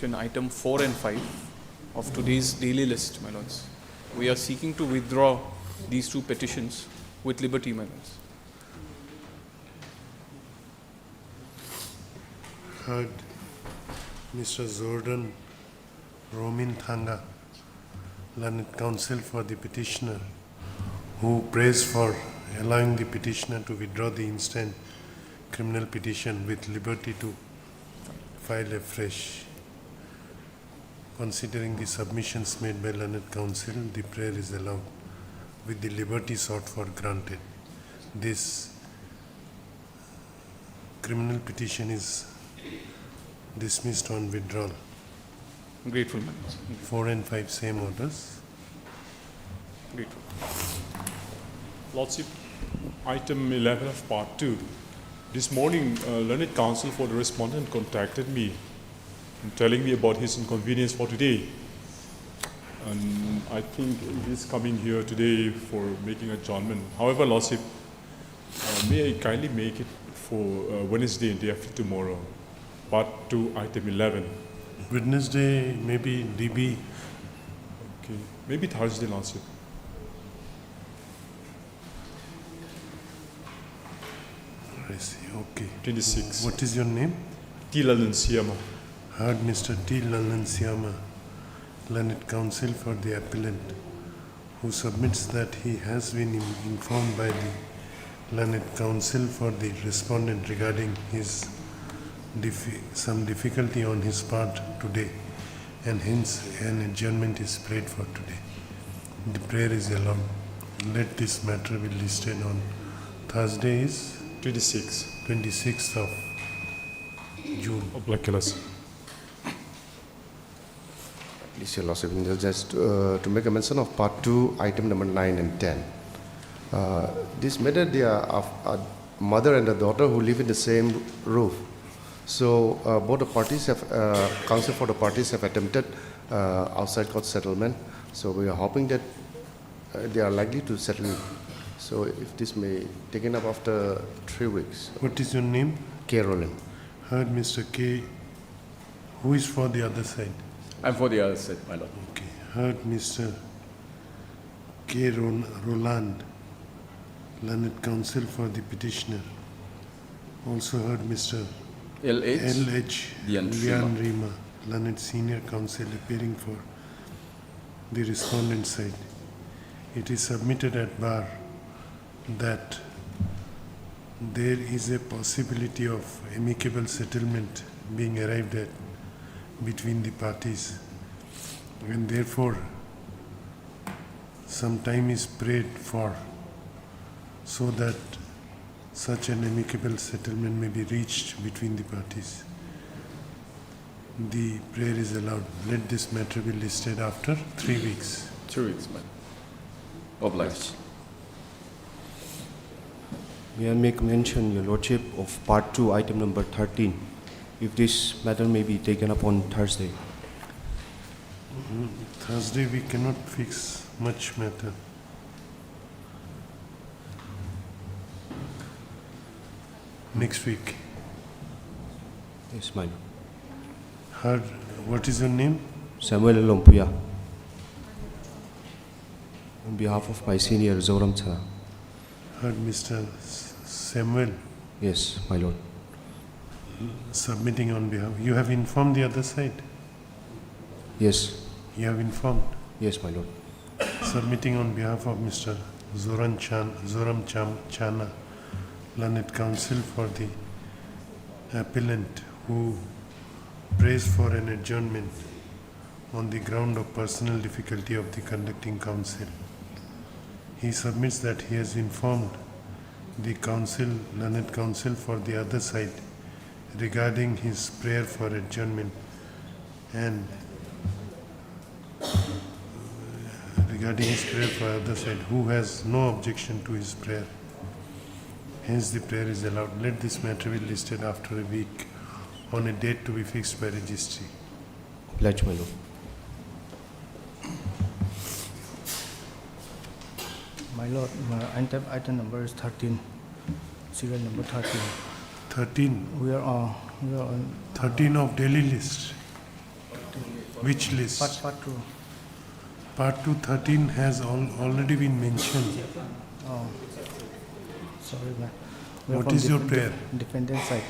petition item 4 and 5 of today's daily list, my lords. We are seeking to withdraw these two petitions with liberty, my lords. Heard Mr. Jordan Romin Thanga, learned counsel for the petitioner, who prays for allowing the petitioner to withdraw the instant criminal petition with liberty to file afresh. Considering the submissions made by learned counsel, the prayer is allowed with the liberty sought for granted. This criminal petition is dismissed on withdrawal. Grateful, my lords. 4 and 5 same orders. Grateful. Lordship, item 11 of part 2. This morning, learned counsel for the respondent contacted me and telling me about his inconvenience for today. And I think he is coming here today for making adjournment. However, Lordship, may I kindly make it for Wednesday, day after tomorrow, part 2, item 11. Wednesday, maybe DB. Okay, maybe Thursday, Lordship. I see, okay. 26. What is your name? T. Lalan Siyama. Heard Mr. T. Lalan Siyama, learned counsel for the appellant, who submits that he has been informed by the learned counsel for the respondent regarding his some difficulty on his part today, and hence an adjournment is prayed for today. The prayer is allowed. Let this matter be listed on Thursday is 26th of June. Please, Your Lordship, just to make a mention of part 2, item number 9 and 10. This matter, they are of a mother and a daughter who live in the same roof. So both the parties have, counsel for the parties have attempted outside court settlement. So we are hoping that they are likely to settle. So if this may taken up after 3 weeks. What is your name? K. Roland. Heard Mr. K. Who is for the other side? I'm for the other side, my lord. Okay. Heard Mr. K. Roland, learned counsel for the petitioner. Also heard Mr. L.H. Lian Rima, learned senior counsel appearing for the respondent side. It is submitted at bar that there is a possibility of amicable settlement being arrived at between the parties, and therefore some time is prayed for so that such an amicable settlement may be reached between the parties. The prayer is allowed. Let this matter be listed after 3 weeks. 3 weeks, man. Obliged. May I make mention, Your Lordship, of part 2, item number 13, if this matter may be taken up on Thursday. Thursday we cannot fix much matter. Next week. Yes, my lord. Heard, what is your name? Samuel Lompuya. On behalf of my senior, Zoram Chana. Heard Mr. Samuel Yes, my lord. submitting on behalf. You have informed the other side? Yes. You have informed. Yes, my lord. Submitting on behalf of Mr. Zoram Chana, learned counsel for the appellant, who prays for an adjournment on the ground of personal difficulty of the conducting counsel. He submits that he has informed the counsel, learned counsel for the other side regarding his prayer for adjournment, and regarding his prayer for other side, who has no objection to his prayer. Hence the prayer is allowed. Let this matter be listed after a week on a date to be fixed by registry. Pledge, my lord. My lord, item number is 13, serial number 13. 13. We are on 13 of daily list. Which list? Part 2. Part 2, 13 has already been mentioned. Oh, sorry, ma'am. We are What from is your prayer? Defendant side.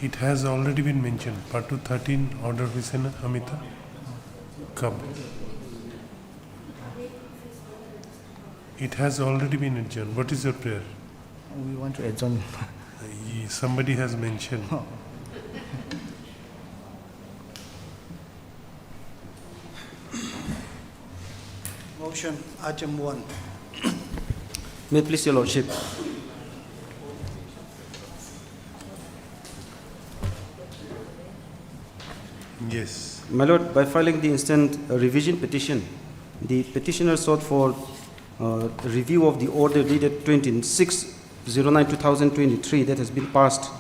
It has already been mentioned. Part 2, 13, order Hussain Amita. Kab. It has already been adjourned. What is your prayer? We want to adjourn. Somebody has mentioned. Motion, item 1. May it please your Lordship. Yes. My Lord, by filing the instant revision petition, the petitioner sought for review of the order dated 26/09/2023 that has been passed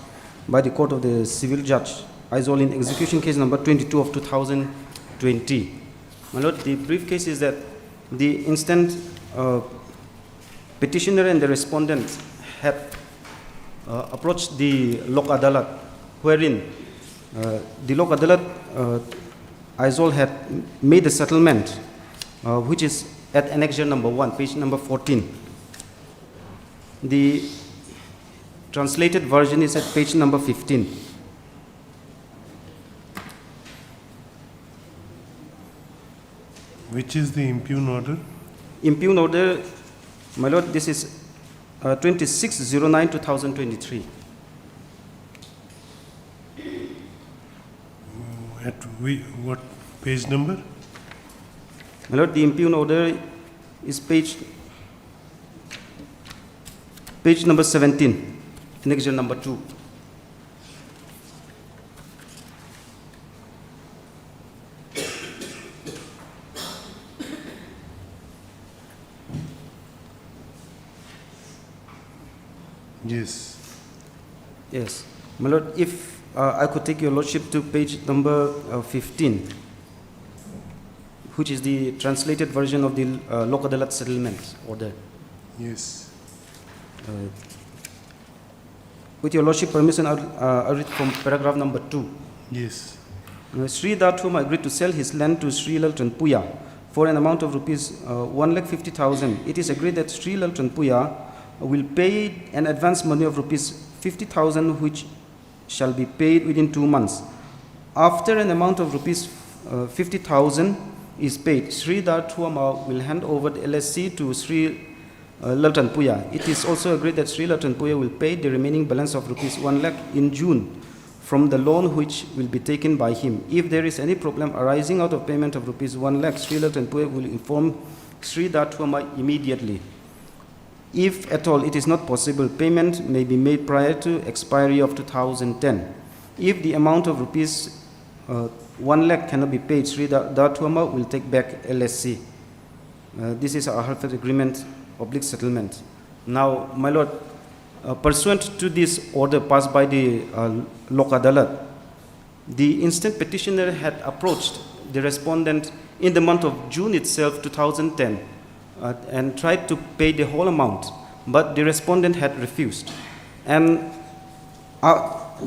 by the Court of the Civil Judge, Aizol in execution case number 22 of 2020. My Lord, the brief case is that the instant petitioner and the respondent had approached the Lok Adalat, wherein the Lok Adalat Aizol had made a settlement, which is at annexure number 1, page number 14. The translated version is at page number 15. Which is the impugn order? Impugn order, my Lord, this is 26/09/2023. At what page number? My Lord, the impugn order is page number 17, annexure number 2. Yes. Yes. My Lord, if I could take your Lordship to page number 15, which is the translated version of the Lok Adalat settlement order. Yes. With your Lordship permission, I'll read from paragraph number 2. Yes. Sri Dathum agreed to sell his land to Sri Lal Chanpuya for an amount of rupees 1,50,000. It is agreed that Sri Lal Chanpuya will pay an advance money of rupees 50,000, which shall be paid within 2 months. After an amount of rupees 50,000 is paid, Sri Dathuma will hand over the LSC to Sri Lal Chanpuya. It is also agreed that Sri Lal Chanpuya will pay the remaining balance of rupees 1 lakh in June from the loan which will be taken by him. If there is any problem arising out of payment of rupees 1 lakh, Sri Lal Chanpuya will inform Sri Dathuma immediately. If at all it is not possible, payment may be made prior to expiry of 2010. If the amount of rupees 1 lakh cannot be paid, Sri Dathuma will take back LSC. This is our Hartford agreement, oblique settlement. Now, my Lord, pursuant to this order passed by the Lok Adalat, the instant petitioner had approached the respondent in the month of June itself, 2010, and tried to pay the whole amount, but the respondent had refused. And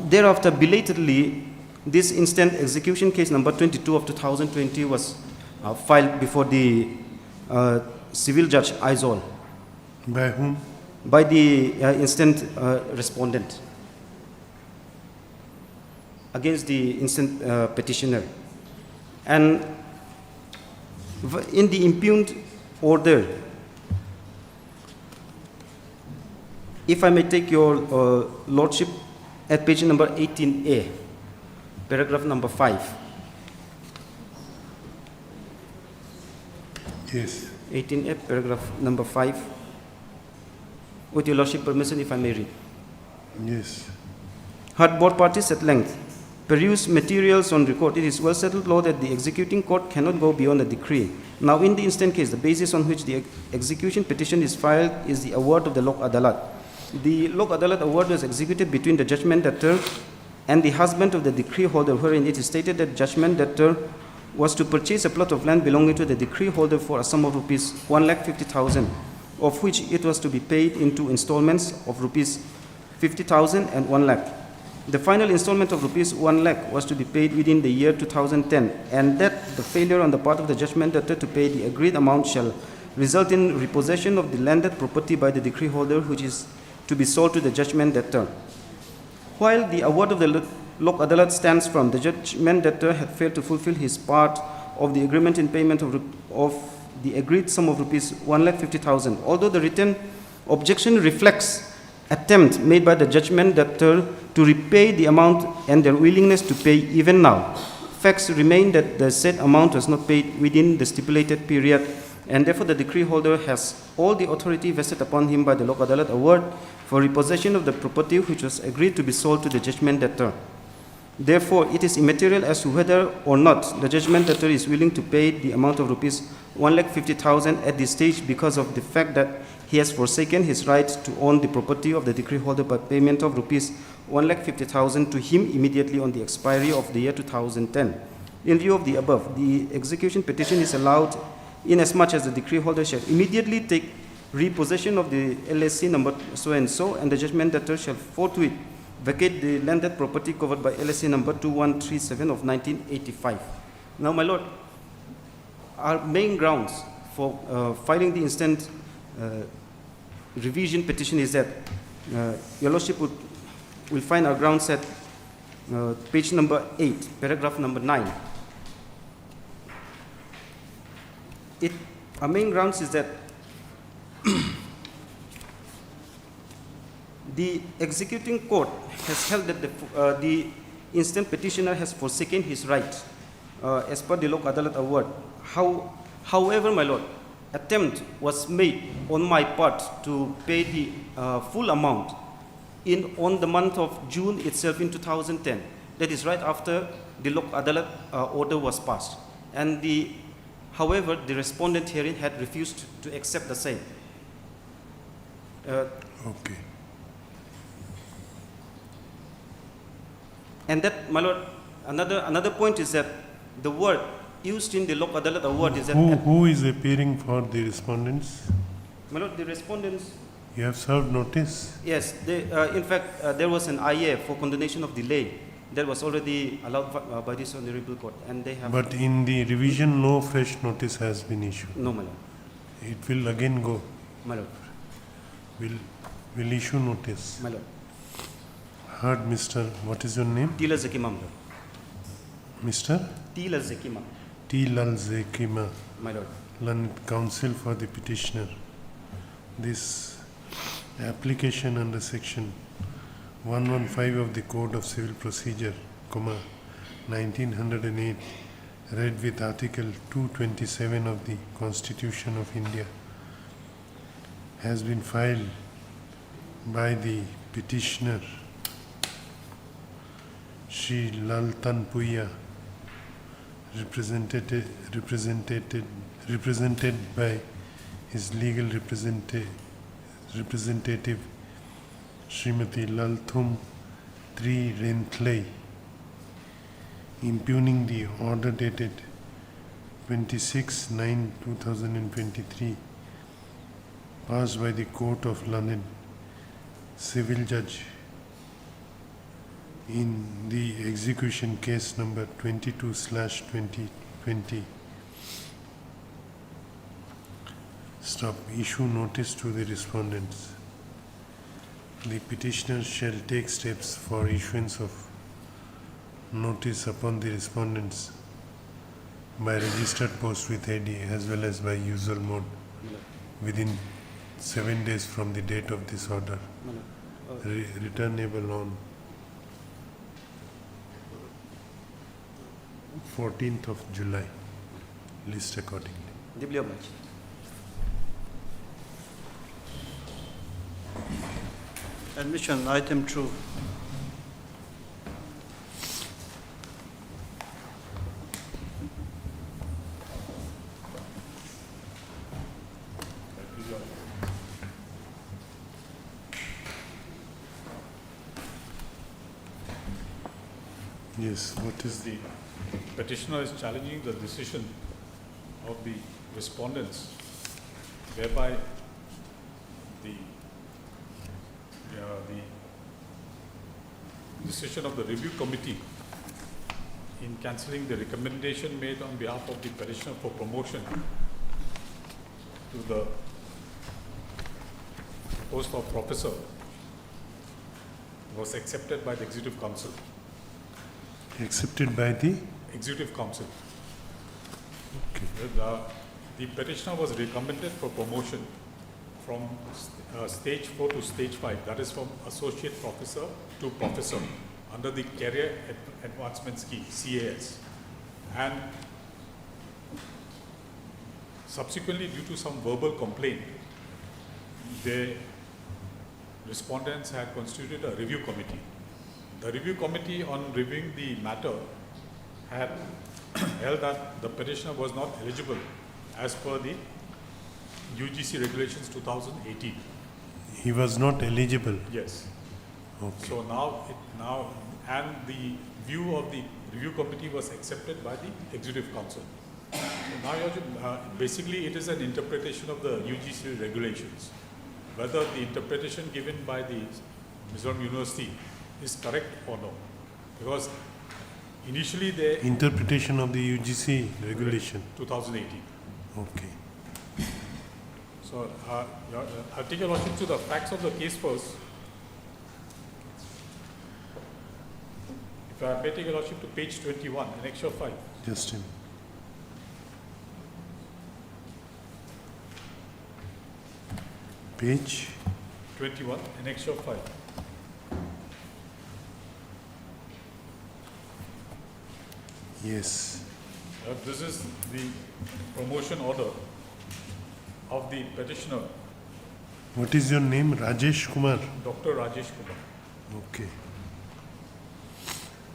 thereafter, belatedly, this instant execution case number 22 of 2020 was filed before the civil judge Aizol. By whom? By the instant respondent against the instant petitioner. And in the impugned order, if I may take your Lordship at page number 18A, paragraph number 5. Yes. 18A, paragraph number 5. With your Lordship permission, if I may read. Yes. Had both parties at length perused materials on record, it is well settled law that the executing court cannot go beyond a decree. Now, in the instant case, the basis on which the execution petition is filed is the award of the Lok Adalat. The Lok Adalat award was executed between the judgment debtor and the husband of the decree holder, wherein it is stated that judgment debtor was to purchase a plot of land belonging to the decree holder for a sum of rupees 1,50,000, of which it was to be paid into installments of rupees 50,000 and 1 lakh. the final installment of rupees 1 lakh was to be paid within the year 2010, and that the failure on the part of the judgment debtor to pay the agreed amount shall result in repossession of the landed property by the decree holder, which is to be sold to the judgment debtor. While the award of the Lok Adalat stands firm, the judgment debtor had failed to fulfill his part of the agreement in payment of the agreed sum of rupees 1,50,000. Although the written objection reflects attempt made by the judgment debtor to repay the amount and their willingness to pay even now, facts remain that the said amount was not paid within the stipulated period, and therefore the decree holder has all the authority vested upon him by the Lok Adalat award for repossession of the property which was agreed to be sold to the judgment debtor. Therefore, it is immaterial as to whether or not the judgment debtor is willing to pay the amount of rupees 1,50,000 at this stage, because of the fact that he has forsaken his right to own the property of the decree holder by payment of rupees 1,50,000 to him immediately on the expiry of the year 2010. In view of the above, the execution petition is allowed inasmuch as the decree holder shall immediately take repossession of the LSC number so and so, and the judgment debtor shall forthwith vacate the landed property covered by LSC number 2137 of 1985. Now, my lord, our main grounds for filing the instant revision petition is that your lordship will find our grounds at page number 8, paragraph number 9. Our main grounds is that the executing court has held that the instant petitioner has forsaken his right as per the Lok Adalat award. However, my lord, attempt was made on my part to pay the full amount on the month of June itself in 2010. That is right after the Lok Adalat order was passed. And however, the respondent herein had refused to accept the same. Okay. And that, my lord, another point is that the word used in the Lok Adalat award is that... Who is appearing for the respondents? My lord, the respondents... You have served notice? Yes, in fact, there was an IA for condonation of delay that was already allowed by this honorable court, and they have... But in the revision, no fresh notice has been issued. No, my lord. It will again go. My lord. Will issue notice. My lord. Heard, Mr. What is your name? Tila Zekima, my lord. Mr. Tila Zekima. Tilal Zekima, My lord. Learned Counsel for the petitioner. This application under section 115 of the Code of Civil Procedure, 1908, read with Article 227 of the Constitution of India, has been filed by the petitioner Shri Laltan Puya, represented by his legal representative Srimati Lalthum Tri Renthlei, impugning the order dated 26/9/2023 passed by the Court of London Civil Judge in the execution case number 22/2020. Issue notice to the respondents. The petitioner shall take steps for issuance of notice upon the respondents by registered post with ID as well as by usual mode within 7 days from the date of this order, returnable on 14th of July, list accordingly. Deeply obliged. Admission, item 2. Yes, what is The petitioner is challenging the decision of the respondents, whereby the decision of the review committee in cancelling the recommendation made on behalf of the petitioner for promotion to the post of professor was accepted by the Executive Council. Accepted by the, Executive Council. okay. The petitioner was recommended for promotion from stage 4 to stage 5, that is from associate professor to professor under the Career Advancement Scheme, CAS. And subsequently, due to some verbal complaint, the respondents had constituted a review committee. The review committee, on reviewing the matter, had held that the petitioner was not eligible as per the UGC regulations 2018. He was not eligible. Yes. Okay. So now, and the view of the review committee was accepted by the Executive Council. So now, Your Honor, basically it is an interpretation of the UGC regulations. Whether the interpretation given by the Mizoram University is correct or no. Because initially they, Interpretation of the UGC regulation. 2018. Okay. So I'll take your lordship to the facts of the case first. If I may take your lordship to page 21, annexure 5. Just in. Page 21, annexure 5. yes. This is the promotion order of the petitioner, What is your name? Rajesh Kumar. Dr. Rajesh Kumar. Okay.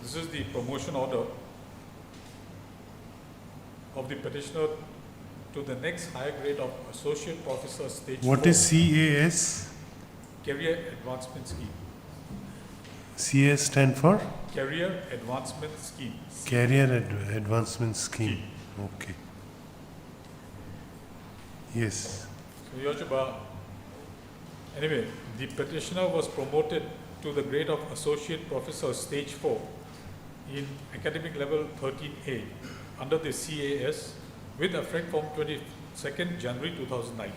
This is the promotion order of the petitioner to the next higher grade of associate professor stage 4. What is CAS? Career Advancement Scheme. CAS stand for Career Advancement Scheme. Career Advancement Scheme. Okay. Yes. So, Your Honor, anyway, the petitioner was promoted to the grade of associate professor stage 4 in academic level 13A under the CAS with effect from 22nd January 2019.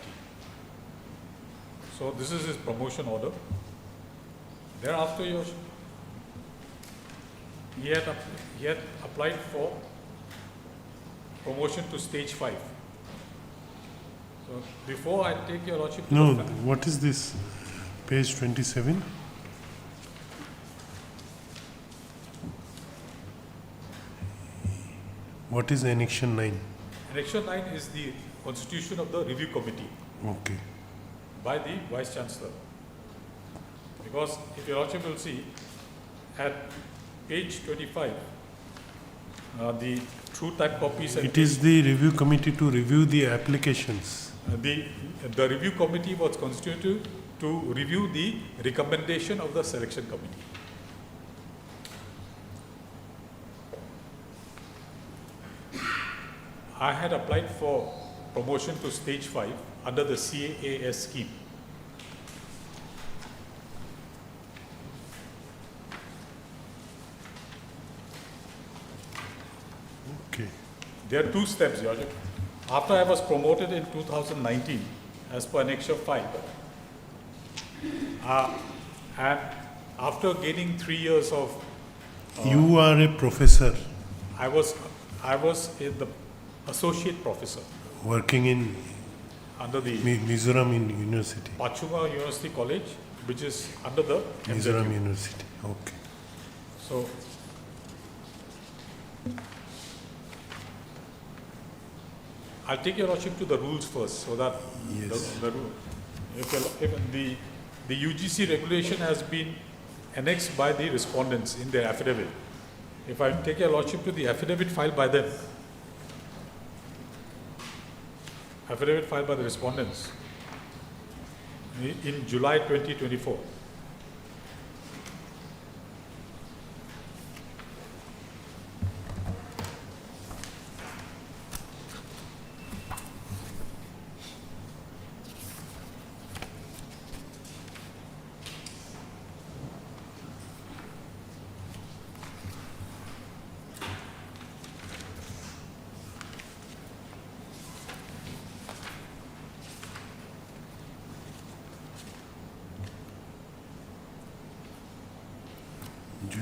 So this is his promotion order. Thereafter, Your Honor, he had applied for promotion to stage 5. So before I take your lordship to No, the what is this? Page 27? What is Annexion 9? Annexure 9 is the constitution of the review committee Okay. by the Vice Chancellor. Because if your lordship will see, at page 25, the true type copies and It is the review committee to review the applications. the review committee was constituted to review the recommendation of the selection committee. I had applied for promotion to stage 5 under the CAS scheme. Okay. There are two steps, Your Honor. After I was promoted in 2019, as per Annexure 5, and after gaining 3 years of, You are a professor I was in the associate professor working in under the Mizoram University. Pachunga University College, which is under the Mizoram MZU. University. Okay. So, I'll take your lordship to the rules first, so that Yes. the rule, if the UGC regulation has been annexed by the respondents in their affidavit. If I take your lordship to the affidavit filed by them, affidavit filed by the respondents in July 2024.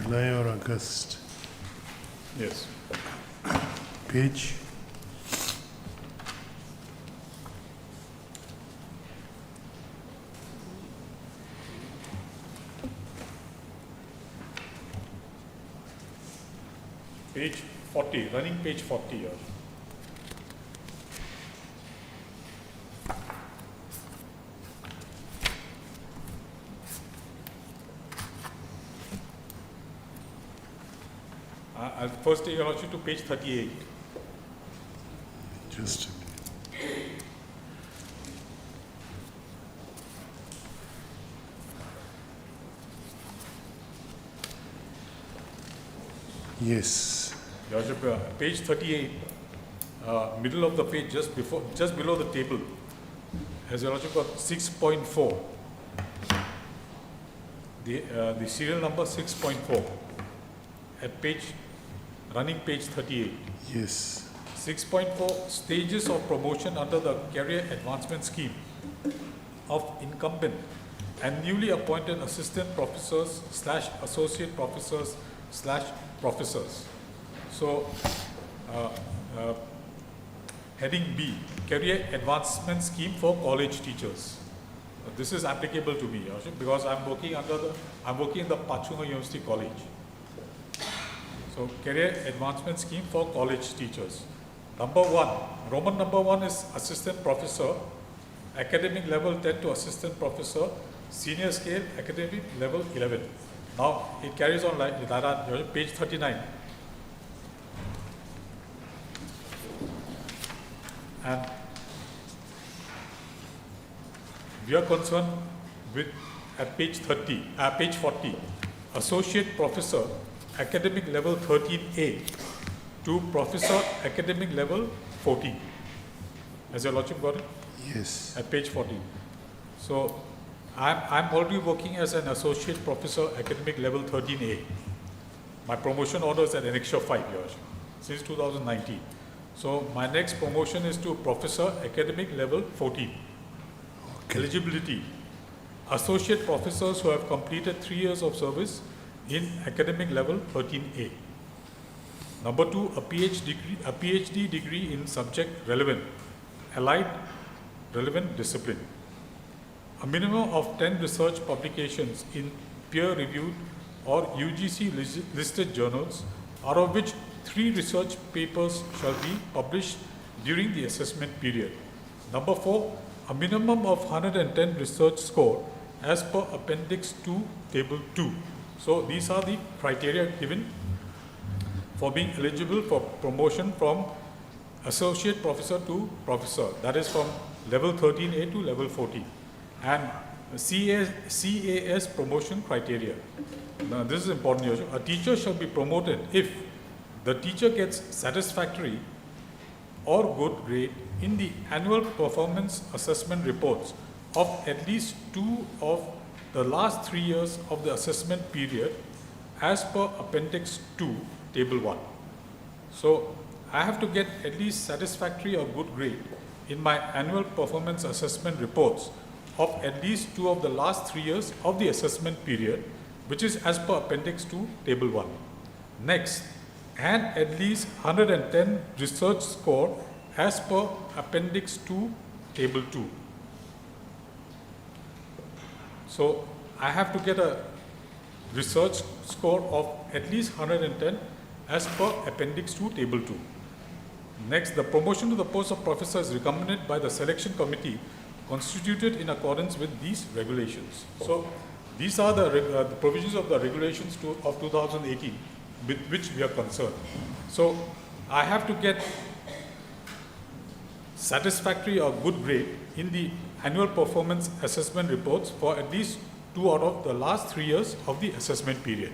July or August. Yes. Page. Page 40, running page 40 here. I'll first take your lordship to page 38. Just a minute. Yes. Your lordship, page 38, middle of the page, just below the table, has your lordship got 6.4. The serial number 6.4 at running page 38. Yes. 6.4 stages of promotion under the career advancement scheme of incumbent and newly appointed assistant professors / associate professors / professors. So, heading B, career advancement scheme for college teachers. This is applicable to me, Your Lordship, because I'm working in the Pachunga University College. So, career advancement scheme for college teachers. Number 1, Roman number 1 is assistant professor, academic level 10 to assistant professor, senior scale, academic level 11. Now, it carries on like that, page 39. And we are concerned with at page 40, associate professor, academic level 13A to professor, academic level 14. Has your lordship got it? Yes. At page 14. So, I'm already working as an associate professor, academic level 13A. My promotion order is at annexure 5 years since 2019. So, my next promotion is to professor, academic level 14. Okay. Eligibility. Associate professors who have completed 3 years of service in academic level 13A. Number 2, a PhD degree in subject relevant, allied relevant discipline. A minimum of 10 research publications in peer-reviewed or UGC listed journals, out of which 3 research papers shall be published during the assessment period. Number 4, a minimum of 110 research score as per Appendix 2, Table 2. So these are the criteria given for being eligible for promotion from associate professor to professor. That is from level 13A to level 14. And CAS promotion criteria. Now this is important. A teacher shall be promoted if the teacher gets satisfactory or good grade in the annual performance assessment reports of at least 2 of the last 3 years of the assessment period as per Appendix 2, Table 1. So, I have to get at least satisfactory or good grade in my annual performance assessment reports of at least 2 of the last 3 years of the assessment period, which is as per Appendix 2, Table 1. Next, and at least 110 research score as per Appendix 2, Table 2. So, I have to get a research score of at least 110 as per Appendix 2, Table 2. Next, the promotion to the post of professor is recommended by the selection committee constituted in accordance with these regulations. So, these are the provisions of the regulations of 2018 with which we are concerned. So, I have to get satisfactory or good grade in the annual performance assessment reports for at least 2 out of the last 3 years of the assessment period.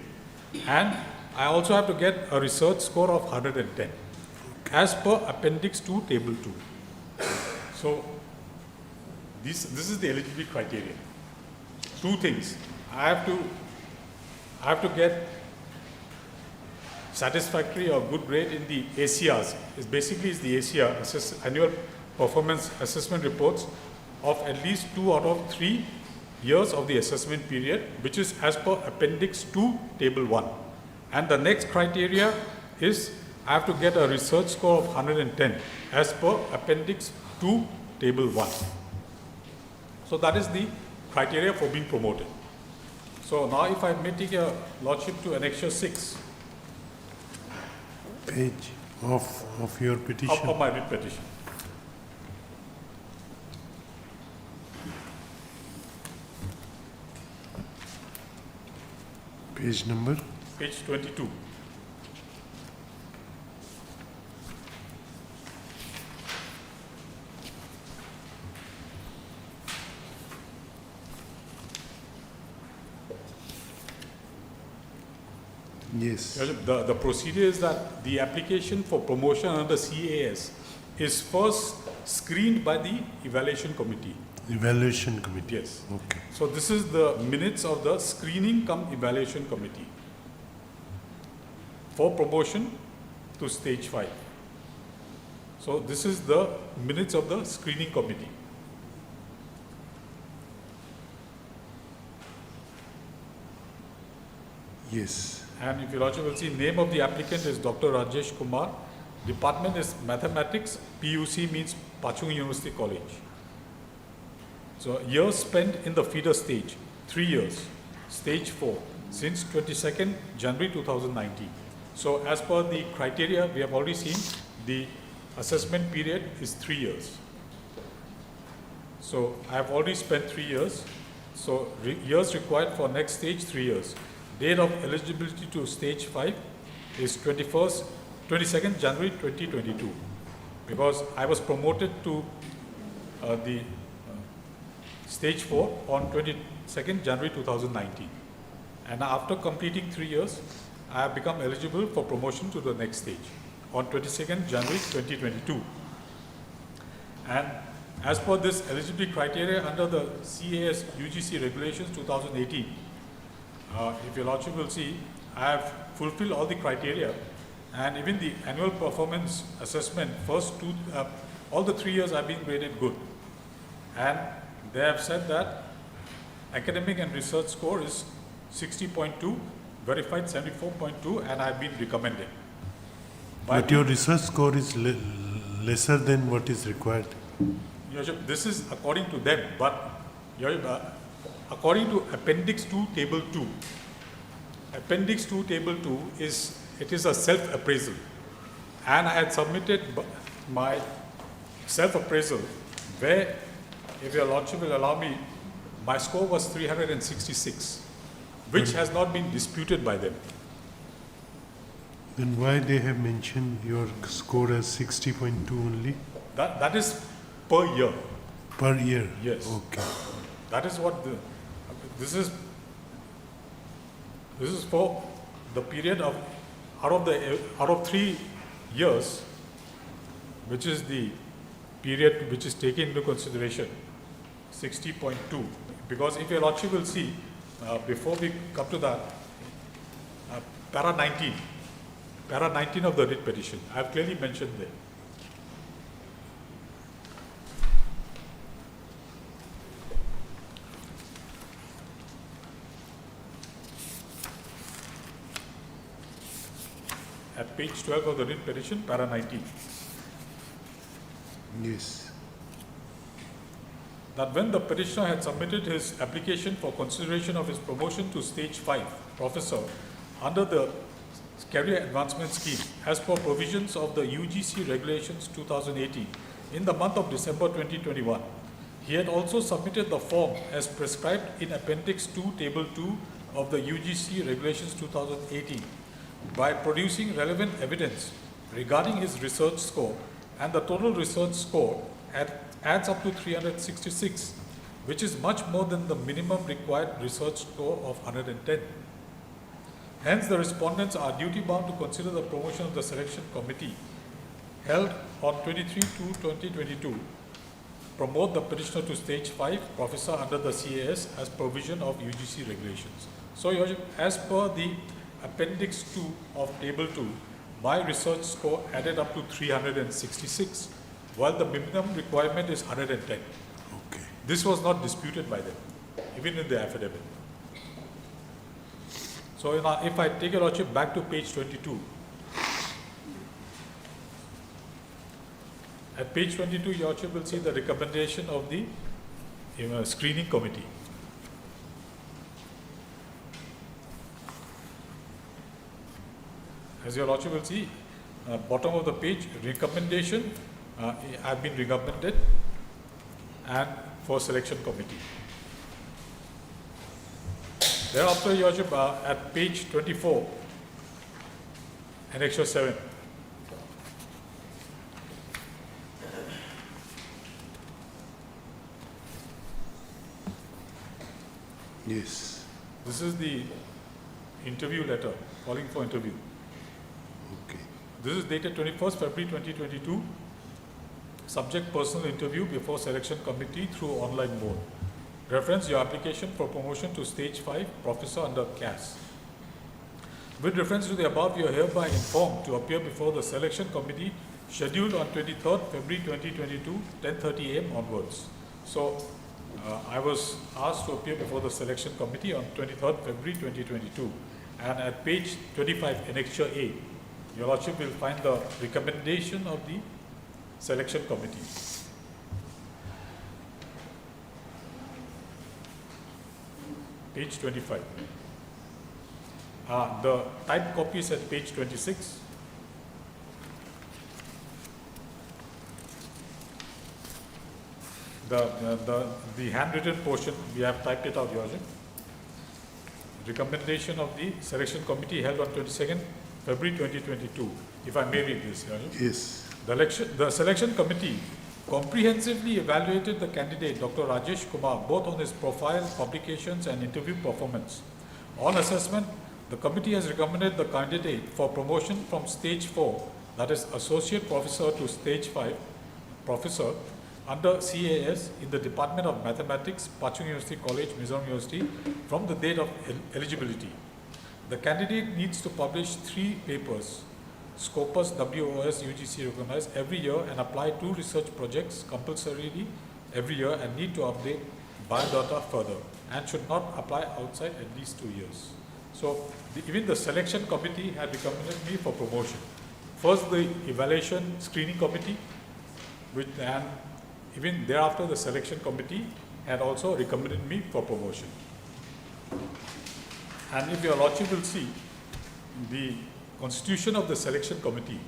And I also have to get a research score of 110 as per Appendix 2, Table 2. So, this is the eligibility criteria. 2 things. I have to get satisfactory or good grade in the ACRs. It's basically the ACR, annual performance assessment reports of at least 2 out of 3 years of the assessment period, which is as per Appendix 2, Table 1. And the next criteria is I have to get a research score of 110 as per Appendix 2, Table 1. So that is the criteria for being promoted. So now if I may take your lordship to Annexure 6 Page of your petition. of my writ petition. Page number. Page 22. Yes. The procedure is that the application for promotion under CAS is first screened by the evaluation committee. Evaluation committee. Yes. Okay. So this is the minutes of the screening cum evaluation committee for promotion to stage 5. So this is the minutes of the screening committee. Yes. And if your lordship will see, name of the applicant is Dr. Rajesh Kumar. Department is mathematics. PUC means Pachung University College. So years spent in the feeder stage, 3 years, stage 4, since 22nd January 2019. So as per the criteria we have already seen, the assessment period is 3 years. So I have already spent 3 years. So years required for next stage, 3 years. Date of eligibility to stage 5 is 22nd January 2022, because I was promoted to the stage 4 on 22nd January 2019. And after completing 3 years, I have become eligible for promotion to the next stage on 22nd January 2022. And as per this eligibility criteria under the CAS UGC regulations 2018, if your lordship will see, I have fulfilled all the criteria, and even the annual performance assessment, all the 3 years I've been graded good. And they have said that academic and research score is 60.2, verified 74.2, and I've been recommended. But your research score is lesser than what is required. Your Worship, this is according to them, but according to Appendix 2, Table 2, Appendix 2, Table 2 is a self-appraisal, and I had submitted my self-appraisal where, if your lordship will allow me, my score was 366, which has not been disputed by them. Then why they have mentioned your score as 60.2 only That is per year. per year? Yes. Okay. That is what this is for the period of out of 3 years, which is the period which is taken into consideration, 60.2. Because if your lordship will see, before we come to that, para 19 of the writ petition, I have clearly mentioned there. At page 12 of the writ petition, para 19. Yes. That when the petitioner had submitted his application for consideration of his promotion to stage 5 professor under the career advancement scheme as per provisions of the UGC regulations 2018 in the month of December 2021, he had also submitted the form as prescribed in Appendix 2, Table 2 of the UGC regulations 2018 by producing relevant evidence regarding his research score, and the total research score adds up to 366, which is much more than the minimum required research score of 110. Hence, the respondents are duty-bound to consider the promotion of the selection committee held on 23/2/2022, promote the petitioner to stage 5 professor under the CAS as provision of UGC regulations. So, Your Worship, as per the Appendix 2 of Table 2, my research score added up to 366, while the minimum requirement is 110. Okay. This was not disputed by them, even in the affidavit. So now if I take your lordship back to page 22. At page 22, your lordship will see the recommendation of the screening committee. As your lordship will see, bottom of the page, recommendation have been recommended and for selection committee. Thereafter, your lordship, at page 24, annexure 7. Yes. This is the interview letter, calling for interview. Okay. This is dated 21st February 2022. Subject personal interview before selection committee through online mode. Reference your application for promotion to stage 5, professor under CAS. With reference to the above, you are hereby informed to appear before the selection committee scheduled on 23rd February 2022, 10:30 a.m. onwards. So, I was asked to appear before the selection committee on 23rd February 2022. And at page 25, annexure A, your lordship will find the recommendation of the selection committee. Page 25. The typed copy is at page 26. The handwritten portion, we have typed it out, Your Lordship. Recommendation of the selection committee held on 22nd February 2022. If I may read this, Your Lordship. Yes. The selection committee comprehensively evaluated the candidate, Dr. Rajesh Kumar, both on his profile, publications, and interview performance. On assessment, the committee has recommended the candidate for promotion from stage 4, that is associate professor, to stage 5, professor, under CAS in the Department of Mathematics, Pachung University College, Mizoram University, from the date of eligibility. The candidate needs to publish 3 papers, Scopus, WOS, UGC recognized, every year, and apply 2 research projects compulsorily every year, and need to update biodata further, and should not apply outside at least 2 years. So even the selection committee had recommended me for promotion. First, the evaluation screening committee, and even thereafter the selection committee had also recommended me for promotion. And if your lordship will see the constitution of the selection committee,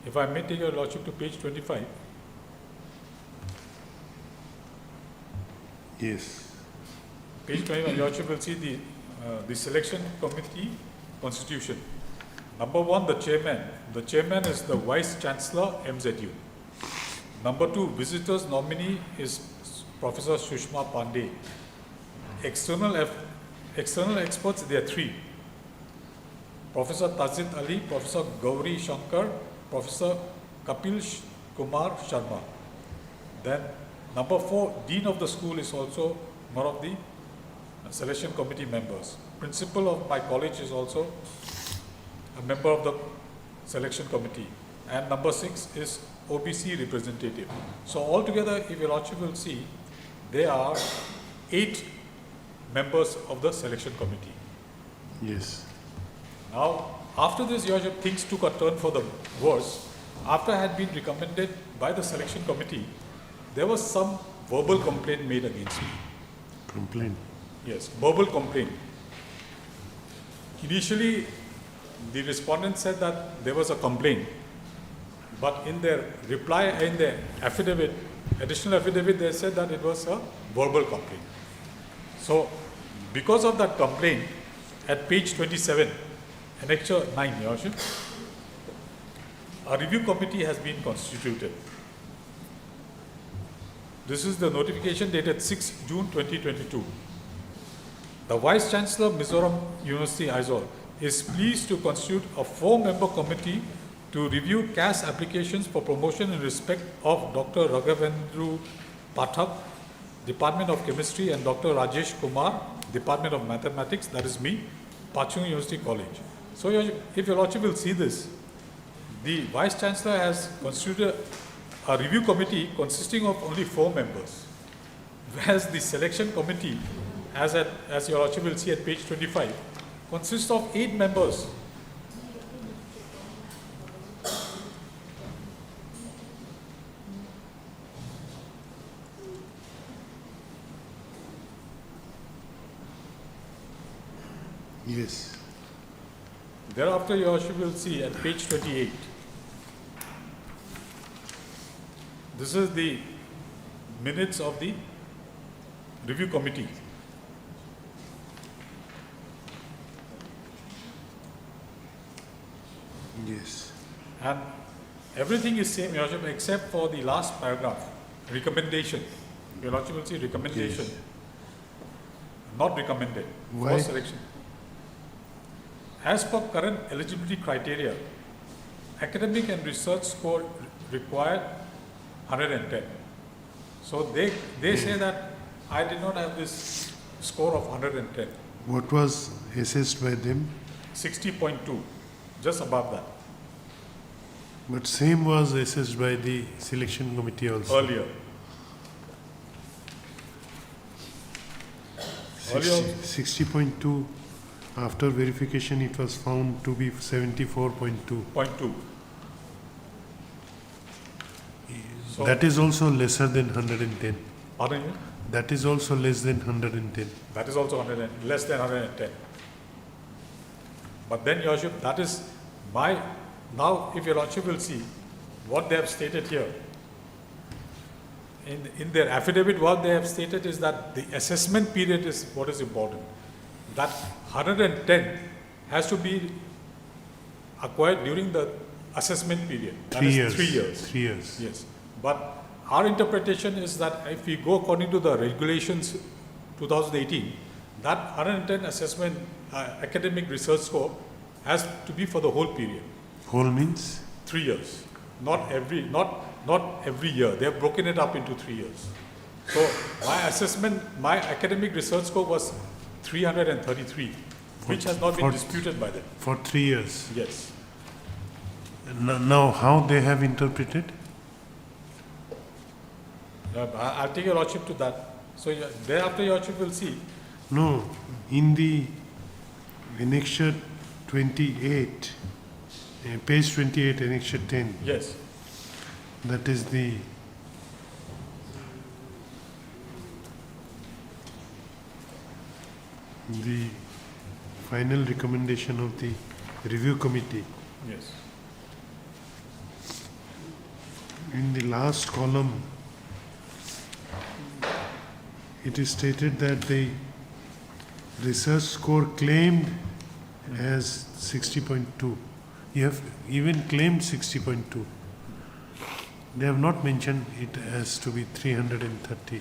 if I may take your lordship to page 25. Yes. Page 21, your lordship will see the selection committee constitution. Number 1, the chairman. The chairman is the vice chancellor, MZU. Number 2, visitors nominee is Professor Sushma Pandey. External experts, there are 3. Professor Tazid Ali, Professor Gauri Shankar, Professor Kapil Kumar Sharma. Then number 4, dean of the school is also one of the selection committee members. Principal of my college is also a member of the selection committee. And number 6 is OBC representative. So altogether, if your lordship will see, there are 8 members of the selection committee. Yes. Now, after this, your lordship, things took a turn for the worse. After I had been recommended by the selection committee, there was some verbal complaint made against me. Complaint. Yes, verbal complaint. Initially, the respondent said that there was a complaint, but in their reply, in their affidavit, additional affidavit, they said that it was a verbal complaint. So, because of that complaint, at page 27, annexure 9, Your Lordship, a review committee has been constituted. This is the notification dated 6 June 2022. The Vice Chancellor, Mizoram University, Aizawl, is pleased to constitute a 4-member committee to review CAS applications for promotion in respect of Dr. Raghavendru Pathak, Department of Chemistry, and Dr. Rajesh Kumar, Department of Mathematics, that is me, Pachung University College. So if your lordship will see this, the Vice Chancellor has constituted a review committee consisting of only 4 members, whereas the selection committee, as your Lordship will see at page 25, consists of 8 members. Yes. Thereafter, your Lordship will see at page 28. This is the minutes of the review committee. Yes. And everything is same, Your Lordship, except for the last paragraph, recommendation. Your Lordship will see recommendation, Yes. not recommended Why? for selection. As per current eligibility criteria, academic and research score required 110. So they say that I did not have this score of 110, What was assessed by them? 60.2, just above that, But same was assessed by the selection committee also. earlier. Earlier, 60.2, after verification it was found to be 74.2. 0.2. So, That is also lesser than 110. pardon me? That is also less than 110. That is also less than 110. But then, Your Lordship, that is my, now if Your Lordship will see what they have stated here, in their affidavit, what they have stated is that the assessment period is what is important. That 110 has to be acquired during the assessment period. That 3 is years. 3 years. 3 years. Yes, but our interpretation is that if we go according to the regulations 2018, that 110 assessment academic research score has to be for the whole period, Whole means? 3 years, not every year. They have broken it up into 3 years. So my academic research score was 333, which has not been disputed by them. For 3 years. Yes. Now, how they have interpreted? I'll take Your Lordship to that. So thereafter, Your Lordship will see. No, in the annexure 28, page 28, annexure 10, Yes. that is the final recommendation of the review committee. Yes. In the last column, it is stated that the research score claimed as 60.2. You have even claimed 60.2. They have not mentioned it as to be 330.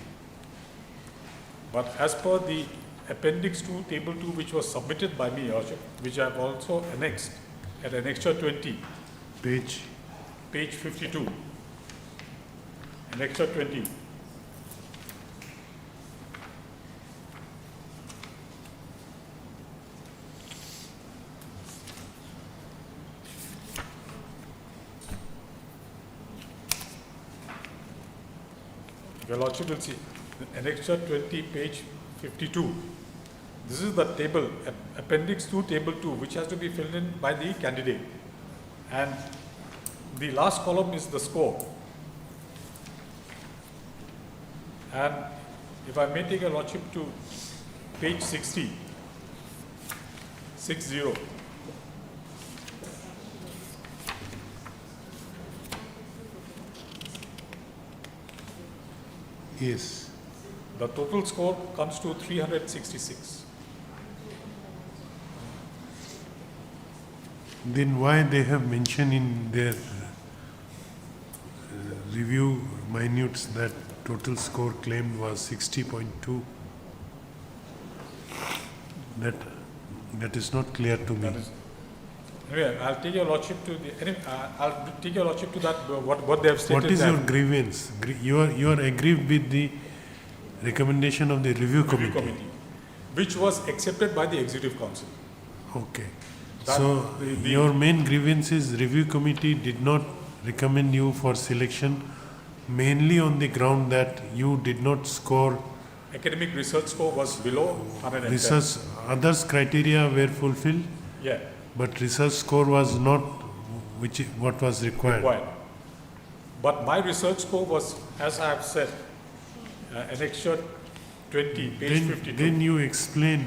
But as per the Appendix 2, Table 2, which was submitted by me, Your Lordship, which I have also annexed at Annexure 20, Page, page 52. Annexure 20. Your Lordship will see Annexure 20, page 52. This is the table, Appendix 2, Table 2, which has to be filled in by the candidate. And the last column is the score. And if I may take Your Lordship to page 60, 60. yes. The total score comes to 366. Then why they have mentioned in their review minutes that total score claimed was 60.2? That is not clear to me. That is, anyway, I'll take Your Lordship to the. Anyway, I'll take Your Lordship to that. What they have stated. What is there. your grievance? You are aggrieved with the recommendation of the review committee. Which was accepted by the Executive Council. Okay. That So your main grievance is review committee did not recommend you for selection mainly on the ground that you did not score Academic research score was below 110. research, others criteria were fulfilled, Yeah, but research score was not what was required. required. But my research score was, as I have said, annexure 20, page 52. Then you explain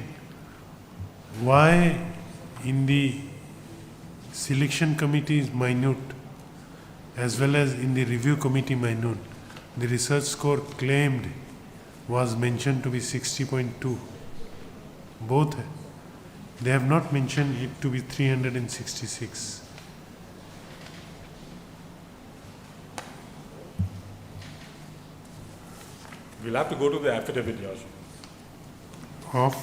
why in the selection committee is minute as well as in the review committee minute. The research score claimed was mentioned to be 60.2. Both, they have not mentioned it to be 366. We'll have to go to the affidavit, Your Worship, Of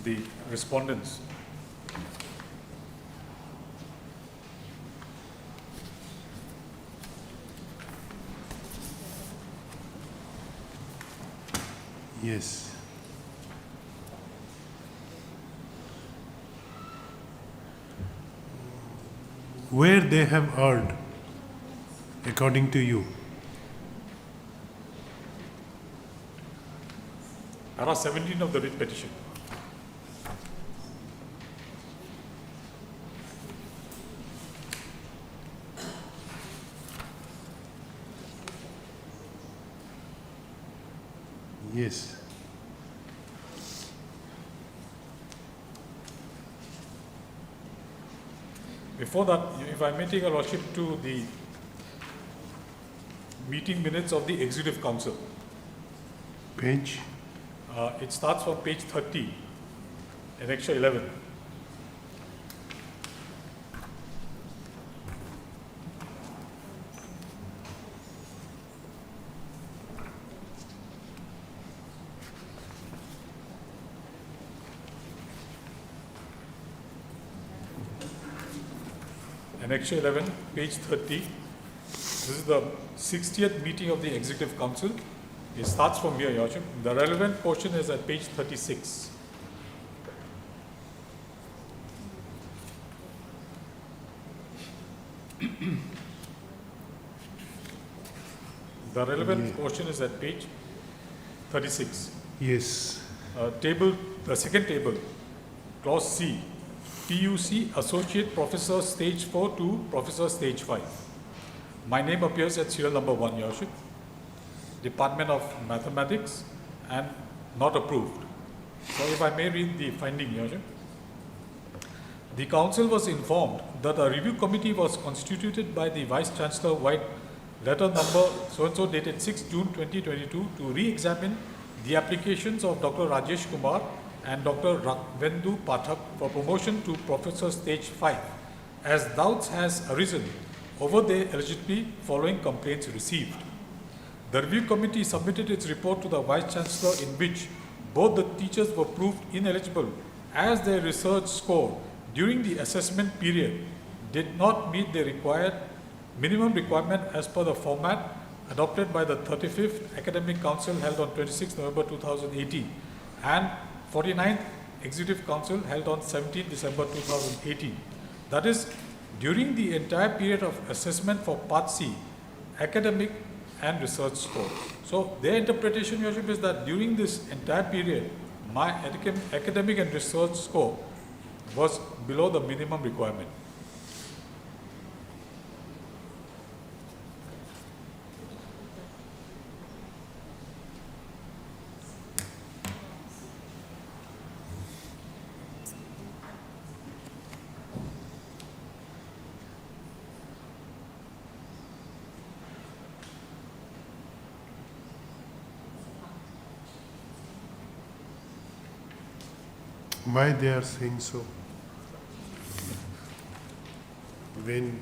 the respondents. yes. Where they have erred, according to you. Para 17 of the writ petition. Yes. Before that, if I may take a lordship to the meeting minutes of the Executive Council. Page. It starts from page 30, annexure 11. Annexure 11, page 30. This is the 60th meeting of the Executive Council. It starts from here, Your Worship. The relevant portion is at page 36. The relevant portion is at page 36. Yes. Table, the second table, clause C, PUC Associate Professor Stage 4 to Professor Stage 5. My name appears at serial number 1, Your Worship. Department of Mathematics and not approved. So if I may read the finding, Your Worship. The Council was informed that a review committee was constituted by the Vice Chancellor White, letter number so-and-so dated 6 June 2022 to re-examine the applications of Dr. Rajesh Kumar and Dr. Rakvendu Pathak for promotion to Professor Stage 5, as doubts has arisen over their eligibility following complaints received. The review committee submitted its report to the Vice Chancellor in which both the teachers were proved ineligible as their research score during the assessment period did not meet the required minimum requirement as per the format adopted by the 35th Academic Council held on 26 November 2018 and 49th Executive Council held on 17 December 2018. That is, during the entire period of assessment for Part C, academic and research score. So their interpretation, Your Worship, is that during this entire period, my academic and research score was below the minimum requirement. Why they are saying so? When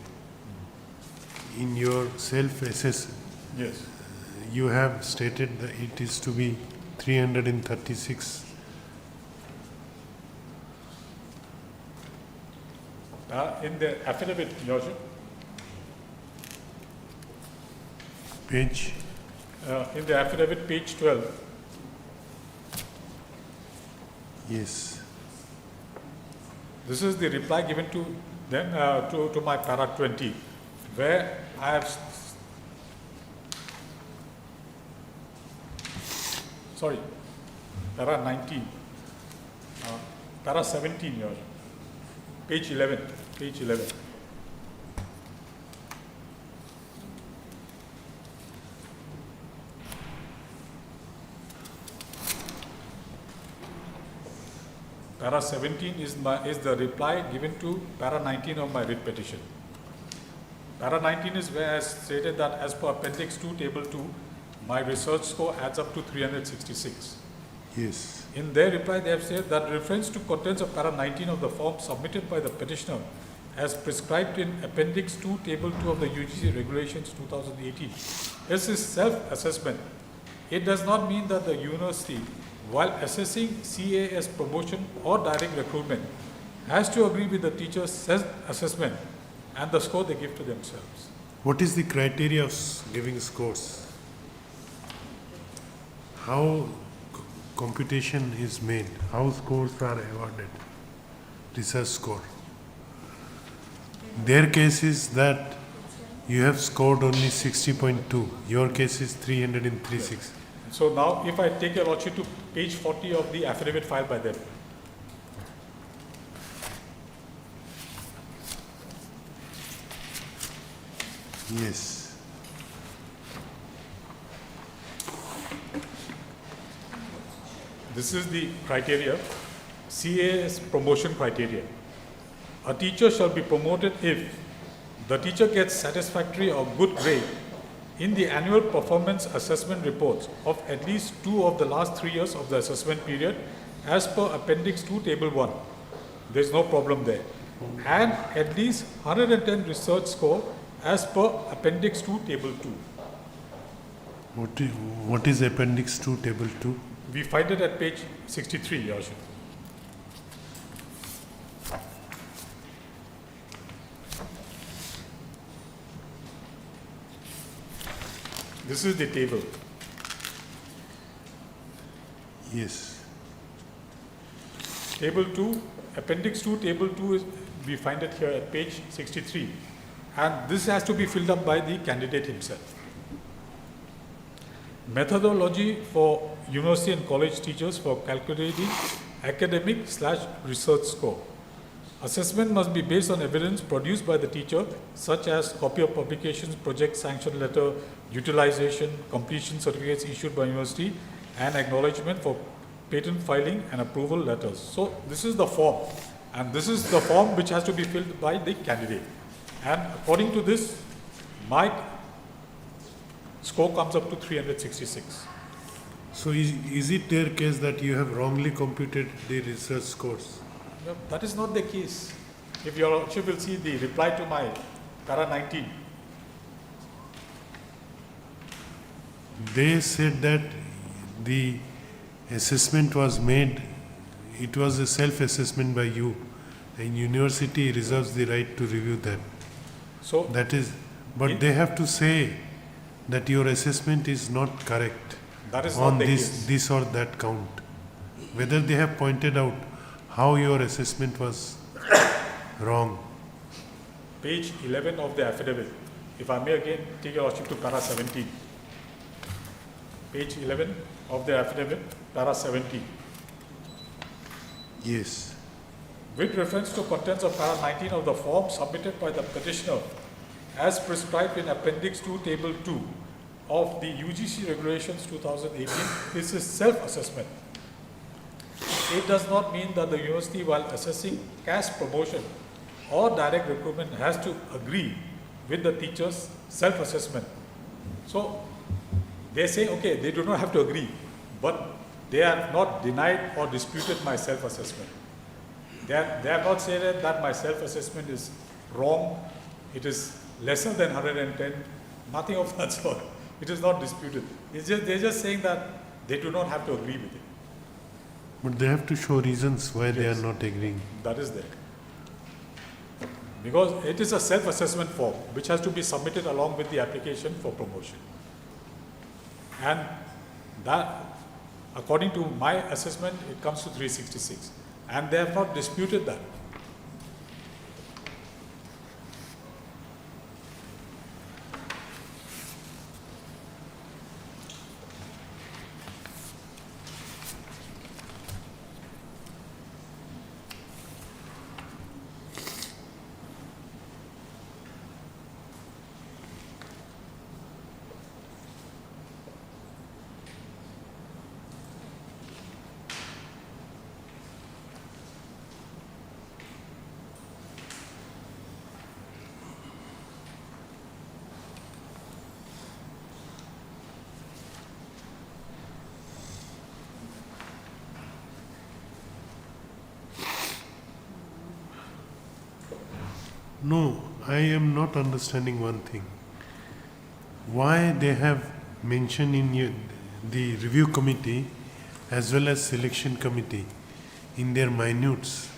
in your self-assess, Yes. you have stated that it is to be 336. In the affidavit, Your Worship, Page. in the affidavit, page 12, Yes. this is the reply given to them to my para 20, where I have sorry, para 19, para 17, Your Worship. Page 11, page 11. Para 17 is the reply given to para 19 of my writ petition. Para 19 is where I stated that as per Appendix 2, Table 2, my research score adds up to 366. Yes. In their reply, they have said that reference to contents of para 19 of the form submitted by the petitioner as prescribed in Appendix 2, Table 2 of the UGC Regulations 2018 is his self-assessment. It does not mean that the university, while assessing CAS promotion or direct recruitment, has to agree with the teacher's self-assessment and the score they give to themselves. What is the criteria of giving scores? How computation is made? How scores are awarded? Research score. Their case is that you have scored only 60.2. Your case is 303.6. So now, if I take your lordship to page 40 of the affidavit filed by them, Yes. this is the criteria, CAS promotion criteria. A teacher shall be promoted if the teacher gets satisfactory or good grade in the annual performance assessment reports of at least 2 of the last 3 years of the assessment period as per Appendix 2, Table 1. There is no problem there. And at least 110 research score as per Appendix 2, Table 2. What is Appendix 2, Table 2? We find it at page 63, Your Worship. This is the table. Yes. Table 2, Appendix 2, Table 2, we find it here at page 63. And this has to be filled up by the candidate himself. Methodology for university and college teachers for calculating academic/research score. Assessment must be based on evidence produced by the teacher, such as copy of publications, project sanction letter, utilization, completion certificates issued by university, and acknowledgement for patent filing and approval letters. So this is the form, and this is the form which has to be filled by the candidate. And according to this, my score comes up to 366. So is it their case that you have wrongly computed the research scores? No, that is not the case. If your lordship will see the reply to my para 19, They said that the assessment was made, it was a self-assessment by you, and university reserves the right to review that. so That is, but they have to say that your assessment is not correct that is on not the case. this or that count. Whether they have pointed out how your assessment was wrong. Page 11 of the affidavit. If I may again take your lordship to para 17. Page 11 of the affidavit, para 17. Yes. With reference to contents of para 19 of the form submitted by the petitioner as prescribed in Appendix 2, Table 2 of the UGC Regulations 2018, this is self-assessment. It does not mean that the university, while assessing CAS promotion or direct recruitment, has to agree with the teacher's self-assessment. So they say, okay, they do not have to agree, but they have not denied or disputed my self-assessment. They have not said that my self-assessment is wrong, it is lesser than 110, nothing of that sort. It is not disputed. They're just saying that they do not have to agree with it. But they have to show reasons why they are Yes. not agreeing. That is there. Because it is a self-assessment form which has to be submitted along with the application for promotion. And that, according to my assessment, it comes to 366. And they have not disputed that. No, I am not understanding one thing. Why they have mentioned in the review committee as well as selection committee in their minutes,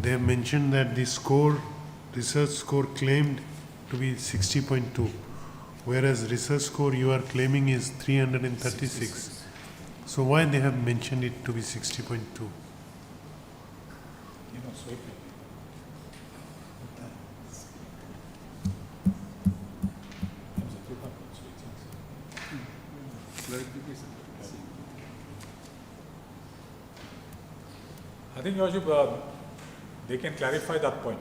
they have mentioned that the score, research score claimed to be 60.2, whereas research score you are claiming is 336. So why they have mentioned it to be 60.2? I think, Your Worship, they can clarify that point.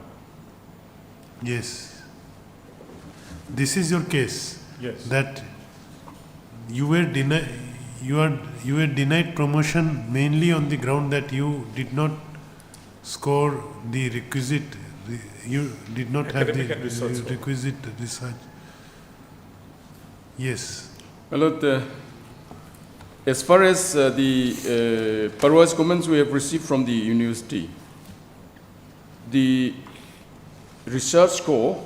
Yes. This is your case. Yes. That you were denied promotion mainly on the ground that you did not score the requisite, you did not Academic have and research the score. requisite research. Yes. My Lord, as far as the perverse comments we have received from the university, the research score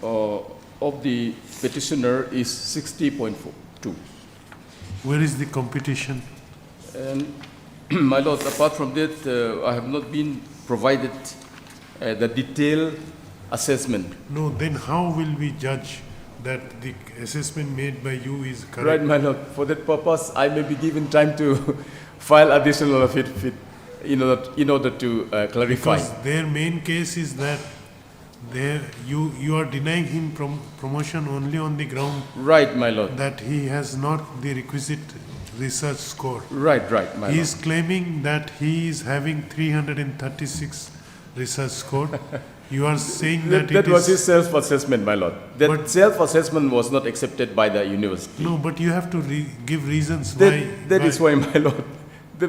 of the petitioner is 60.2. Where is the competition? And my Lord, apart from that, I have not been provided the detailed assessment. No, then how will we judge that the assessment made by you is correct? Right, my Lord. For that purpose, I may be given time to file additional affidavit in order to clarify. Because their main case is that you are denying him promotion only on the ground Right, my Lord. that he has not the requisite research score. Right, my He Lord. is claiming that he is having 336 research score. You are saying that That it was is... his self-assessment, my Lord. That But- self-assessment was not accepted by the university. No, but you have to give reasons why... That is why, my Lord.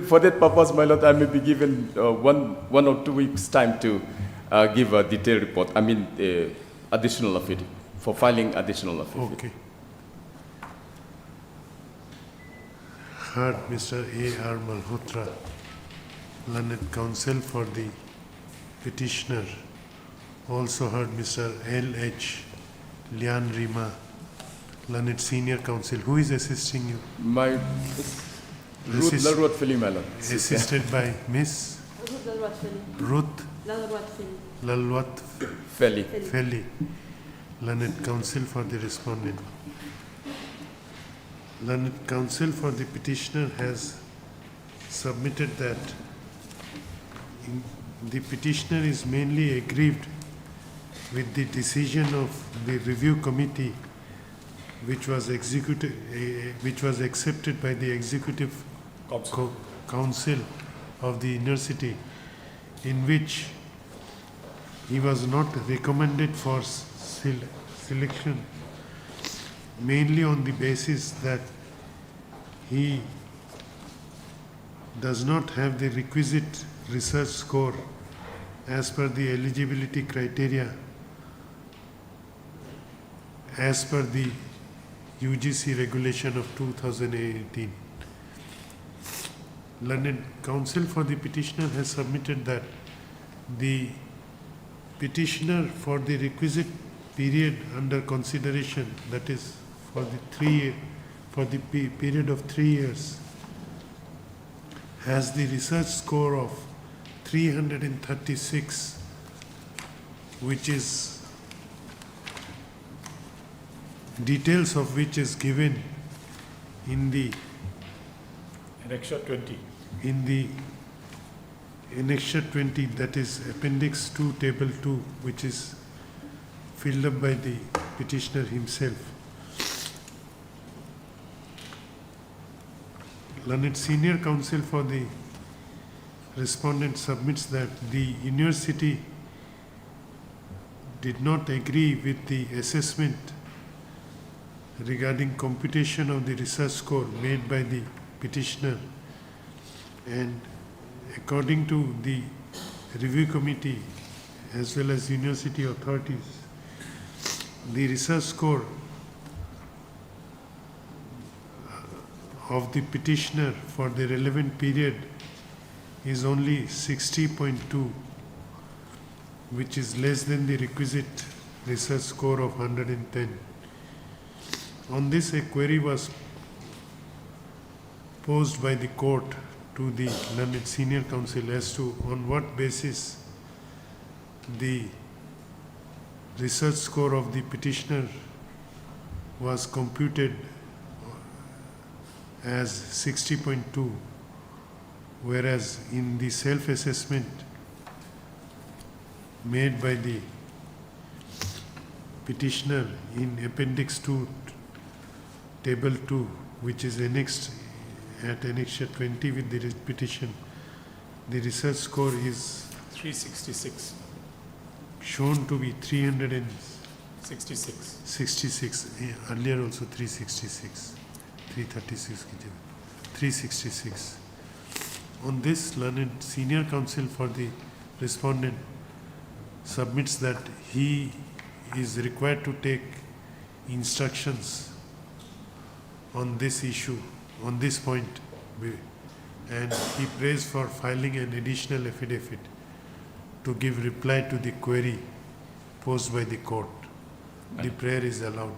For that purpose, my Lord, I may be given 1 or 2 weeks' time to give a detailed report. I mean, additional affidavit, for filing additional affidavit. Okay. Heard Mr. A.R. Malhotra, learned counsel for the petitioner. Also heard Mr. L.H. Lian Rima, learned senior counsel. Who is assisting you? My Ruth Assist- Lalruat Fili, my Lord. Assisted by Miss Ruth Lalwat Feli. Feli, learned counsel for the respondent. Learned counsel for the petitioner has submitted that the petitioner is mainly aggrieved with the decision of the review committee which was accepted by the executive council of the university, in which he was not recommended for selection, mainly on the basis that he does not have the requisite research score as per the eligibility criteria as per the UGC regulation of 2018. Learned counsel for the petitioner has submitted that the petitioner for the requisite period under consideration, that is for the period of 3 years, has the research score of 336, which is details of which is given in the Annexure 20. Annexure 20, that is Appendix 2, Table 2, which is filled up by the petitioner himself. Learned senior counsel for the respondent submits that the university did not agree with the assessment regarding computation of the research score made by the petitioner, and according to the review committee as well as university authorities, the research score of the petitioner for the relevant period is only 60.2, which is less than the requisite research score of 110. On this, a query was posed by the court to the learned senior counsel as to on what basis the research score of the petitioner was computed as 60.2, whereas in the self-assessment made by the petitioner in Appendix 2, Table 2, which is annexed at Annexure 20 with the petition, the research score is 366. shown to be 366. 66. Earlier also 366. 336 ki jagah. 366. On this, learned senior counsel for the respondent submits that he is required to take instructions on this issue, on this point, and he prays for filing an additional affidavit to give reply to the query posed by the court. The prayer is allowed.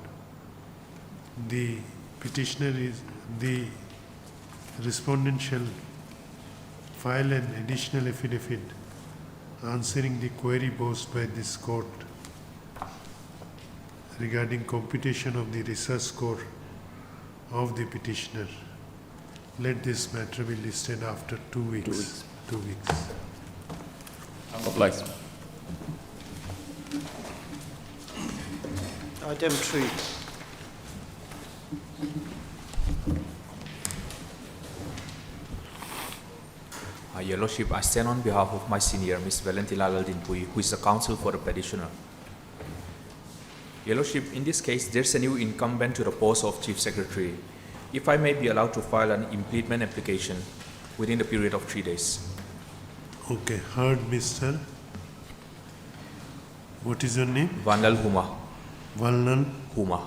The the respondent shall file an additional affidavit answering the query posed by this court regarding computation of the research score of the petitioner. Let this matter be listed after 2 weeks. 2 weeks. Obliged. Item 3. Your Lordship, I stand on behalf of my senior, Ms. Valentina Laldinpui, who is the counsel for the petitioner. Your Lordship, in this case, there's a new incumbent to the post of Chief Secretary. If I may be allowed to file an impleadment application within the period of 3 days. Okay, heard, Mr. What is your name? Vanlal Huma. Valnal Huma.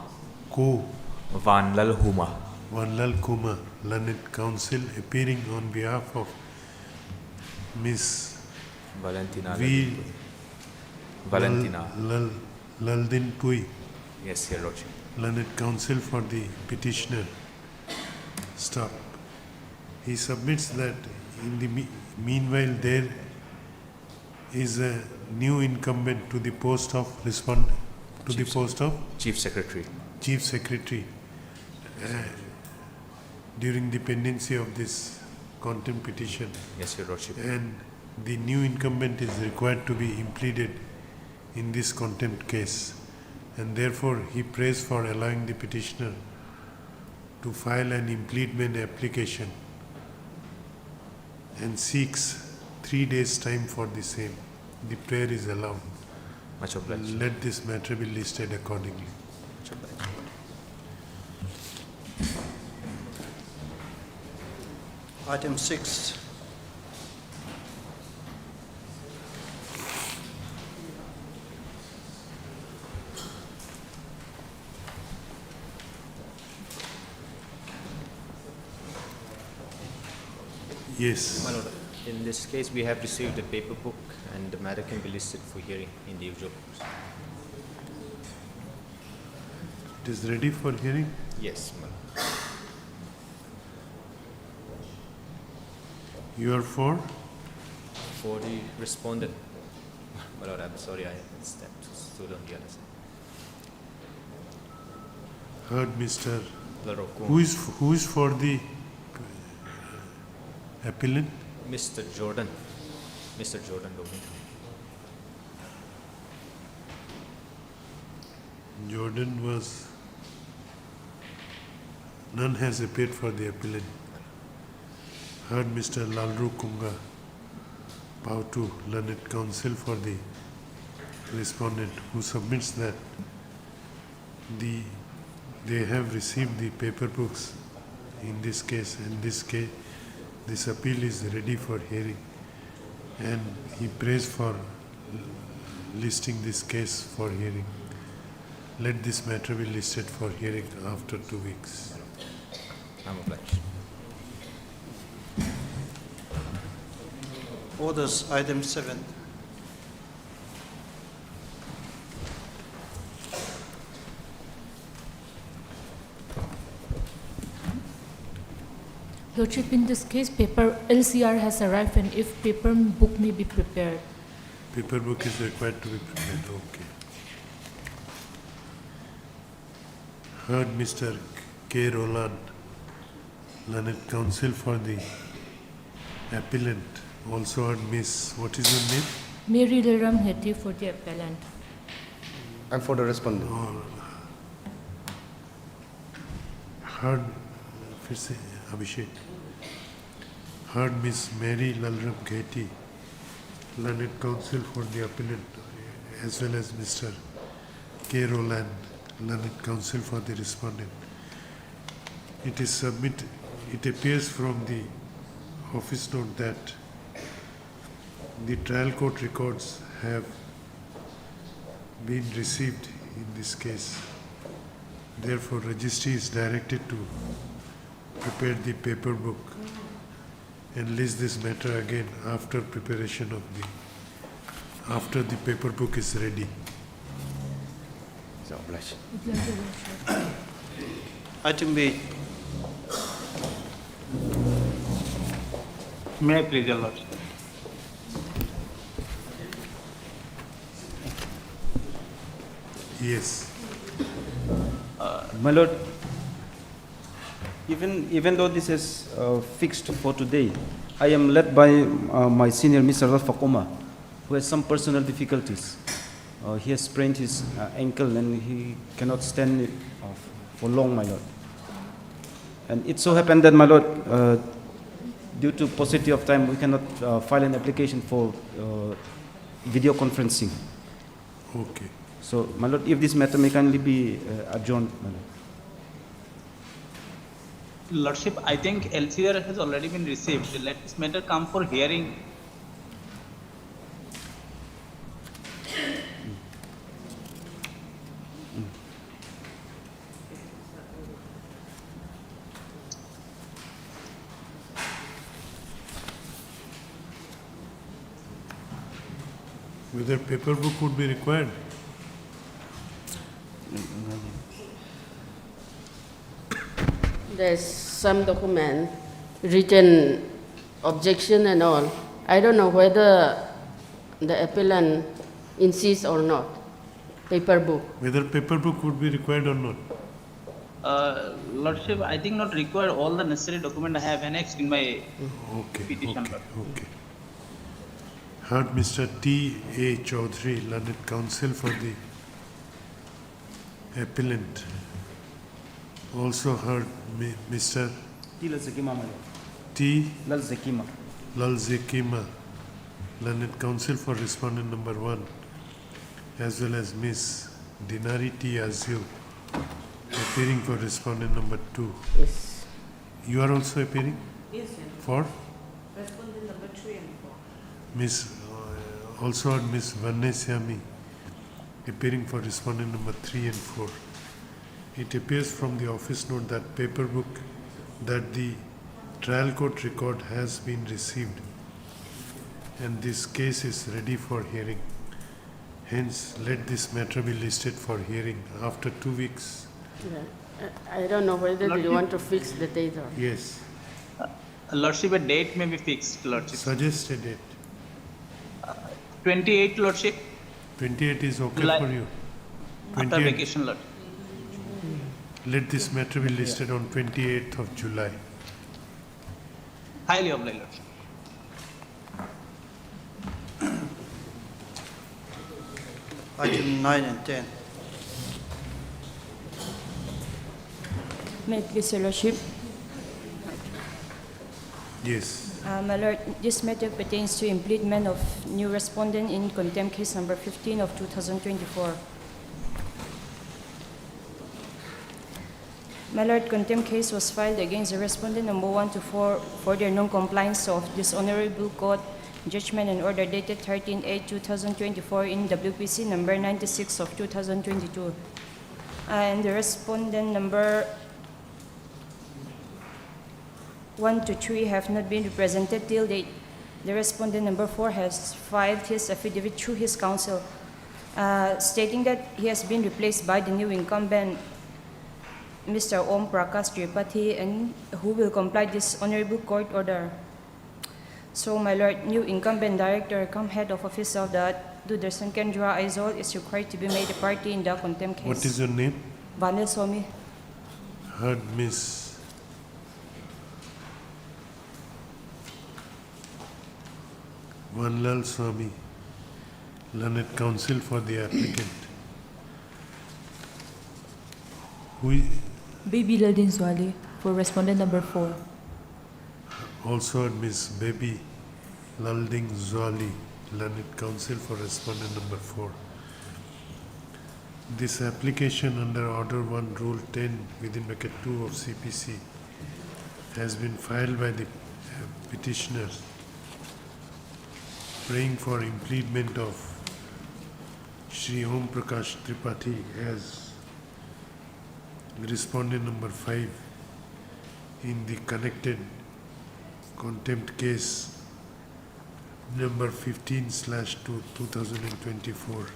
Ko. Vanlal Huma. Vanlal Kuma, learned counsel appearing on behalf of Miss Valentina. V. Valentina. Laldinpui, Yes, Your Lordship. learned counsel for the petitioner. Stop. He submits that in the meanwhile there is a new incumbent to the post of Chief Secretary. Chief Secretary during the pendency of this contempt petition, Yes, Your Lordship. and the new incumbent is required to be impleaded in this contempt case, and therefore he prays for allowing the petitioner to file an impleadment application and seeks 3 days time for the same. The prayer is allowed. Much obliged. Let this matter be listed accordingly. Much obliged. Item 6. Yes. My Lord, in this case, we have received a paper book and the matter can be listed for hearing in the usual course. It is ready for hearing. Yes, my Lord. You are for? For the respondent, my Lord, I'm sorry, I stood on the other side. Heard, Mr. Laroco. Who is for the appellant? Mr. Jordan Logan. Jordan was. None has appeared for the appellant. Heard, Mr. Lalru Kunga Pautu, learned counsel for the respondent, who submits that they have received the paper books in this case, and this appeal is ready for hearing, and he prays for listing this case for hearing. Let this matter be listed for hearing after 2 weeks. I'm obliged. Orders, item 7. Lordship, in this case, paper LCR has arrived, and if paper book may be prepared. Paper book is required to be prepared. Okay. Heard Mr. K. Roland, learned counsel for the appellant. Also heard Miss, what is your name? Mary Leram Hetty for the appellant. And for the respondent. Heard, फिर से Abhishek. Heard Miss Mary Lalram Ghetty, learned counsel for the appellant, as well as Mr. K. Roland, learned counsel for the respondent. It is submitted. It appears from the office note that the trial court records have been received in this case. Therefore, registry is directed to prepare the paper book and list this matter again after preparation of after the paper book is ready. So, bless. Item B. May I please, Your Lordship? Yes. My Lord, even though this is fixed for today, I am led by my senior, Mr. Ralph Fakoma, who has some personal difficulties. He has sprained his ankle and he cannot stand for long, my Lord. And it so happened that, my Lord, due to paucity of time, we cannot file an application for video conferencing. Okay. So, my Lord, if this matter may kindly be adjourned, my Lord. Lordship, I think LCR has already been received. Let this matter come for hearing. Whether paper book would be required? There's some document, written objection and all. I don't know whether the appellant insists or not. Paper book. Whether paper book would be required or not? Lordship, I think not required. All the necessary document I have annexed in my petition. Okay. Heard Mr. T. A. Chaudhary, learned counsel for the appellant. Also heard Mr. T. Lalzekima, my Lord. T. Lalzekima, learned counsel for respondent number 1, as well as Miss Dinari T. Azio, appearing for respondent number 2. Yes. You are also appearing? Yes, sir. For? Respondent number 3 and 4. Miss, also heard Miss Vannesyami, appearing for respondent number 3 and 4. It appears from the office note that paper book that the trial court record has been received and this case is ready for hearing. Hence, let this matter be listed for hearing after 2 weeks. Yeah. I don't know whether you want to fix the date or. Yes. Lordship, a date may be fixed, Lordship. Suggest a date. 28, Lordship. 28 is okay July. for you? After vacation, Lord. Let this matter be listed on 28th of July. Highly obliged, Lordship. Item 9 and 10. May it please, Your Lordship. Yes. My Lord, this matter pertains to impleadment of new respondent in contempt case number 15 of 2024. My Lord, contempt case was filed against the respondent number 1 to 4 for their non-compliance of this honorable court judgment and order dated 13/8/2024 in WPC number 96 of 2022. And the respondent number 1 to 3 have not been represented till date. The respondent number 4 has filed his affidavit through his counsel, stating that he has been replaced by the new incumbent. Mr. Om Prakash Tripathi, and who will comply this honorable court order. So, my lord, new incumbent director, come head of office of the Doordarshan Kendra Aizawl is required to be made a party in the contempt case. What is your name? Vanil Swami. Heard Miss Vanlal Swami, learned counsel for the applicant. Who Baby Laldin Zwali for respondent number 4. also heard Miss Baby Lalding Zwali, learned counsel for respondent number 4. This application under Order 1, Rule 10 within bracket 2 of CPC has been filed by the petitioner praying for impleadment of Shri Om Prakash Tripathi as respondent number 5 in the connected contempt case number 15/2024.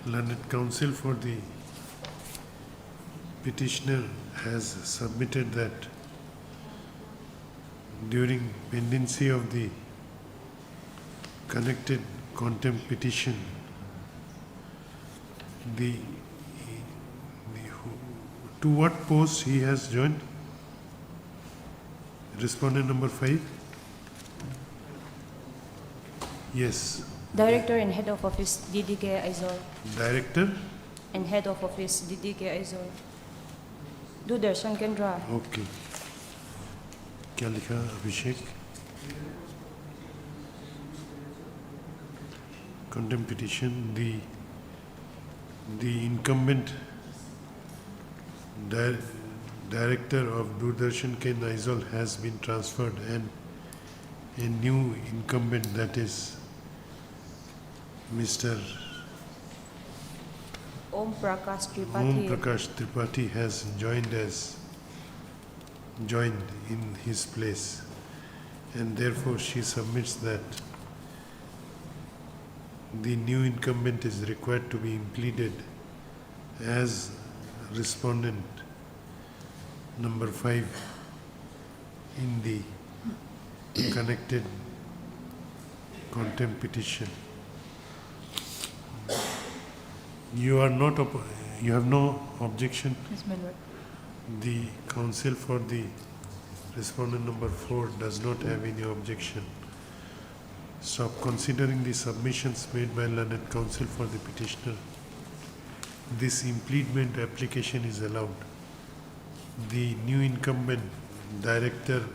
Learned counsel for the petitioner has submitted that during pendency of the connected contempt petition, to what post he has joined? Respondent number 5? Yes. Director and head of office DDK Aizawl. Director? And head of office DDK Aizawl. Doordarshan Kendra. Okay. क्या लिखा अभिषेक? Contempt petition. The incumbent director of Doordarshan Ken Aizawl has been transferred, and a new incumbent, that is Mr. Om Prakash Om Tripathi. Prakash Tripathi has joined in his place, and therefore she submits that the new incumbent is required to be impleaded as respondent number 5 in the connected contempt petition. You have no objection? Yes, my lord. The counsel for the respondent number 4 does not have any objection. Stop considering the submissions made by learned counsel for the petitioner. This impleadment application is allowed. The new incumbent director,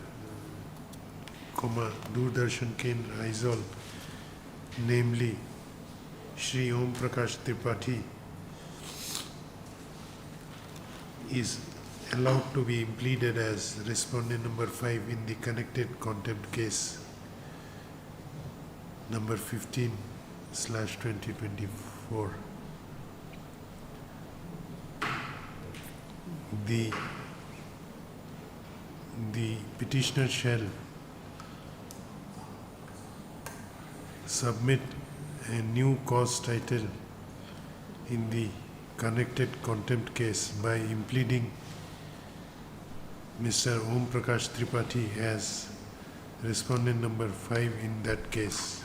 Doordarshan Ken Aizawl, namely Shri Om Prakash Tripathi, is allowed to be impleaded as respondent number 5 in the connected contempt case number 15/2024. The petitioner shall submit a new cause title in the connected contempt case by impleading Mr. Om Prakash Tripathi as respondent number 5 in that case.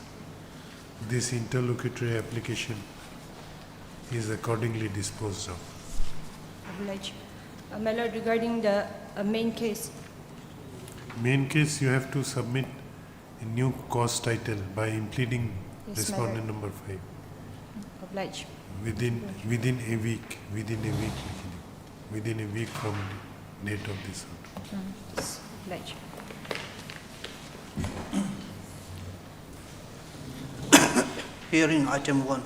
This interlocutory application is accordingly disposed of. Oblige. My lord, regarding the main case, Main case, you have to submit a new cause title by impleading Yes, respondent my number 5 oblige. within a week from the date of this order. Yes, oblige. Hearing item 1.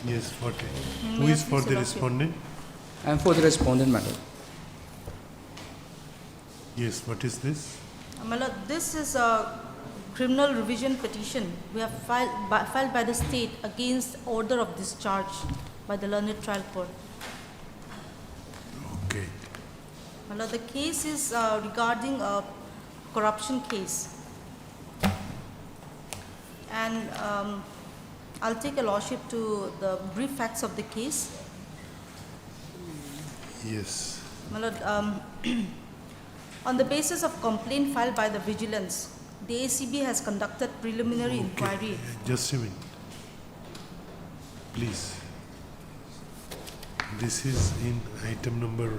Yes, who is for the respondent? I am for the respondent, madam. Yes, what is this? My lord, this is a criminal revision petition we have filed by the state against order of discharge by the learned trial court. Okay. My lord, the case is regarding a corruption case. And I'll take a lordship to the brief facts of the case. Yes. My lord, on the basis of complaint filed by the vigilance, the ACB has conducted preliminary inquiry. Just a minute. Please. This is in item number.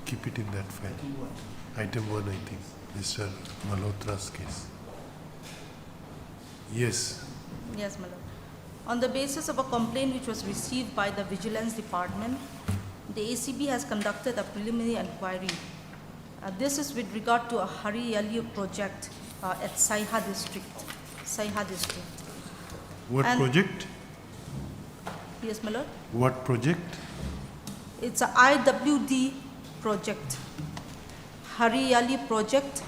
Keep it in that file. Item 1, I think. Mr. Malhotra's case. Yes. Yes, my lord. On the basis of a complaint which was received by the Vigilance Department, the ACB has conducted a preliminary inquiry. This is with regard to a Hariyali project at Saiha district. What project? Yes, my lord. What project? It's a IWD project. Hariyali project.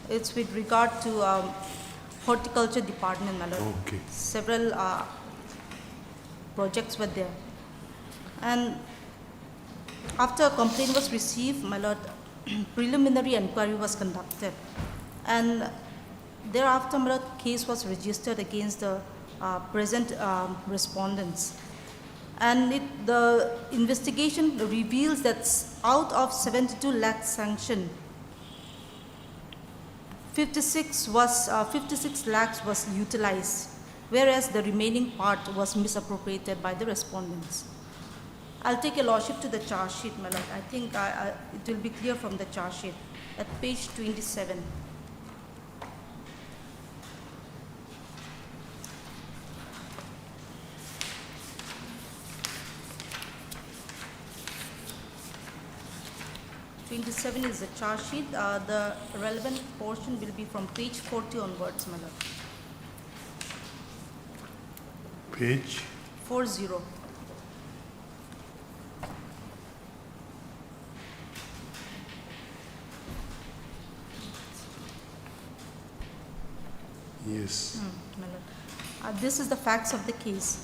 It's with regard to horticulture department, my lord. Okay. Several projects were there. And after a complaint was received, my lord, preliminary inquiry was conducted. And thereafter, my lord, case was registered against the present respondents. And the investigation reveals that out of 72 lakh sanction, 56 lakhs was utilized, whereas the remaining part was misappropriated by the respondents. I'll take a lordship to the charge sheet, my lord. I think it will be clear from the charge sheet at page 27. Twenty-seven is the charge sheet. The relevant portion will be from page 40 onwards, my lord. Page 40. Yes. My lord. This is the facts of the case.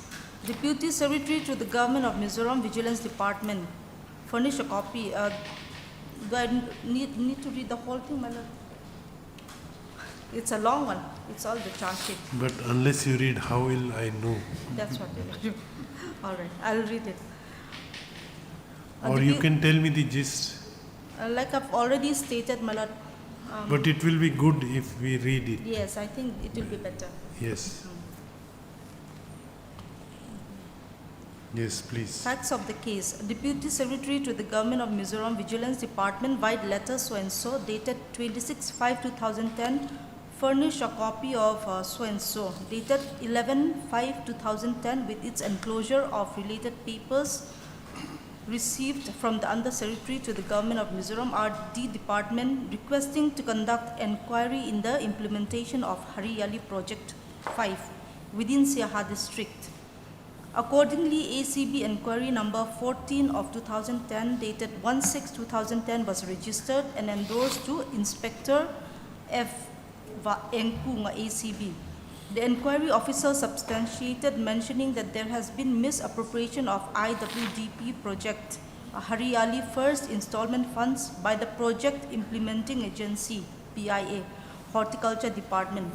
Deputy Secretary to the Government of Mizoram Vigilance Department furnish a copy. Do I need to read the whole thing, my lord? It's a long one. It's all the charge sheet. But unless you read, how will I know? That's what I will do. All right, I'll read it. Or you can tell me the gist. Like I've already stated, my lord. But it will be good if we read it. Yes, I think it will be better. Yes. Yes, please. Facts of the case. Deputy Secretary to the Government of Mizoram Vigilance Department, white letter so-and-so, dated 26/5/2010, furnish a copy of so-and-so, dated 11/5/2010, with its enclosure of related papers received from the Under Secretary to the Government of Mizoram RD Department, requesting to conduct inquiry in the implementation of Hariyali Project 5 within Saiha district. Accordingly, ACB inquiry number 14 of 2010 dated 1/6/2010 was registered and endorsed to Inspector F. Enkunga ACB. The inquiry officer substantiated, mentioning that there has been misappropriation of IWDP project Hariyali first installment funds by the project implementing agency PIA Horticulture Department,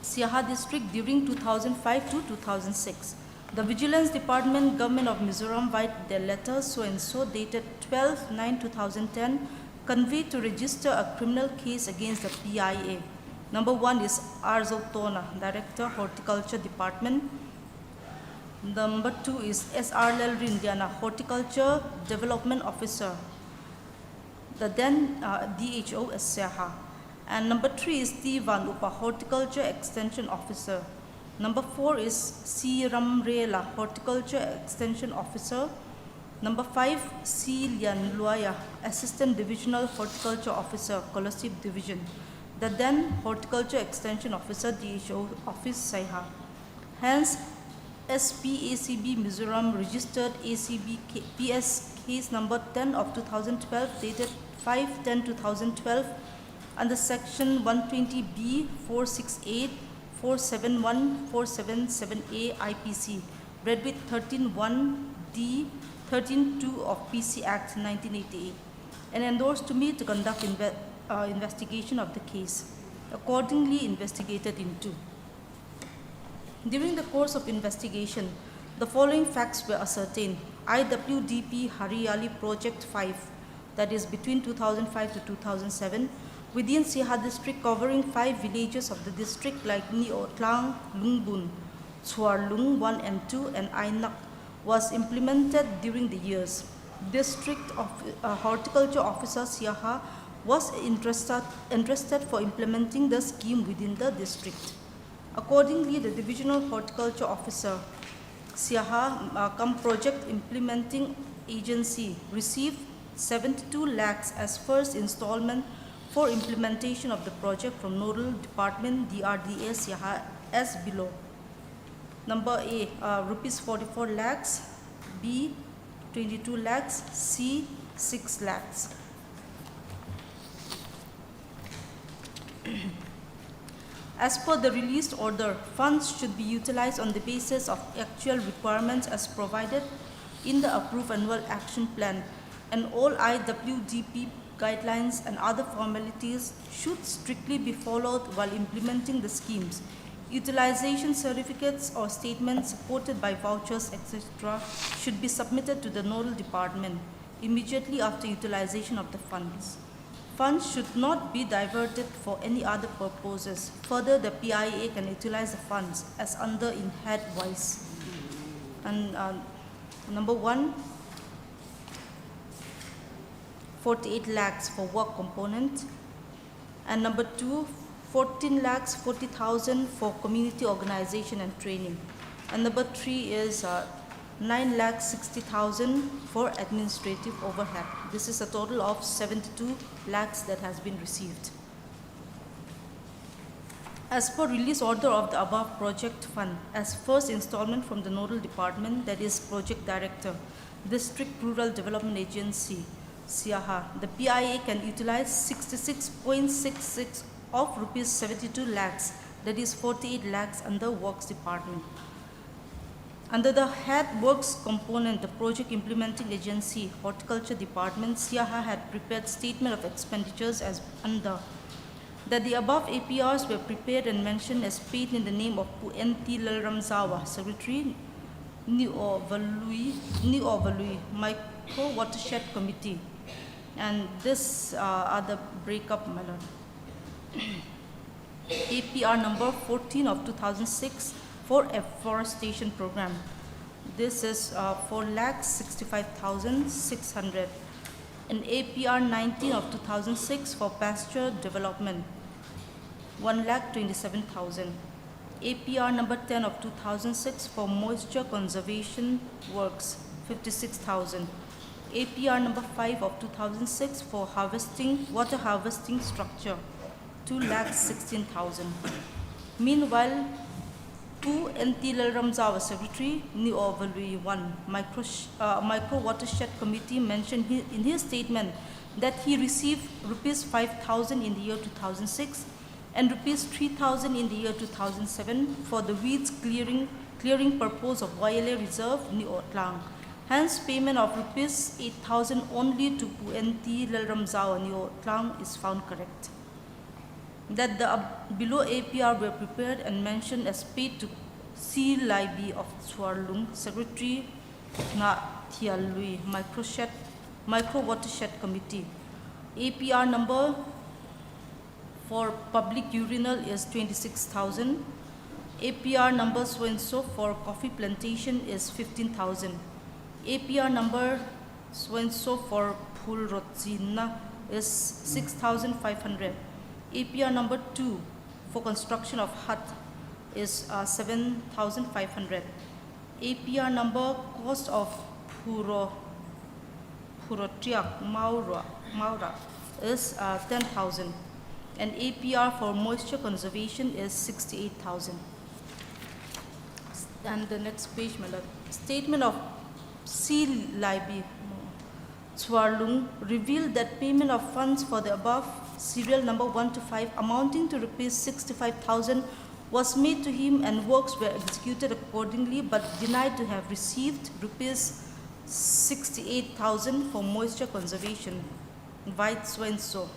Saiha district during 2005 to 2006. The Vigilance Department, Government of Mizoram, via their letter so-and-so dated 12/9/2010, conveyed to register a criminal case against the PIA. Number 1 is Arzotona, Director, Horticulture Department. Number 2 is S.R. Rindiana, Horticulture Development Officer, the then DHO is Saiha. And number 3 is T. Vanupa, Horticulture Extension Officer. Number 4 is C. Ramrela, Horticulture Extension Officer. Number 5, C. Lian Luaya, Assistant Divisional Horticulture Officer, Colosip Division, the then Horticulture Extension Officer, DHO Office, Saiha. Hence, SPACB Mizoram registered ACB PS case number 10 of 2012 dated 5/10/2012 under section 120B 468 471 477A IPC, read with 13(1)D 13(2) of PC Act 1988, and endorsed to me to conduct investigation of the case. Accordingly investigated into. During the course of investigation, the following facts were ascertained. IWDP Hariyali Project 5, that is between 2005 to 2007, within Siha district covering 5 villages of the district like Niotlang, Lungbun, Chuarlung 1 and 2, and Ainak, was implemented during the years. District Horticulture Officer Siaha was interested for implementing the scheme within the district. Accordingly, the Divisional Horticulture Officer Siaha Project Implementing Agency received 72 lakhs as first installment for implementation of the project from Nodal Department DRDA Siaha as below. Number A, rupees 44 lakhs, B, 22 lakhs, C, 6 lakhs. As per the released order, funds should be utilized on the basis of actual requirements as provided in the approved annual action plan, and all IWDP guidelines and other formalities should strictly be followed while implementing the schemes. Utilization certificates or statements supported by vouchers, etc. should be submitted to the nodal department immediately after utilization of the funds. Funds should not be diverted for any other purposes. Further, the PIA can utilize the funds as under in headwise. And number 1, 48 lakhs for work component. And number 2, 14 lakhs 40,000 for community organization and training. And number 3 is 9 lakhs 60,000 for administrative overhead. This is a total of 72 lakhs that has been received. As per release order of the above project fund, as first installment from the nodal department, that is project director, District Rural Development Agency, Siaha, the PIA can utilize 66.66 of rupees 72 lakhs, that is 48 lakhs under works department. Under the head works component, the project implementing agency, horticulture department, Siaha had prepared statement of expenditures as under. That the above APRs were prepared and mentioned as paid in the name of Puenti Lalramzawa, Secretary, New Ovalui, Micro Watershed Committee. And this are the breakup, my lord. APR number 14 of 2006 for afforestation program. This is 4,65,600. And APR 19 of 2006 for pasture development, 1,27,000. APR number 10 of 2006 for moisture conservation works, 56,000. APR number 5 of 2006 for water harvesting structure, 2,16,000. Meanwhile, Puenti Lalramzawa, Secretary, New Ovalui 1, Micro Watershed Committee mentioned in his statement that he received rupees 5,000 in the year 2006 and rupees 3,000 in the year 2007 for the weeds clearing purpose of YLA Reserve, Niotlang. Hence, payment of rupees 8,000 only to Puenti Lalramzawa, Niotlang is found correct. That the below APR were prepared and mentioned as paid to C. Laibi of Chuarlung, Secretary, Nga Thialui, Micro Watershed Committee. APR number for public urinal is 26,000. APR number so and so for coffee plantation is 15,000. APR number so and so for Pulrotzina is 6,500. APR number 2 for construction of hut is 7,500. APR number cost of Purotriak Maura is 10,000. And APR for moisture conservation is 68,000. And the next page, my lord. Statement of C. Laibi, Tsuarlung revealed that payment of funds for the above serial number 1 to 5 amounting to rupees 65,000 was made to him and works were executed accordingly, but denied to have received rupees 68,000 for moisture conservation. Vide so and so.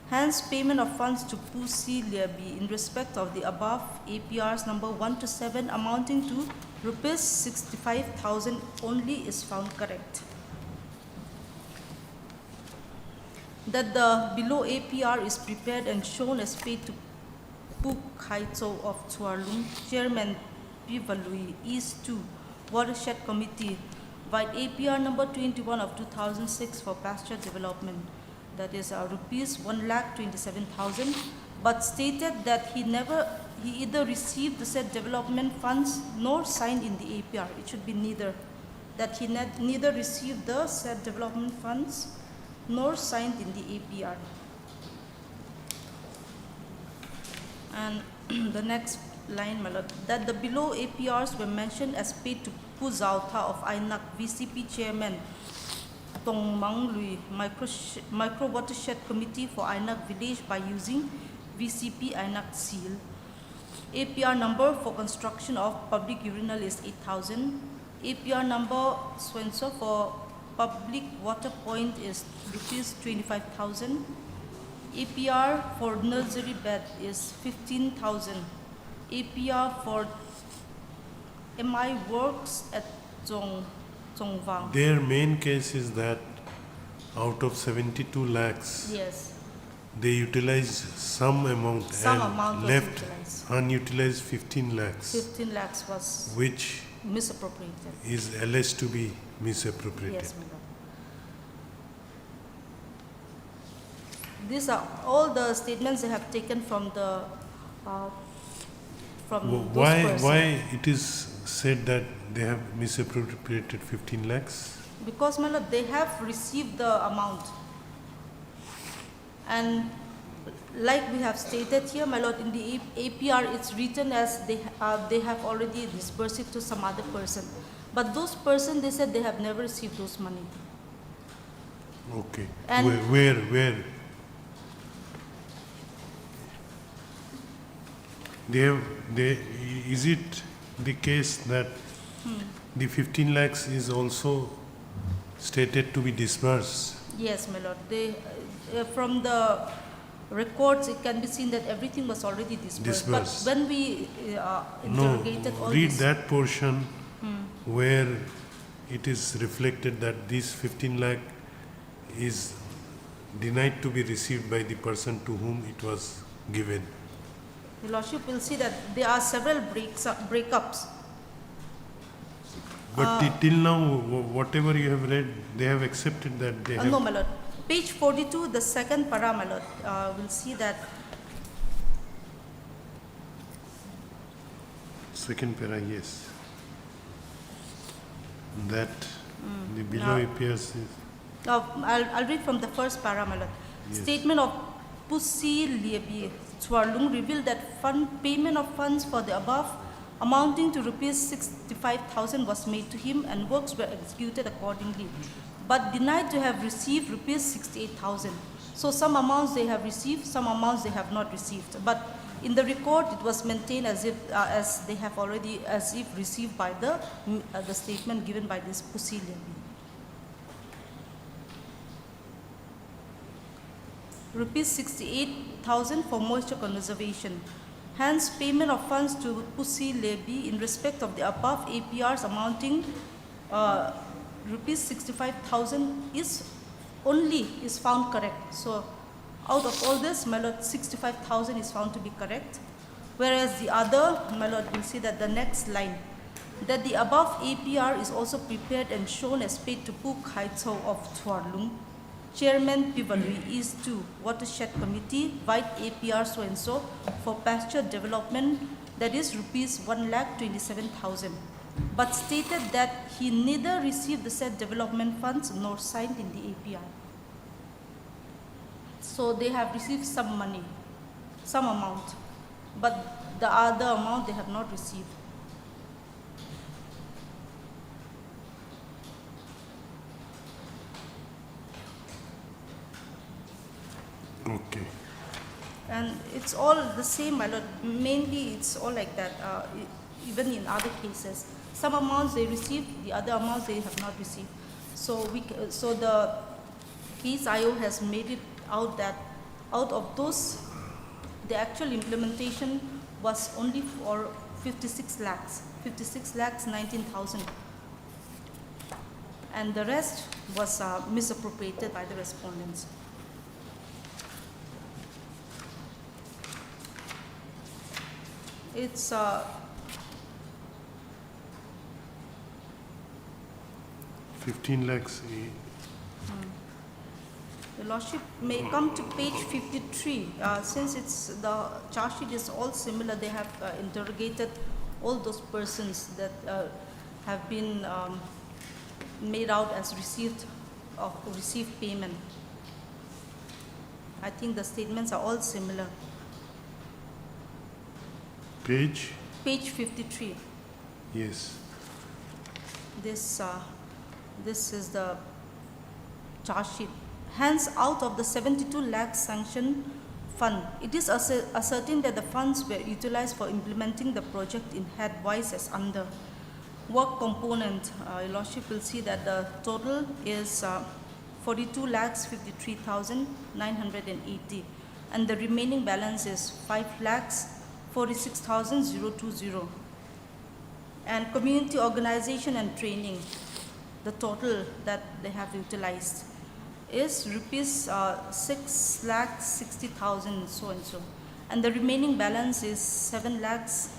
Hence, payment of funds to Pusi Liabi in respect of the above APRs number 1 to 7 amounting to rupees 65,000 only is found correct. That the below APR is prepared and shown as paid to Puk Haitso of Tsuarlung, Chairman Pivalui, East 2, Watershed Committee, vide APR number 21 of 2006 for pasture development, that is rupees 1,27,000, but stated that he either received the said development funds nor signed in the APR. It should be neither. That he neither received the said development funds nor signed in the APR. And the next line, my lord, that the below APRs were mentioned as paid to Pu Zauta of INAC VCP Chairman Tong Mang Lui Micro Watershed Committee for INAC Village by using VCP INAC seal. APR number for construction of public urinal is 8,000. APR number so for public water point is rupees 25,000. APR for nursery bed is 15,000. APR for MI works at Zhongvang. Their main case is that out of 72 lakhs, Yes. they utilized some amount Some and amount was left utilized. unutilized 15 lakhs, 15 lakhs was which misappropriated. is alleged to be misappropriated. Yes, madam. These are all the statements they have taken from the Why it is said that they have misappropriated 15 lakhs? Because, my lord, they have received the amount. And like we have stated here, my lord, in the APR, it's written as they have already disbursed it to some other person. But those person, they said they have never received those money. Okay. And Where? Is it the case that the 15 lakhs is also stated to be disbursed? Yes, my lord. They, from the records, it can be seen that everything was already disbursed. Disbursed. But when we interrogated all Read this, that portion where it is reflected that this 15 lakh is denied to be received by the person to whom it was given. Your Lordship will see that there are several breakups. But till now, whatever you have read, they have accepted that they have. No, my lord. Page 42, the second para, my lord, we'll see that. Second para, yes. That the below appears is. I'll read from the first para, my lord. Yes. Statement of Pusi Liebi Tsuarlung revealed that payment of funds for the above amounting to rupees 65,000 was made to him and works were executed accordingly, but denied to have received rupees 68,000. So some amounts they have received, some amounts they have not received. But in the record, it was maintained as if they have already, as if received by the statement given by this Pusi Liebi. Rupees 68,000 for moisture conservation. Hence, payment of funds to Pusi Liebi in respect of the above APRs amounting rupees 65,000 is found correct. So, out of all this, my lord, 65,000 is found to be correct. Whereas the other, my lord, will see that the next line, that the above APR is also prepared and shown as paid to Puk Haitso of Tsuarlung, Chairman Pivalui East 2, Watershed Committee, vide APR so-and-so for pasture development, that is rupees 1,27,000, but stated that he neither received the said development funds nor signed in the APR. So they have received some money, some amount, but the other amount they have not received. Okay. And it's all the same, my lord. Mainly it's all like that, even in other cases. Some amounts they received, the other amounts they have not received. So so the case IO has made it out that out of those, the actual implementation was only for 56 lakhs 19,000. And the rest was misappropriated by the respondents. It's 15 lakhs. Your Lordship may come to page 53. Since it's the charge sheet is all similar, they have interrogated all those persons that have been made out as received payment. I think the statements are all similar. Page? Page 53. Yes. This is the charge sheet. Hence, out of the 72 lakh sanction fund, it is ascertained that the funds were utilized for implementing the project in headwise as under. Work component, Your Lordship will see that the total is 42 lakhs 53,980, and the remaining balance is 5 lakhs 46,020. And community organization and training, the total that they have utilized is rupees 6 lakhs 60,000 so and so, and the remaining balance is 7 lakhs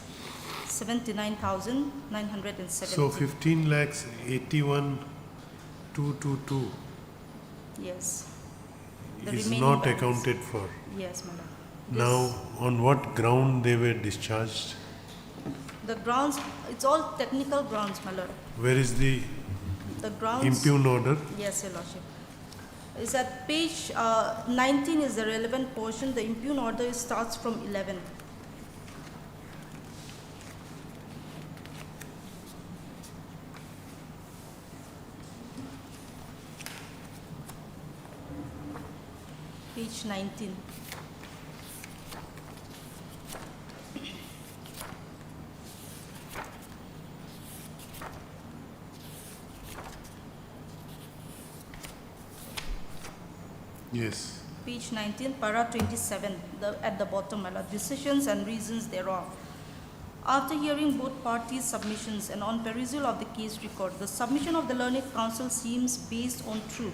79,970. So 15 lakhs 81,222 Yes. is remaining not balance. accounted for. Yes, madam. Now, on what ground they were discharged? The grounds, it's all technical grounds, my lord. Where is the grounds. impugn order? Yes, Your Lordship. Is at page 19 is the relevant portion. The impugn order starts from 11. Page 19. Yes. Page 19, para 27, at the bottom, decisions and reasons thereof. After hearing both parties' submissions and on perusal of the case record, the submission of the Learned Counsel seems based on truth.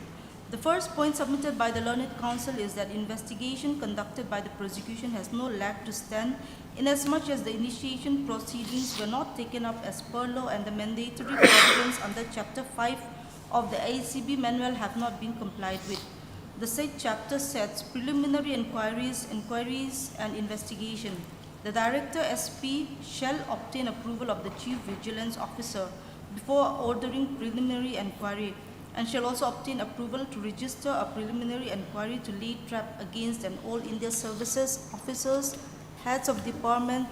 The first point submitted by the Learned Counsel is that investigation conducted by the prosecution has no leg to stand, inasmuch as the initiation proceedings were not taken up as per law and the mandatory provisions under Chapter 5 of the ACB manual have not been complied with. The said chapter sets preliminary inquiries and investigation. The Director SP shall obtain approval of the Chief Vigilance Officer before ordering preliminary inquiry, and shall also obtain approval to register a preliminary inquiry to lay trap against an All India Services officers, heads of department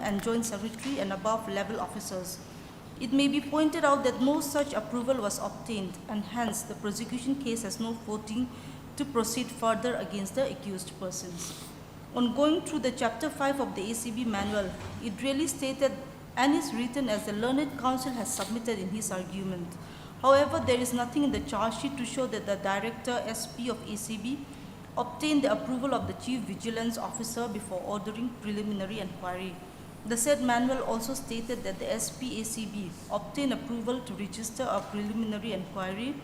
and joint secretary and above level officers. It may be pointed out that no such approval was obtained, and hence the prosecution case has no footing to proceed further against the accused persons. On going through the Chapter 5 of the ACB manual, it really stated and is written as the Learned Counsel has submitted in his argument. However, there is nothing in the charge sheet to show that the Director SP of ACB obtained the approval of the Chief Vigilance Officer before ordering preliminary inquiry. The said manual also stated that the SP-ACB obtained approval to register a preliminary inquiry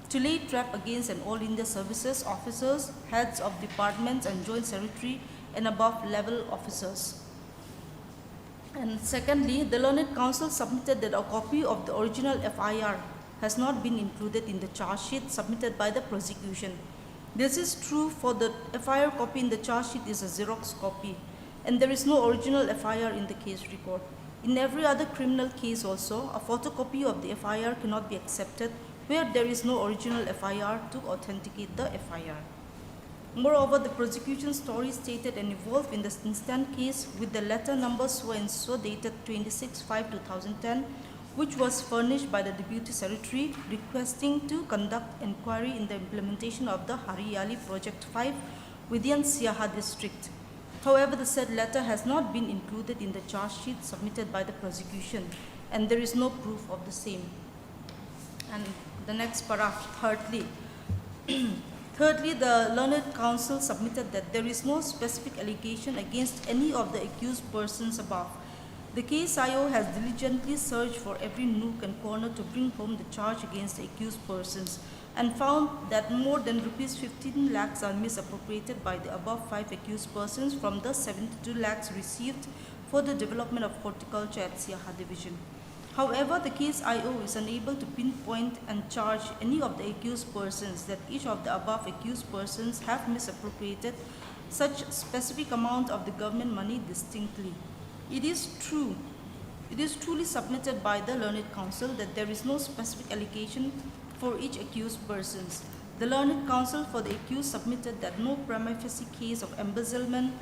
to lay trap against an All India Services officers, heads of departments and joint secretary and above level officers. And secondly, the Learned Counsel submitted that a copy of the original FIR has not been included in the charge sheet submitted by the prosecution. This is true, for the FIR copy in the charge sheet is a Xerox copy, and there is no original FIR in the case record. In every other criminal case also, a photocopy of the FIR cannot be accepted where there is no original FIR to authenticate the FIR. Moreover, the prosecution story stated and evolved in the instant case with the letter number so and so dated 26/5/2010, which was furnished by the Deputy Secretary requesting to conduct inquiry in the implementation of the Hariyali Project 5 within Siaha district. However, the said letter has not been included in the charge sheet submitted by the prosecution, and there is no proof of the same. And the next paragraph, thirdly, the learned counsel submitted that there is no specific allegation against any of the accused persons above. The case IO has diligently searched for every nook and corner to bring home the charge against the accused persons and found that more than rupees 15 lakhs are misappropriated by the above 5 accused persons from the 72 lakhs received for the development of horticulture at Siaha division. However, the case IO is unable to pinpoint and charge any of the accused persons that each of the above accused persons have misappropriated such specific amount of the government money distinctly. It is truly submitted by the learned counsel that there is no specific allegation for each accused persons. The learned counsel for the accused submitted that no prima facie case of embezzlement,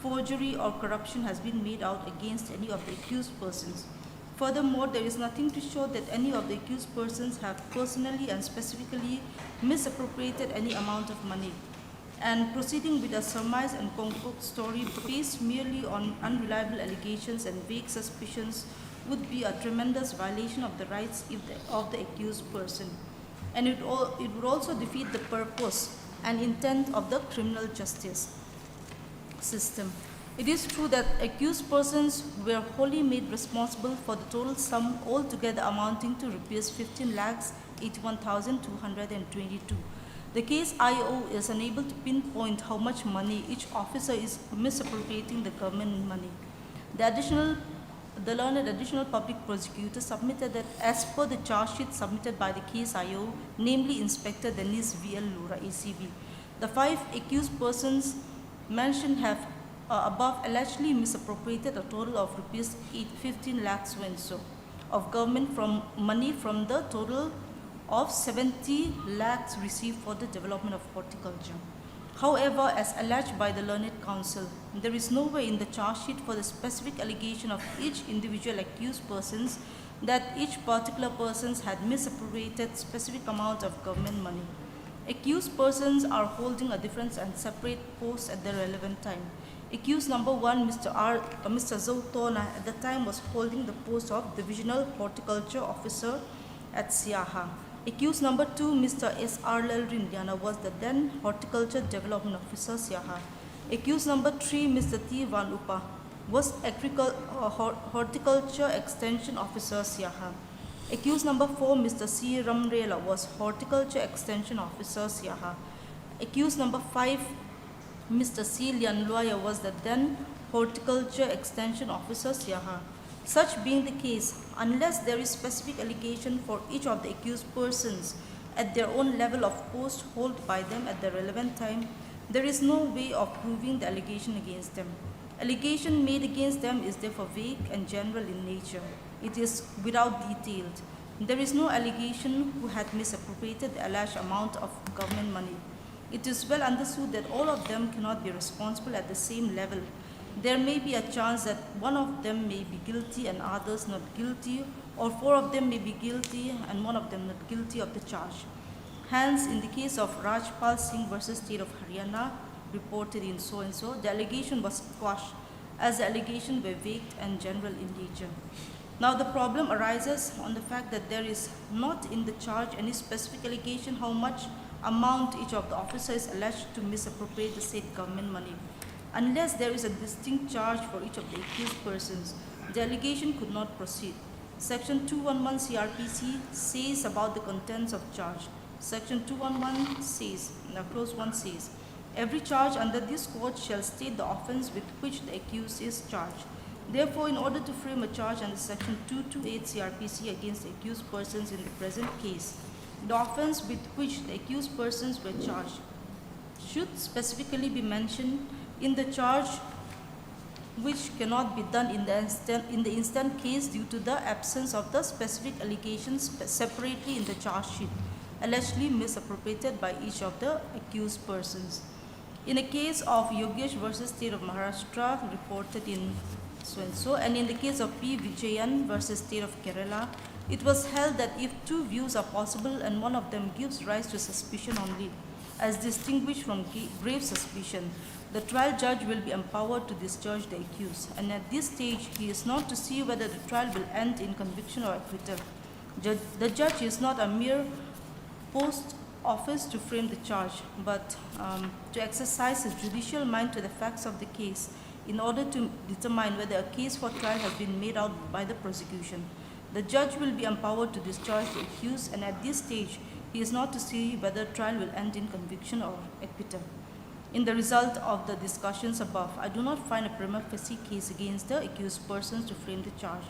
forgery or corruption has been made out against any of the accused persons. Furthermore, there is nothing to show that any of the accused persons have personally and specifically misappropriated any amount of money. And proceeding with a surmise and concocted story based merely on unreliable allegations and vague suspicions would be a tremendous violation of the rights of the accused person. And it would also defeat the purpose and intent of the criminal justice system. It is true that accused persons were wholly made responsible for the total sum altogether amounting to rupees 15,81,222. The case IO is unable to pinpoint how much money each officer is misappropriating the government money. The learned additional public prosecutor submitted that as per the charge sheet submitted by the case IO, namely Inspector Dennis V.L. Lura, ACB, the 5 accused persons mentioned have above allegedly misappropriated a total of rupees 15 lakhs so of government money from the total of 70 lakhs received for the development of horticulture. However, as alleged by the learned counsel, there is no way in the charge sheet for the specific allegation of each individual accused persons that each particular persons had misappropriated specific amount of government money. Accused persons are holding a different and separate post at the relevant time. Accused number 1, Mr. Zautona, at the time was holding the post of Divisional Horticulture Officer at Siaha. Accused number 2, Mr. S.R. Rindiana, was the then Horticulture Development Officer, Siaha. Accused number 3, Mr. T. Van Upa, was Horticulture Extension Officer, Siaha. Accused number 4, Mr. C. Ramrela, was Horticulture Extension Officer, Siaha. Accused number 5, Mr. C. Lianluaya, was the then Horticulture Extension Officer, Siaha. Such being the case, unless there is specific allegation for each of the accused persons at their own level of post held by them at the relevant time, there is no way of proving the allegation against them. Allegation made against them is therefore vague and general in nature. It is without detail. There is no allegation who had misappropriated the alleged amount of government money. It is well understood that all of them cannot be responsible at the same level. There may be a chance that one of them may be guilty and others not guilty, or 4 of them may be guilty and 1 of them not guilty of the charge. Hence, in the case of Rajpal Singh versus State of Haryana, reported in so-and-so, the allegation was quashed as the allegations were vague and general in nature. Now, the problem arises on the fact that there is not in the charge any specific allegation how much amount each of the officers is alleged to misappropriate the said government money. Unless there is a distinct charge for each of the accused persons, the allegation could not proceed. Section 211 CRPC says about the contents of charge. Section 211 says, clause 1 says, every charge under this code shall state the offence with which the accused is charged. Therefore, in order to frame a charge under Section 228 CRPC against the accused persons in the present case, the offence with which the accused persons were charged should specifically be mentioned in the charge, which cannot be done in the instant case due to the absence of the specific allegations separately in the charge sheet, allegedly misappropriated by each of the accused persons. In a case of Yogesh versus State of Maharashtra, reported in so-and-so, and in the case of P. Vijayan versus State of Kerala, It was held that if two views are possible and one of them gives rise to suspicion only, as distinguished from grave suspicion, the trial judge will be empowered to discharge the accused, and at this stage he is not to see whether the trial will end in conviction or acquittal. The judge is not a mere post office to frame the charge, but to exercise his judicial mind to the facts of the case in order to determine whether a case for trial has been made out by the prosecution. The judge will be empowered to discharge the accused, and at this stage, he is not to see whether trial will end in conviction or acquittal. In the result of the discussions above, I do not find a prima facie case against the accused persons to frame the charge.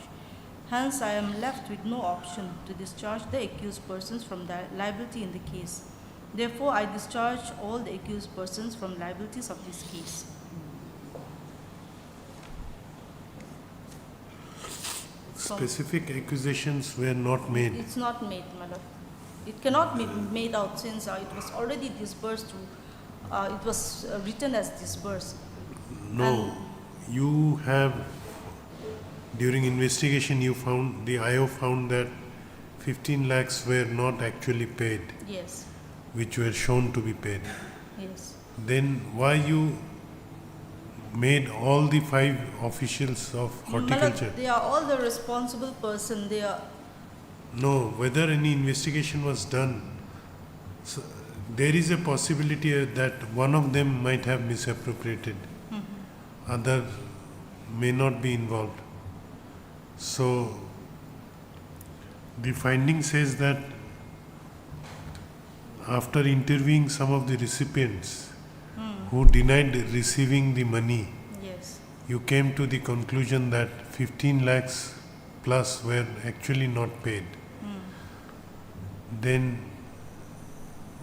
Hence, I am left with no option to discharge the accused persons from liability in the case. Therefore, I discharge all the accused persons from liabilities of this case. Specific accusations were not made. It's not made, madam. It cannot be made out since it was already disbursed to, it was written as disbursed. No, you have, during investigation you found, the IO found that 15 lakhs were not actually paid. Yes. Which were shown to be paid. Yes. Then why you made all the 5 officials of horticulture? They are all the responsible person. They are. No, whether any investigation was done, so there is a possibility that one of them might have misappropriated. Other may not be involved. So the finding says that after interviewing some of the recipients who denied receiving the money, yes, you came to the conclusion that 15 lakhs plus were actually not paid. Then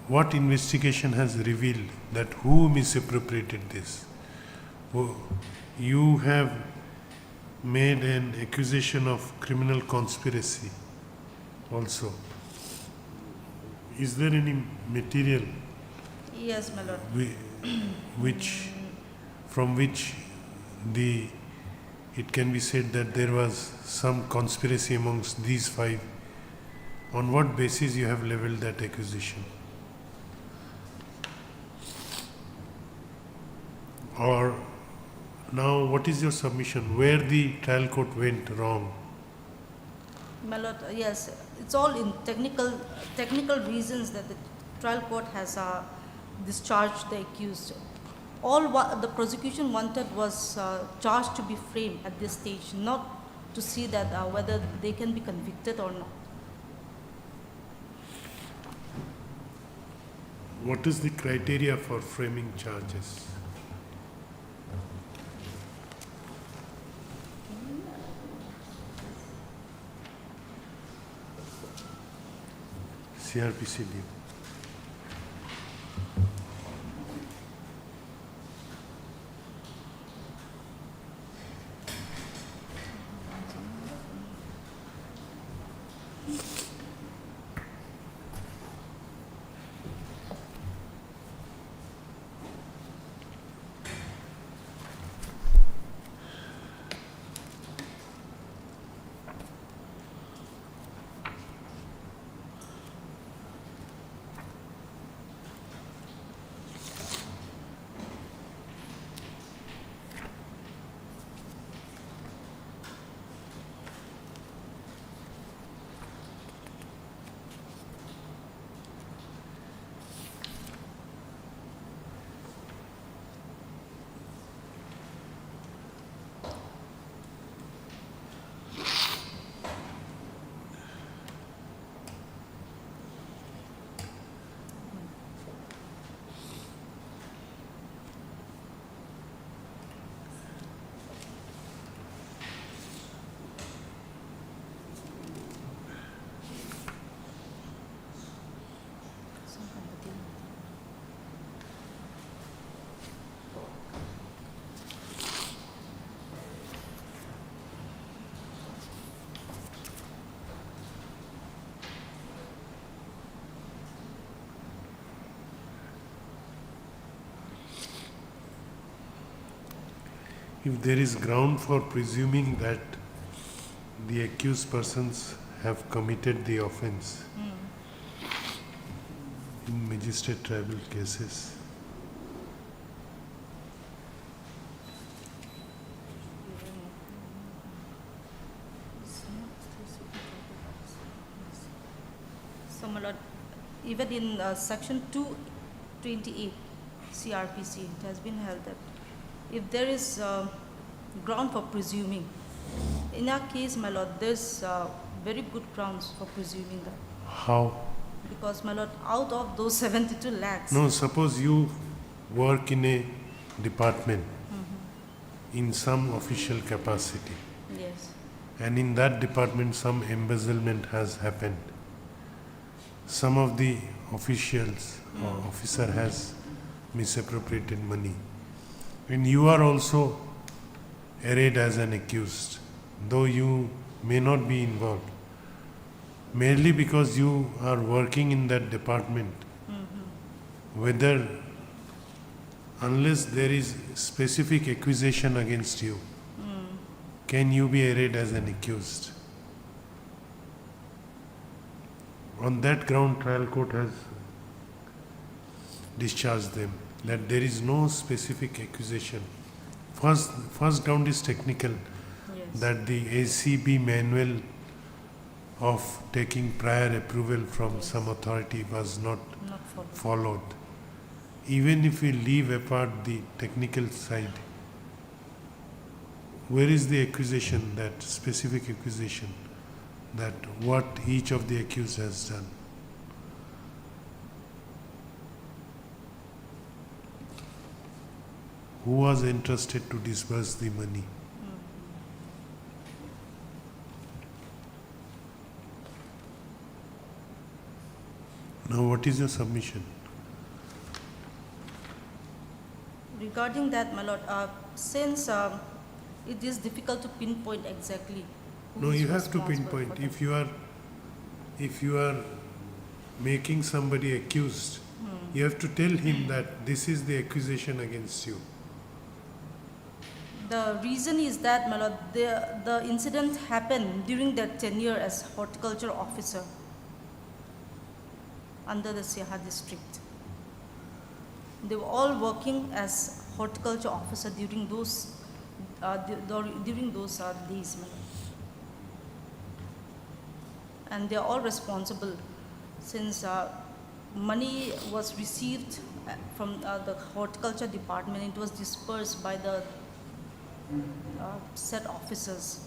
what investigation has revealed that who misappropriated this? You have made an accusation of criminal conspiracy also. Is there any material yes, my lord, from which it can be said that there was some conspiracy amongst these 5? On what basis you have leveled that accusation? Or now what is your submission? Where the trial court went wrong? my lord, yes, it's all in technical reasons that the trial court has discharged the accused. All what the prosecution wanted was charge to be framed at this stage, not to see that whether they can be convicted or not. What is the criteria for framing charges? CRPC. If there is ground for presuming that the accused persons have committed the offence in magistrate tribal cases. So, my lord, even in section 228 CRPC, it has been held that if there is ground for presuming, in our case, my lord, there's very good grounds for presuming that. How? Because, my lord, out of those 72 lakhs. No, suppose you work in a department in some official capacity, Yes. and in that department some embezzlement has happened. Some of the officials or officer has misappropriated money, and you are also arrayed as an accused, though you may not be involved, merely because you are working in that department. Whether, unless there is specific accusation against you, can you be arrayed as an accused? On that ground, trial court has discharged them, that there is no specific accusation. First ground is technical, that the ACB manual of taking prior approval from some authority was not followed. Even if we leave apart the technical side, where is the accusation, that specific accusation, that what each of the accused has done? Who was entrusted to disburse the money? Now, what is your submission? Regarding that, my lord, since it is difficult to pinpoint exactly. who No, is you have to responsible for pinpoint. that. If you are making somebody accused, you have to tell him that this is the accusation against you. The reason is that, my lord, the incident happened during their tenure as horticulture officer under the Siaha district. They were all working as horticulture officer during those days, my lord. And they are all responsible, since money was received from the horticulture department. It was dispersed by the said officers.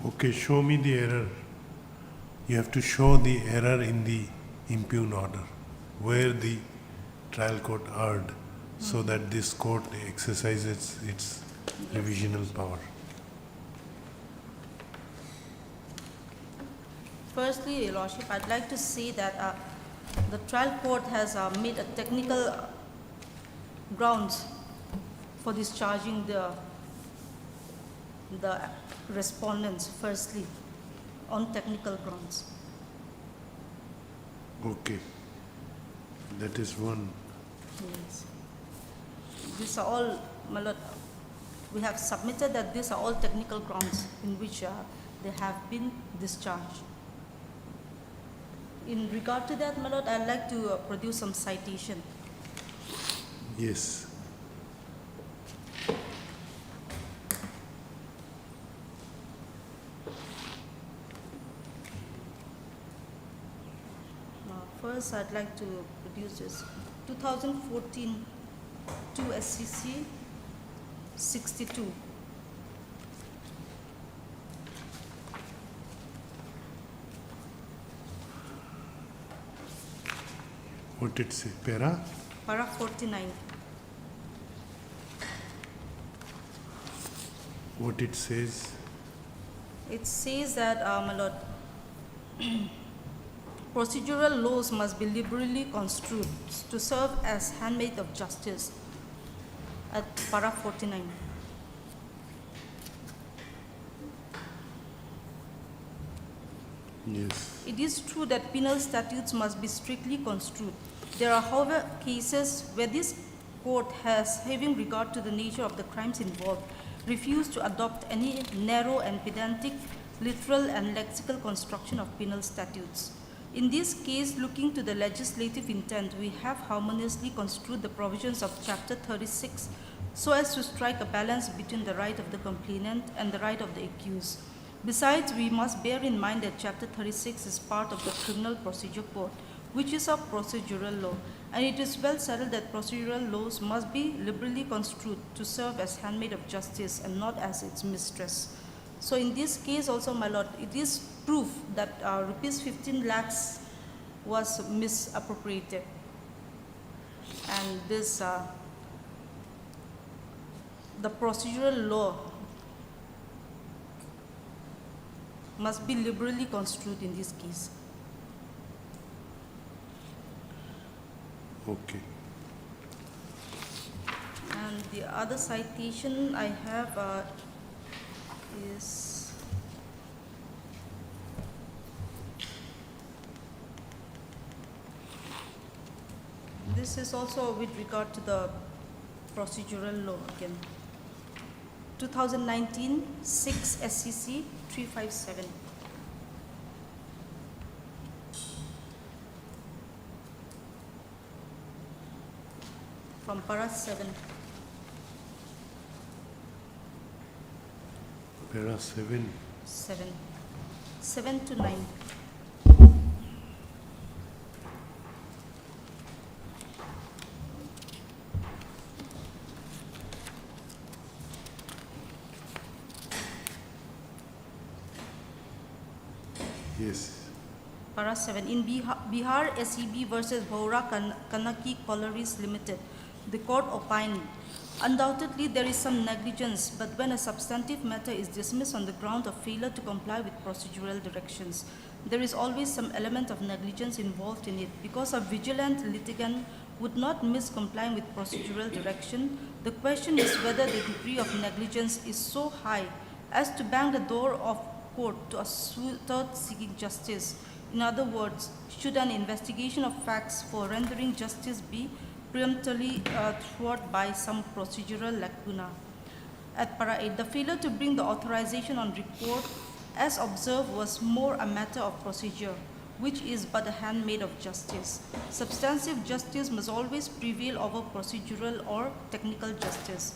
Okay, show me the error. You have to show the error in the impugned order, where the trial court erred, so that this court exercises its revisional power. Firstly, Your Lordship, I'd like to say that the trial court has made a technical grounds for discharging the respondents, firstly, on technical grounds. Okay, that is one. Yes. These are all, my lord, we have submitted that these are all technical grounds in which they have been discharged. In regard to that, my lord, I'd like to produce some citation. Yes. First, I'd like to produce this 2014 2 SCC 62. What did it say? Para? Para 49. What it says? It says that, my lord, procedural laws must be liberally construed to serve as handmaid of justice at para 49. Yes. It is true that penal statutes must be strictly construed. There are, however, cases where these court has, having regard to the nature of the crimes involved, refused to adopt any narrow and pedantic literal and lexical construction of penal statutes. In this case, looking to the legislative intent, we have harmoniously construed the provisions of Chapter 36 so as to strike a balance between the right of the complainant and the right of the accused. Besides, we must bear in mind that Chapter 36 is part of the Criminal Procedure Code, which is a procedural law, and it is well settled that procedural laws must be liberally construed to serve as handmaid of justice and not as its mistress. So in this case also, my lord, it is proof that rupees 15 lakhs was misappropriated, and this the procedural law must be liberally construed in this case. Okay. And the other citation I have is this is also with regard to the procedural law again. 2019 6 SCC 357. From para 7. Para 7. 7 to 9. Yes. Para 7. In Bihar SEB versus Bhaura Kanaki Collieries Limited, the court opined, undoubtedly there is some negligence, but when a substantive matter is dismissed on the ground of failure to comply with procedural directions, there is always some element of negligence involved in it. Because a vigilant litigant would not miss complying with procedural direction, the question is whether the degree of negligence is so high as to bang the door of court to a suitor seeking justice. In other words, should an investigation of facts for rendering justice be preemptively thwarted by some procedural lacuna? At para 8, the failure to bring the authorization on report as observed was more a matter of procedure, which is but a handmaid of justice. Substantive justice must always prevail over procedural or technical justice.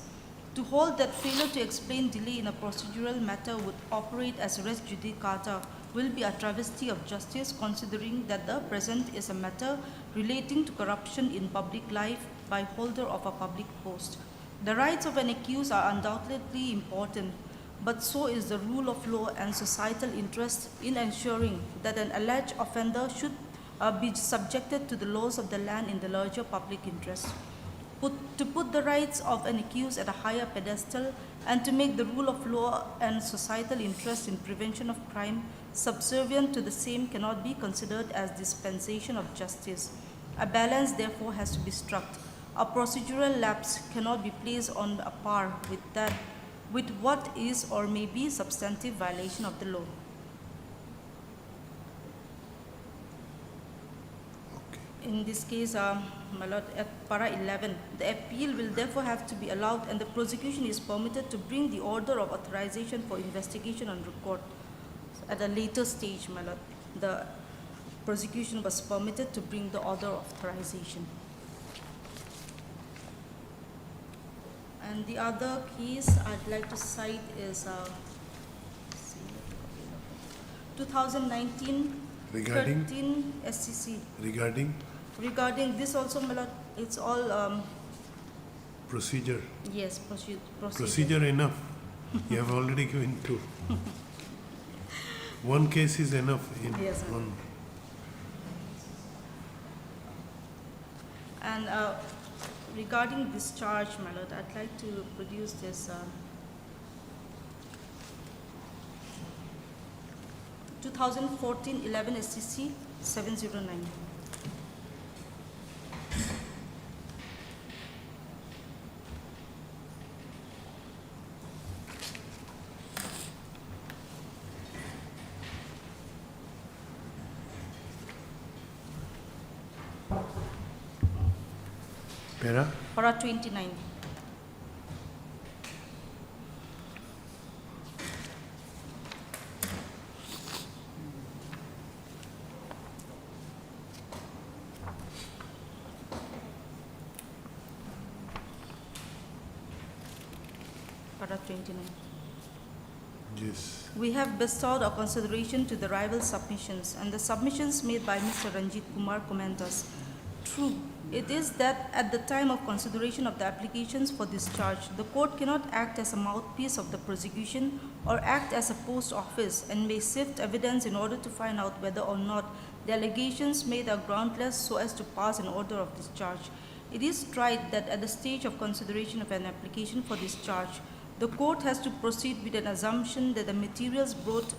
To hold that failure to explain delay in a procedural matter would operate as res judicata will be a travesty of justice, considering that the present is a matter relating to corruption in public life by holder of a public post. The rights of an accused are undoubtedly important, but so is the rule of law and societal interest in ensuring that an alleged offender should be subjected to the laws of the land in the larger public interest. To put the rights of an accused at a higher pedestal and to make the rule of law and societal interest in prevention of crime subservient to the same cannot be considered as dispensation of justice. A balance therefore has to be struck. A procedural lapse cannot be placed on a par with what is or may be substantive violation of the law. In this case, my lord, at para 11, the appeal will therefore have to be allowed and the prosecution is permitted to bring the order of authorization for investigation on record. At a later stage, my lord, the prosecution was permitted to bring the order of authorization. And the other case I'd like to cite is 2019 Regarding? 13 SCC. Regarding this also, my lord, it's all procedure. yes, Procedure enough. You have already given two. One case is enough in Yes, ma'am. one. And regarding discharge, my lord, I'd like to produce this 2014-11 SCC 709. Para? Para 29. Para 29. Yes. We have bestowed our consideration to the rival submissions, and the submissions made by Mr. Ranjit Kumar comment us. True, it is that at the time of consideration of the applications for discharge, the court cannot act as a mouthpiece of the prosecution or act as a post office and may sift evidence in order to find out whether or not the allegations made are groundless so as to pass an order of discharge. It is tried that at the stage of consideration of an application for discharge, the court has to proceed with an assumption that the materials brought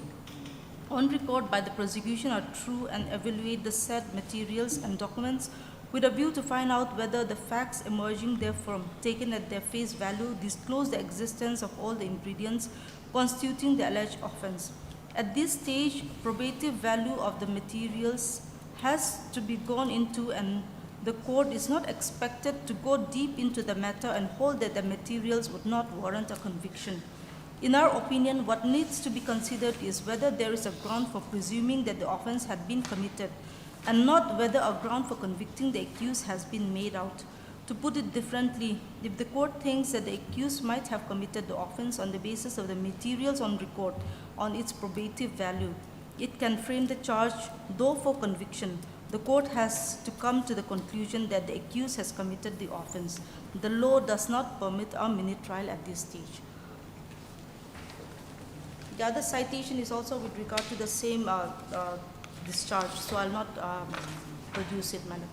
on record by the prosecution are true and evaluate the said materials and documents with a view to find out whether the facts emerging therefrom, taken at their face value, disclose the existence of all the ingredients constituting the alleged offense. At this stage, probative value of the materials has to be gone into, and the court is not expected to go deep into the matter and hold that the materials would not warrant a conviction. In our opinion, what needs to be considered is whether there is a ground for presuming that the offense had been committed, and not whether a ground for convicting the accused has been made out. To put it differently, if the court thinks that the accused might have committed the offense on the basis of the materials on record on its probative value, it can frame the charge, though for conviction. The court has to come to the conclusion that the accused has committed the offense. The law does not permit a mini trial at this stage. The other citation is also with regard to the same discharge, so I'll not produce it, madam.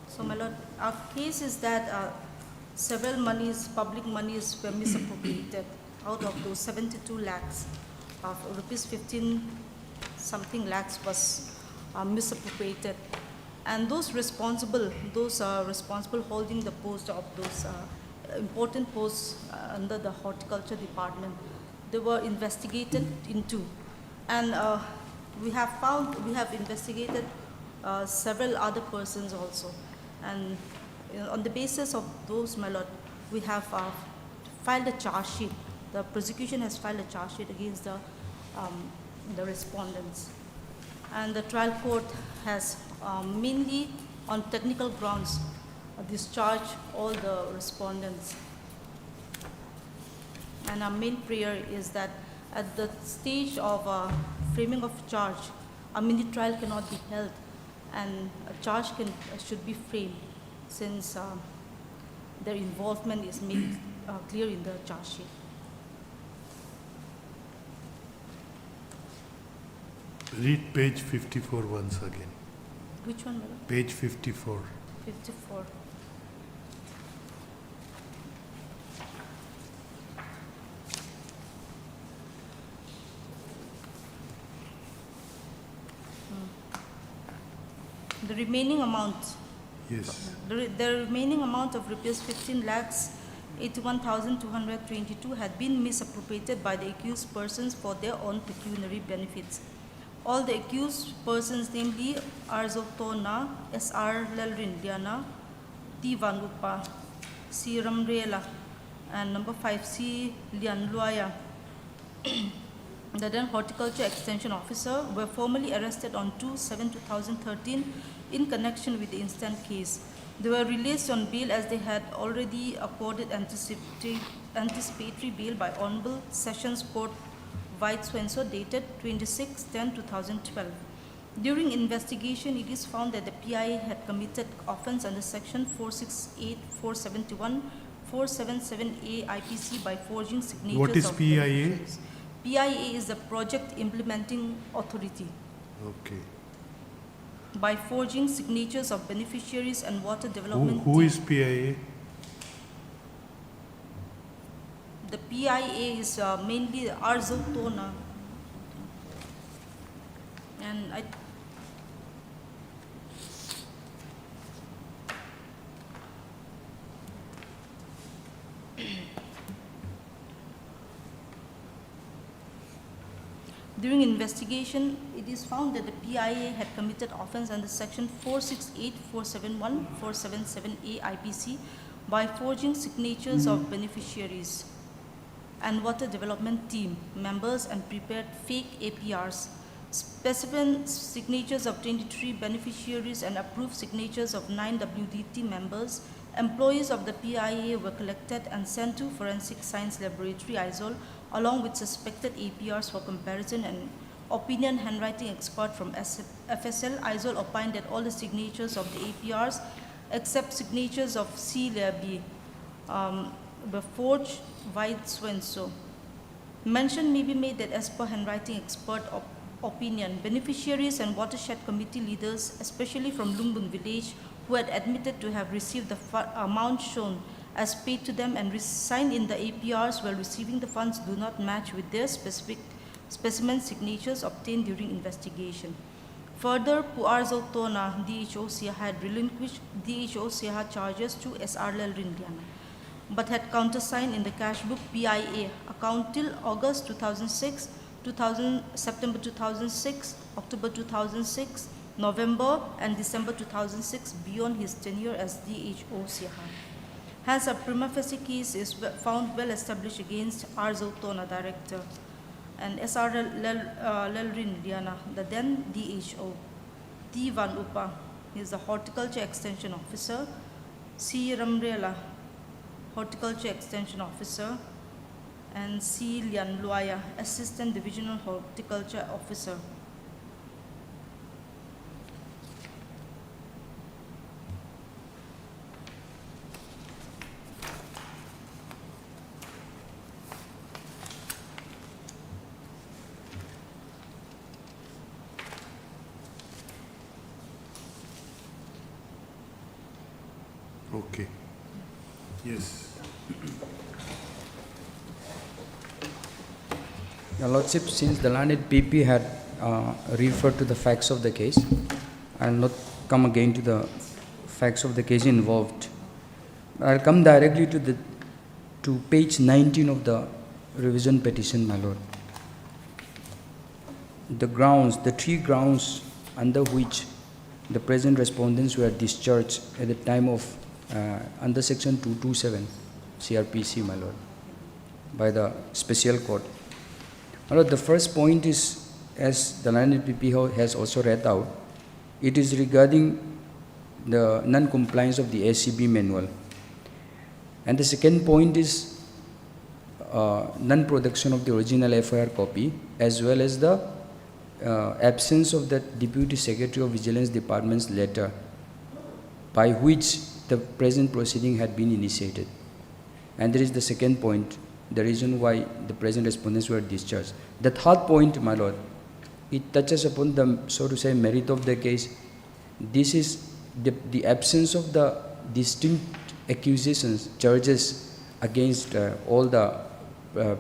So, my lord, our case is that several monies, public monies were misappropriated. Out of those 72 lakhs, of rupees 15 something lakhs was misappropriated. And those responsible holding the post of those important posts under the horticulture department, they were investigated into. And we have investigated several other persons also. And on the basis of those, my lord, we have filed a charge sheet. The prosecution has filed a charge sheet against the respondents. And the trial court has mainly on technical grounds discharged all the respondents. And our main prayer is that at the stage of framing of charge, a mini trial cannot be held, and a charge should be framed, since their involvement is made clear in the charge sheet. Read page 54 once again. Which one, madam? Page 54. 54. The remaining amount. Yes. The remaining amount of rupees 15 lakhs 81,222 had been misappropriated by the accused persons for their own pecuniary benefits. All the accused persons, namely Arzotona, S.R. Lalrindiana, T. Vangupa, C. Ramrela, and number 5, C. Lianluaya, the then horticulture extension officer, were formally arrested on 2/7/2013 in connection with the instant case. They were released on bail as they had already accorded anticipatory bail by Honorable Sessions Court White Swenso, dated 26/10/2012. During investigation, it is found that the PIA had committed offense under section 468, 471, 477A IPC by forging signatures. What is of PIA? beneficiaries. PIA is the Project Implementing Authority. Okay. By forging signatures of beneficiaries and water development. Who is PIA? The PIA is mainly Arzotona. And during investigation, it is found that the PIA had committed offence under section 468, 471, 477A IPC by forging signatures of beneficiaries and water development team members and prepared fake APRs. Specimen signatures of 23 beneficiaries and approved signatures of 9 WDT members, employees of the PIA were collected and sent to Forensic Science Laboratory, ISOL, along with suspected APRs for comparison, and opinion handwriting expert from FSL, ISOL, opined that all the signatures of the APRs, except signatures of C. Labi, were forged by so. Mention may be made that as per handwriting expert opinion, beneficiaries and watershed committee leaders, especially from Lumbun village, who had admitted to have received the amount shown as paid to them and signed in the APRs while receiving the funds, do not match with their specific specimen signatures obtained during investigation. Further, Puarzo Tona, DHO Siha, had relinquished DHO Siha charges to SRL Rindiana, but had countersigned in the cash book PIA account till August 2006, September 2006, October 2006, November and December 2006 beyond his tenure as DHO Siha. Hence, a prima facie case is found well established against Arzo Tona, director, and SRL Lelrin Diana, the then DHO. T. Van Upa, he is the horticulture extension officer. C. Ramrela, horticulture extension officer, and C. Lian Luaya, assistant divisional horticulture officer. Okay. Yes. Your Lordship, since the learned PP had referred to the facts of the case, I will not come again to the facts of the case involved. I will come directly to page 19 of the revision petition, my Lord. The three grounds under which the present respondents were discharged at the time of under section 227 CRPC, my Lord, by the special court. My Lord, the first point is, as the learned PP has also read out, it is regarding the non-compliance of the SCB manual. And the second point is non-production of the original FIR copy, as well as the absence of the Deputy Secretary of Vigilance Department's letter by which the present proceeding had been initiated. And there is the second point, the reason why the present respondents were discharged. The third point, my Lord, it touches upon the, so to say, merit of the case. This is the absence of the distinct accusations, charges against all the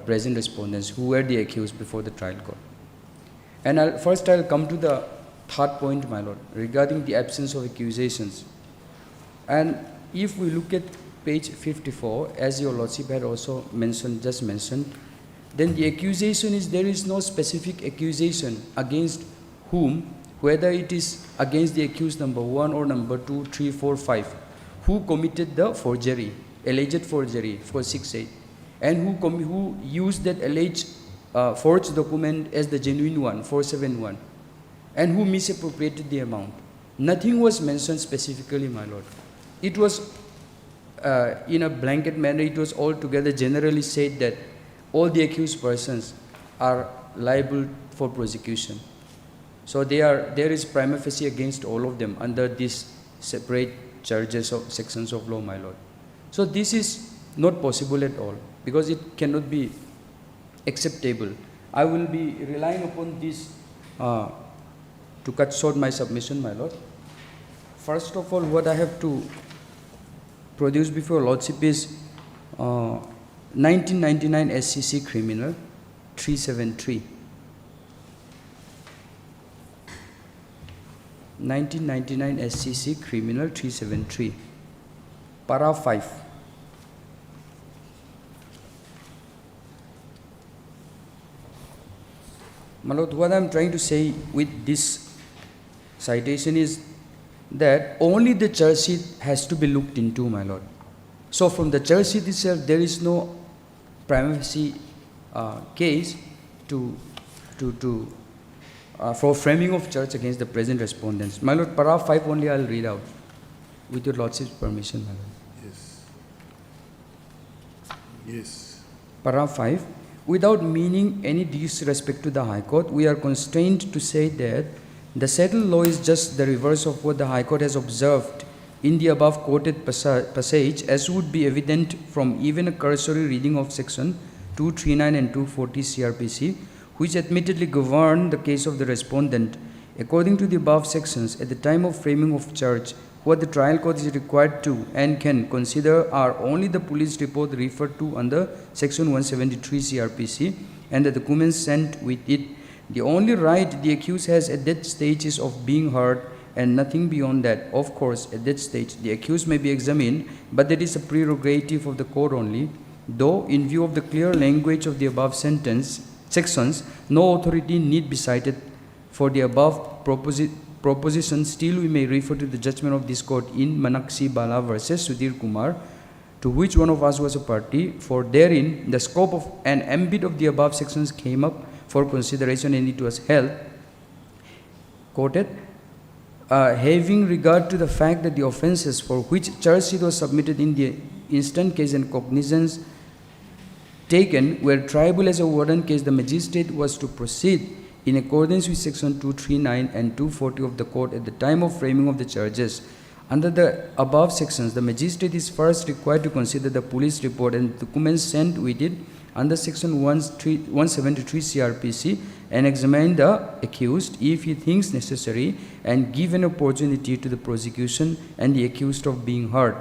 present respondents who were the accused before the trial court. And first I'll come to the third point, my Lord, regarding the absence of accusations. And if we look at page 54, as your Lordship had also just mentioned, then the accusation is, there is no specific accusation against whom, whether it is against the accused number 1 or number 2, 3, 4, 5, who committed the forgery, alleged forgery, 468, and who used that alleged forged document as the genuine one, 471, and who misappropriated the amount. Nothing was mentioned specifically, my Lord. It was, in a blanket manner, it was altogether generally said that all the accused persons are liable for prosecution. So there is prima facie against all of them under these separate charges of sections of law, my Lord. So this is not possible at all, because it cannot be acceptable. I will be relying upon this to cut short my submission, my Lord. First of all, what I have to produce before Lordship is 1999 SCC criminal 373. 1999 SCC Criminal 373. Para 5. My lord, what I am trying to say with this citation is that only the charge sheet has to be looked into, my lord. So from the charge sheet itself, there is no prima facie case for framing of charge against the present respondents. My lord, para 5 only I will read out, with your lordship's permission, my lord. Yes. Yes. Para 5. Without meaning any disrespect to the High Court, we are constrained to say that the settled law is just the reverse of what the High Court has observed in the above quoted passage, as would be evident from even a cursory reading of section 239 and 240 CRPC, which admittedly govern the case of the respondent. According to the above sections, at the time of framing of charge, what the trial court is required to and can consider are only the police report referred to under section 173 CRPC and the documents sent with it. The only right the accused has at that stage is of being heard and nothing beyond that. Of course, at that stage, the accused may be examined, but that is a prerogative of the court only. Though, in view of the clear language of the above sections, no authority need be cited for the above proposition. Still, we may refer to the judgment of this court in Manaksi Bala versus Sudhir Kumar, to which one of us was a party, for therein the scope of an ambit of the above sections came up for consideration, and it was held, quoted, having regard to the fact that the offences for which charge sheet was submitted in the instant case and cognizance taken were triable as a warrant case, the magistrate was to proceed in accordance with section 239 and 240 of the court at the time of framing of the charges. Under the above sections, the magistrate is first required to consider the police report and documents sent with it under section 173 CRPC and examine the accused if he thinks necessary and give an opportunity to the prosecution and the accused of being heard.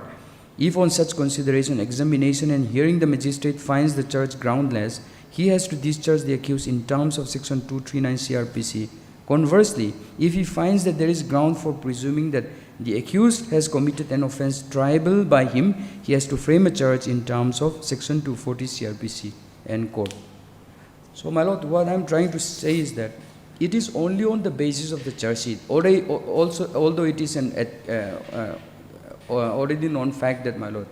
If on such consideration, examination and hearing the magistrate finds the charge groundless, he has to discharge the accused in terms of section 239 CRPC. Conversely, if he finds that there is ground for presuming that the accused has committed an offense triable by him, he has to frame a charge in terms of section 240 CRPC. End quote. So, my lord, what I am trying to say is that it is only on the basis of the charge sheet, although it is an already known fact that, my lord,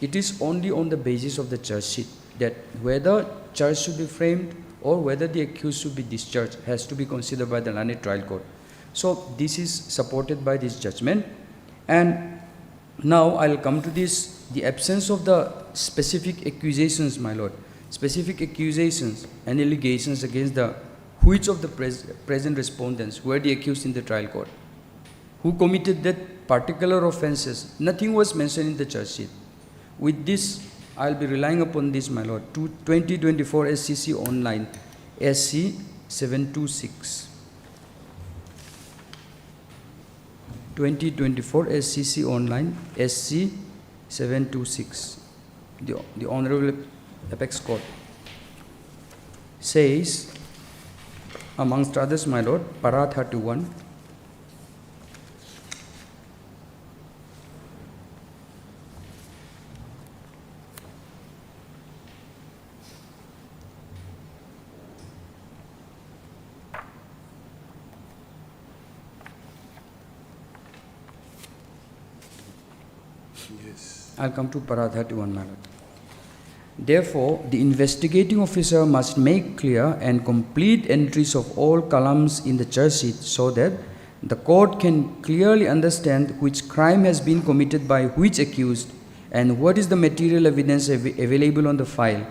it is only on the basis of the charge sheet that whether charge should be framed or whether the accused should be discharged has to be considered by the learned trial court. So this is supported by this judgment. And now I'll come to this, the absence of the specific accusations, my lord, specific accusations and allegations against the which of the present respondents were the accused in the trial court, who committed that particular offenses. Nothing was mentioned in the charge sheet. With this, I'll be relying upon this, my lord, 2024 SCC online, SC 726. 2024 SCC online, SC 726. The Honorable Apex Court says, amongst others, my lord, para 31, Yes. I'll come to para 31, my lord. Therefore, the investigating officer must make clear and complete entries of all columns in the charge sheet so that the court can clearly understand which crime has been committed by which accused and what is the material evidence available on the file.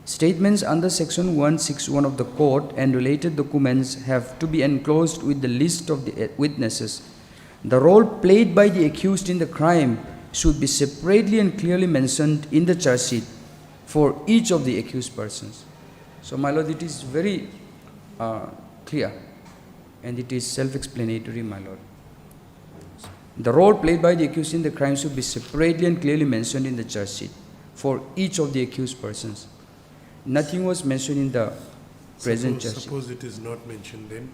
Statements under section 161 of the court and related documents have to be enclosed with the list of the witnesses. The role played by the accused in the crime should be separately and clearly mentioned in the charge sheet for each of the accused persons. So, my lord, it is very clear and it is self-explanatory, my lord. The role played by the accused in the crime should be separately and clearly mentioned in the charge sheet for each of the accused persons. Nothing was mentioned in the present charge sheet. Suppose it is not mentioned then?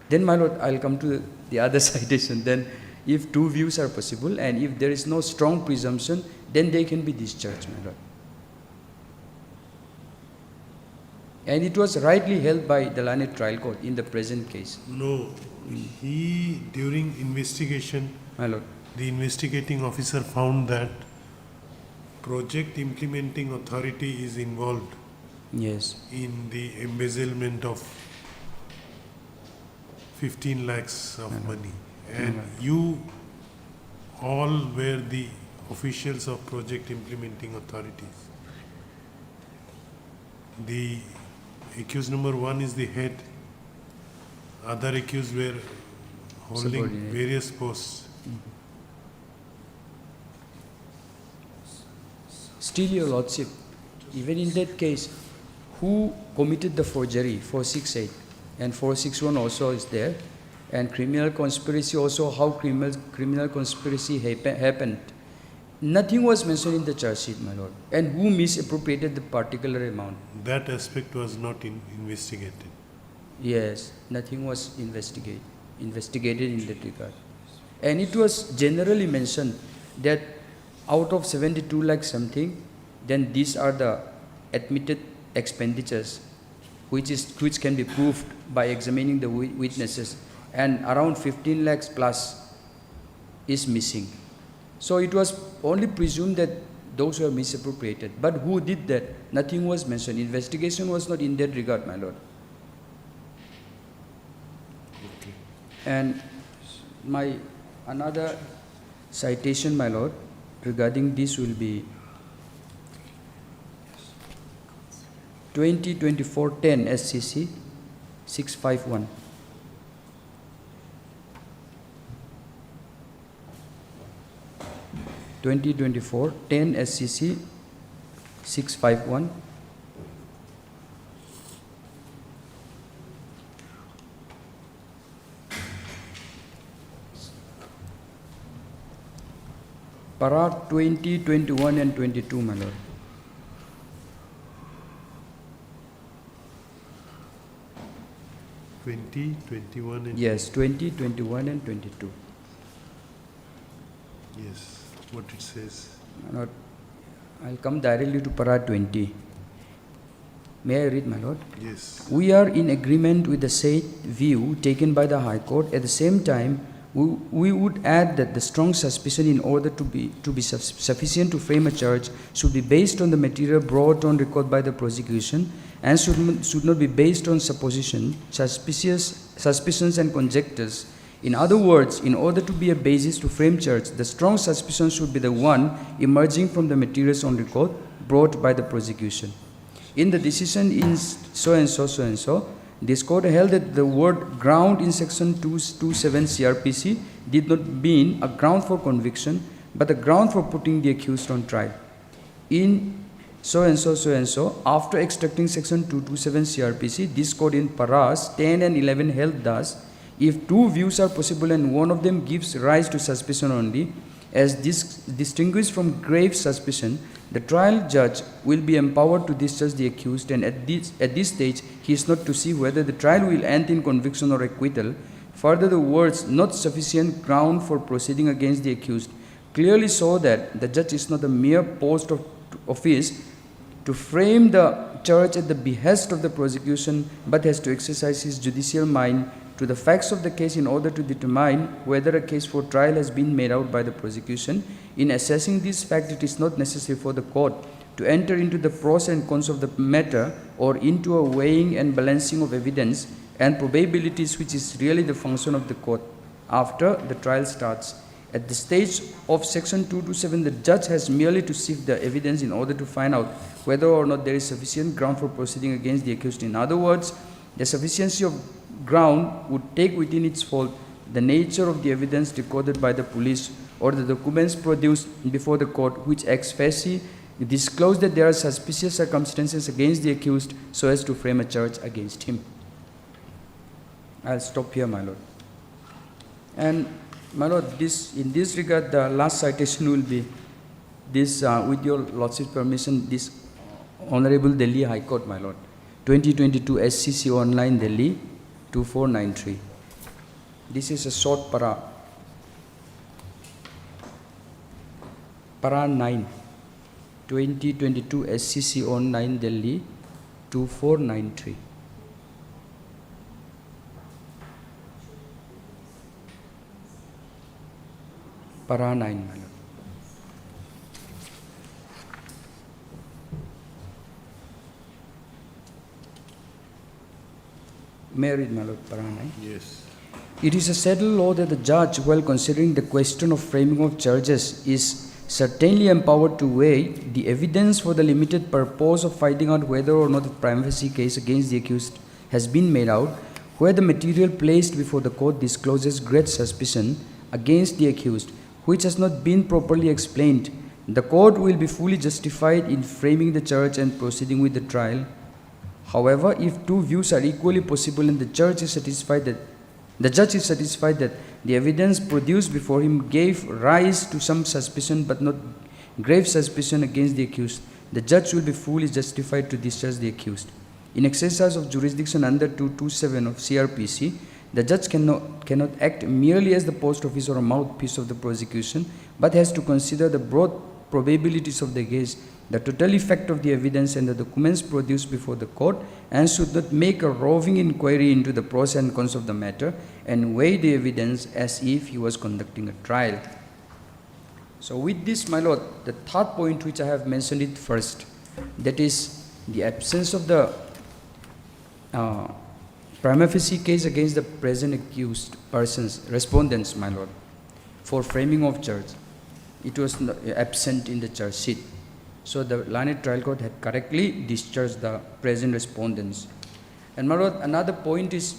Then, my lord, I'll come to the other citation. Then, if two views are possible and if there is no strong presumption, then they can be discharged, my lord. And it was rightly held by the learned trial court in the present case. No, he, during investigation, my lord, the investigating officer found that project implementing authority is involved. Yes. In the embezzlement of 15 lakhs of money. And you all were the officials of project implementing authorities. The accused number 1 is the head. Other accused were holding Subordinate. various posts. Still, your lordship, even in that case, who committed the forgery? 468 and 461 also is there, and criminal conspiracy also, how criminal conspiracy happened. Nothing was mentioned in the charge sheet, my lord. And who misappropriated the particular amount? That aspect was not investigated. Yes, nothing was investigated in that regard. And it was generally mentioned that out of 72 lakh something, then these are the admitted expenditures which can be proved by examining the witnesses, and around 15 lakhs plus is missing. So it was only presumed that those were misappropriated. But who did that? Nothing was mentioned. Investigation was not in that regard, my lord. Okay. And my another citation, my lord, regarding this will be 2024-10 SCC 651. (2024-10 SCC 651). Para 20, 21 and 22, my lord. (20, 21 and Yes, 20, 21 and 22. Yes, what it says. My lord, I'll come directly to para 20. May I read, my lord? Yes. We are in agreement with the said view taken by the High Court. At the same time, we would add that the strong suspicion, in order to be sufficient to frame a charge, should be based on the material brought on record by the prosecution and should not be based on suspicions and conjectures. In other words, in order to be a basis to frame charge, the strong suspicion should be the one emerging from the materials on record brought by the prosecution. In the decision in so and so, this court held that the word ground in section 227 CRPC did not mean a ground for conviction, but a ground for putting the accused on trial. In so and so, after extracting section 227 CRPC, this court in paras 10 and 11 held thus: if two views are possible and one of them gives rise to suspicion only, as distinguished from grave suspicion, the trial judge will be empowered to discharge the accused, and at this stage he is not to see whether the trial will end in conviction or acquittal. Further, the words "not sufficient ground for proceeding against the accused" clearly show that the judge is not a mere post of office to frame the charge at the behest of the prosecution, but has to exercise his judicial mind to the facts of the case in order to determine whether a case for trial has been made out by the prosecution. In assessing this fact, it is not necessary for the court to enter into the pros and cons of the matter or into a weighing and balancing of evidence and probabilities, which is really the function of the court after the trial starts. At the stage of section 227, the judge has merely to sift the evidence in order to find out whether or not there is sufficient ground for proceeding against the accused. In other words, the sufficiency of ground would take within its fold the nature of the evidence recorded by the police or the documents produced before the court, which ex facie disclose that there are suspicious circumstances against the accused so as to frame a charge against him. I'll stop here, my lord. And my lord, in this regard, the last citation will be this, with your lordship's permission, this Honorable Delhi High Court, my lord, 2022 SCC Online Delhi 2493. This is a short para. Para 9, 2022 SCC on 9 Delhi 2493. Para 9, my lord. May I read, my lord, para 9? Yes. It is a settled law that the judge, while considering the question of framing of charges, is certainly empowered to weigh the evidence for the limited purpose of finding out whether or not a prima facie case against the accused has been made out, where the material placed before the court discloses great suspicion against the accused, which has not been properly explained. The court will be fully justified in framing the charge and proceeding with the trial. However, if two views are equally possible and the judge is satisfied that the evidence produced before him gave rise to some suspicion but not grave suspicion against the accused, the judge will be fully justified to discharge the accused. In exercise of jurisdiction under 227 of CRPC, the judge cannot act merely as the post office or a mouthpiece of the prosecution, but has to consider the broad probabilities of the case, the total effect of the evidence and the documents produced before the court, and should not make a roving inquiry into the pros and cons of the matter and weigh the evidence as if he was conducting a trial. So with this, my lord, the third point which I have mentioned it first, that is the absence of the prima facie case against the present accused persons, respondents, my lord, for framing of charge. It was absent in the charge sheet. So the learned trial court had correctly discharged the present respondents. And my lord, another point is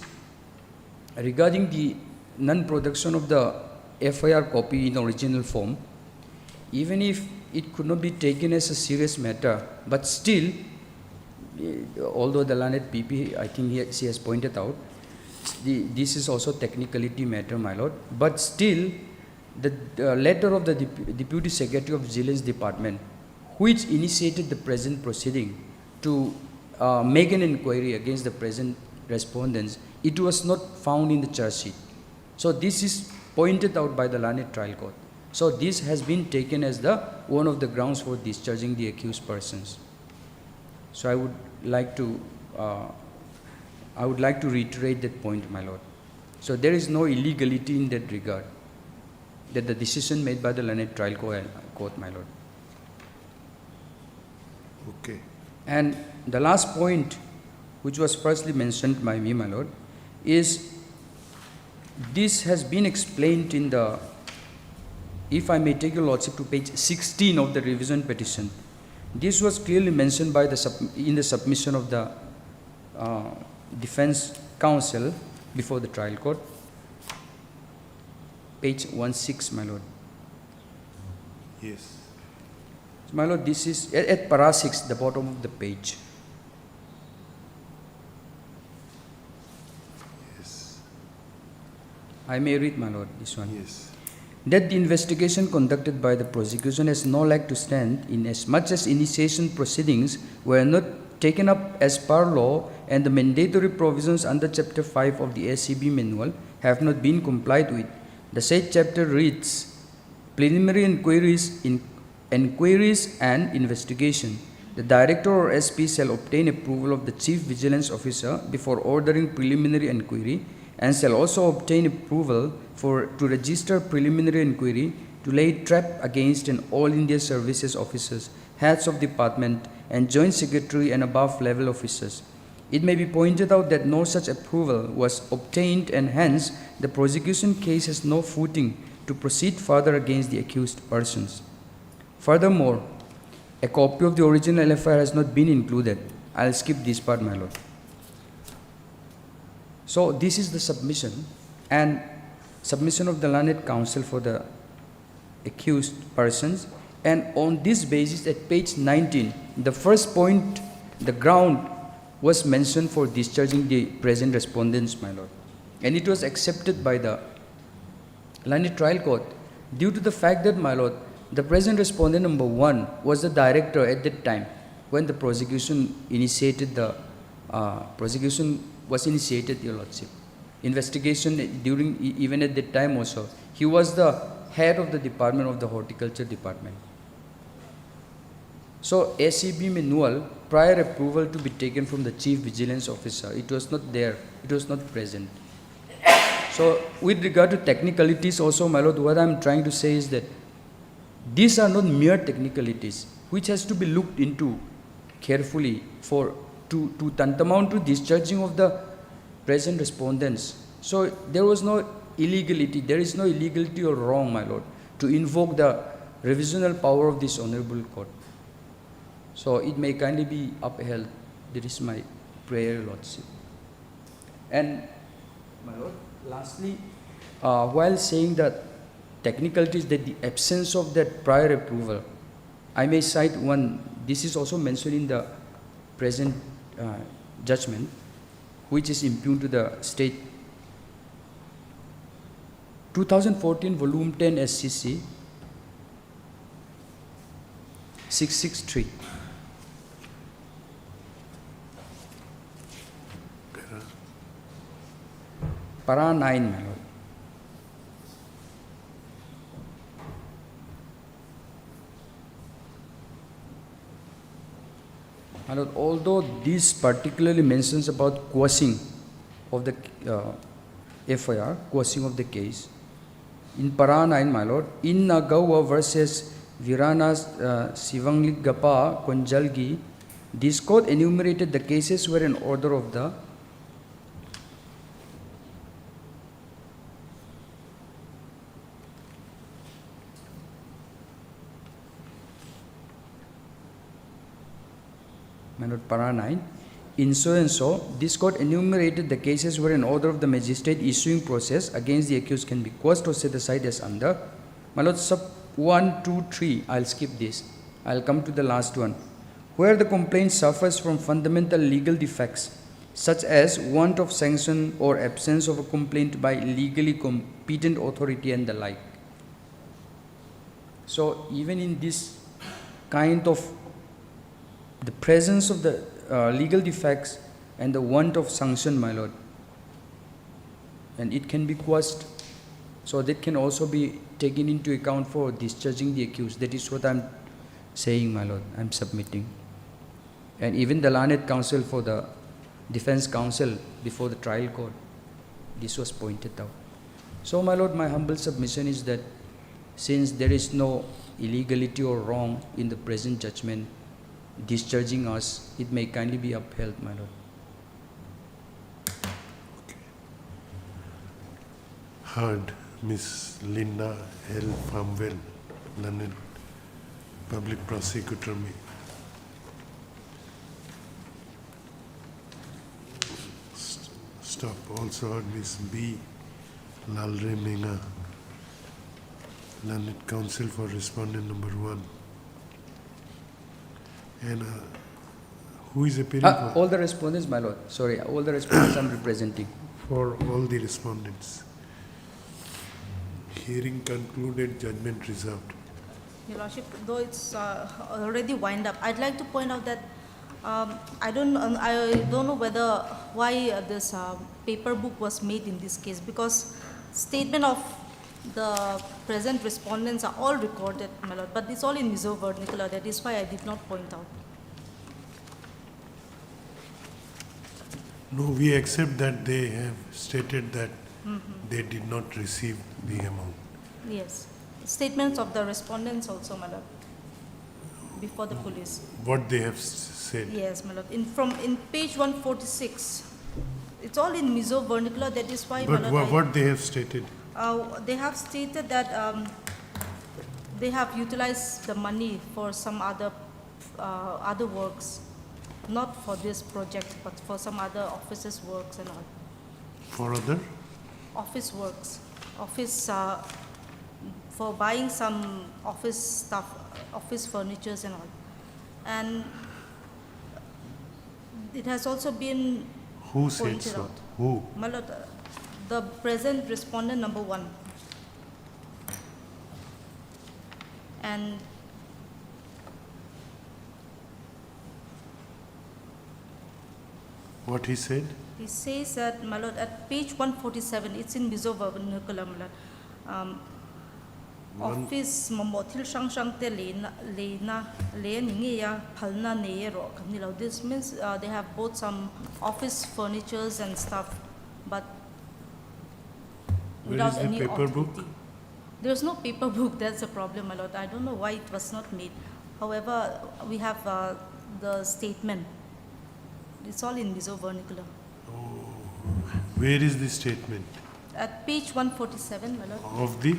regarding the non-production of the FIR copy in original form. Even if it could not be taken as a serious matter, but still, although the learned PP, I think she has pointed out, this is also technicality matter, my lord, but still, the letter of the Deputy Secretary of Vigilance Department, which initiated the present proceeding to make an inquiry against the present respondents, it was not found in the charge sheet. So this is pointed out by the learned trial court. So this has been taken as the one of the grounds for discharging the accused persons. So I would like to reiterate that point, my lord. So there is no illegality in that regard, that the decision made by the learned trial court, my lord. Okay. And the last point, which was firstly mentioned by me, my lord, is this has been explained in the, if I may take your lordship to page 16 of the revision petition. This was clearly mentioned by in the submission of the defense counsel before the trial court. Page 16, my lord. Yes. My lord, this is at para 6, the bottom of the page. Yes. I may read, my lord, this one. Yes. That the investigation conducted by the prosecution has no leg to stand, in as much as initiation proceedings were not taken up as per law and the mandatory provisions under Chapter 5 of the SCB manual have not been complied with. The said chapter reads, preliminary inquiries and investigation. The director or SP shall obtain approval of the chief vigilance officer before ordering preliminary inquiry, and shall also obtain approval to register preliminary inquiry to lay trap against an All India Services officers, heads of department, and joint secretary and above level officers. It may be pointed out that no such approval was obtained, and hence the prosecution case has no footing to proceed further against the accused persons. Furthermore, a copy of the original LFIR has not been included. I'll skip this part, my lord. So this is the submission, and submission of the learned counsel for the accused persons, and on this basis at page 19, the first point, the ground was mentioned for discharging the present respondents, my lord, and it was accepted by the learned trial court due to the fact that, my lord, the present respondent number 1 was the director at that time when the prosecution initiated your lordship. investigation during, even at that time also. He was the head of the department of the horticulture department. So SEB manual, prior approval to be taken from the chief vigilance officer, it was not there, it was not present. So with regard to technicalities also, my lord, what I am trying to say is that these are not mere technicalities which has to be looked into carefully for to tantamount to discharging of the present respondents. So there was no illegality, there is no illegality or wrong, my lord, to invoke the revisional power of this honorable court. So it may kindly be upheld. That is my prayer, lordship. And my lord, lastly, while saying that technicalities, that the absence of that prior approval, I may cite one. This is also mentioned in the present judgment, which is impugned to the state. 2014 volume 10 SCC 663. Para 9, my lord. My lord, although this particularly mentions about quashing of the FIR, quashing of the case, in Para 9, my lord, in Nagawa versus Virana Sivanglingappa Konjalgi, this court enumerated the cases where an order of the Para 9. In so and so, this court enumerated the cases where an order of the magistrate issuing process against the accused can be quashed or set aside as under. My lord, sub 1, 2, 3, I'll skip this. I'll come to the last one. Where the complaint suffers from fundamental legal defects, such as want of sanction or absence of a complaint by legally competent authority and the like. So even in this kind of the presence of the legal defects and the want of sanction, my lord, and it can be quashed, so that can also be taken into account for discharging the accused. That is what I'm saying, my lord, I'm submitting. And even the learned counsel for the defense counsel before the trial court, this was pointed out. So, my lord, my humble submission is that since there is no illegality or wrong in the present judgment discharging us, it may kindly be upheld, my lord. Heard Miss Linda L. Farmwell, London Public Prosecutor. Stop. Also heard Miss B. Lalre Menga, London Counsel for Respondent number 1. And who is appearing for? All the respondents, my lord. Sorry, all the respondents I'm representing. For all the respondents. Hearing concluded, judgment reserved. Your Lordship, though it's already wind up, I'd like to point out that I don't know whether why this paper book was made in this case, because statement of the present respondents are all recorded, my lord, but it's all in Mizo vernacular. That is why I did not point out. No, we accept that they have stated that they did not receive the amount. Yes. Statements of the respondents also, my lord, before the police. What they have said? Yes, my lord. In page 146, it's all in Mizo vernacular. That is why, But my lord, what they have stated? they have stated that they have utilized the money for some other works, not for this project, but for some other offices' works and all. For other? Office works, for buying some office stuff, office furnitures and all. And it has also been Who said pointed so? out. Who? My lord, the present respondent number 1. And What he said? He says that, my lord, at page 147, it's in Mizo vernacular, my lord. Office momotil shang shang te le ninge ya palna ne ro. This means they have both some office furnitures and stuff, but Where without is the any paper authority. book? There's no paper book. That's the problem, my lord. I don't know why it was not made. However, we have the statement. It's all in Mizo vernacular. Where is the statement? At page 147, my lord. Of the?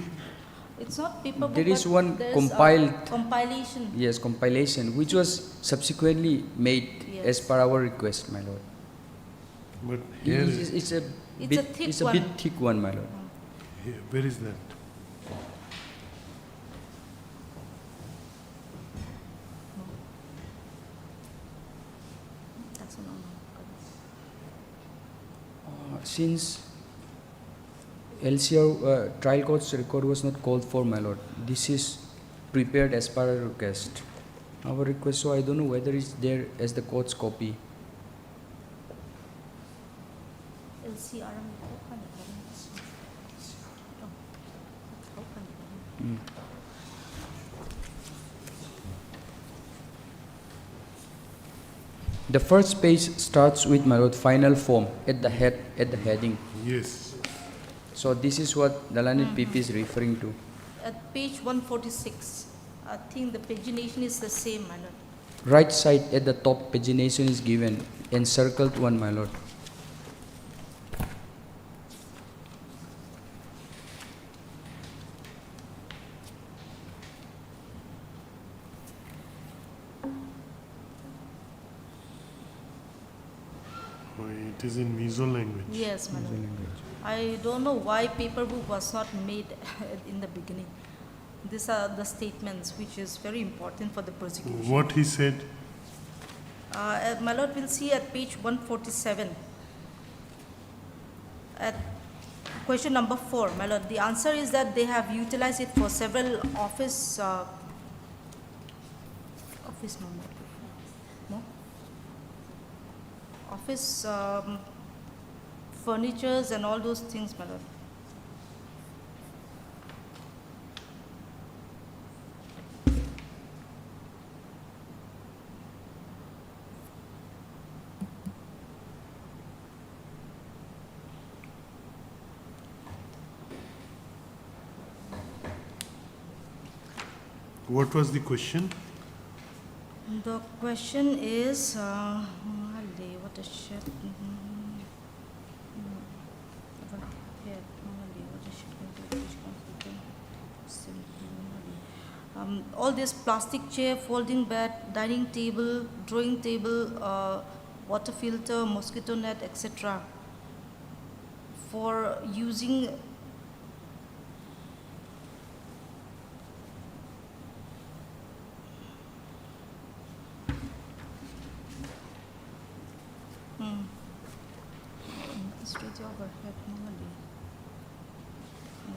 It's not paper book. There is but one there's compiled. a compilation. Yes, compilation, which was subsequently made as per our request, my lord. But It here, is- it's a It's bit, a thick it's a one. bit thick one, my lord. here, where is that? That's a no-no. Since LCR trial court's record was not called for, my lord, this is prepared as per our request. Our request, so I don't know whether it's there as the court's copy. LCR. The first page starts with, my lord, final form at the head, at the heading. Yes. So this is what the learned PP is referring to. At page 146, I think the pagination is the same, my lord. Right side at the top pagination is given, encircled one, my lord. Oh, it is in Mizo language. Yes, my lord. I don't know why paper book was not made in the beginning. These are the statements which is very important for the prosecution. What he said? My lord, will see at page 147. At question number 4, my lord, the answer is that they have utilized it for several office office furnitures and all those things, my lord. What was the question? The question is, all this plastic chair, folding bed, dining table, drawing table, water filter, mosquito net, etc. for using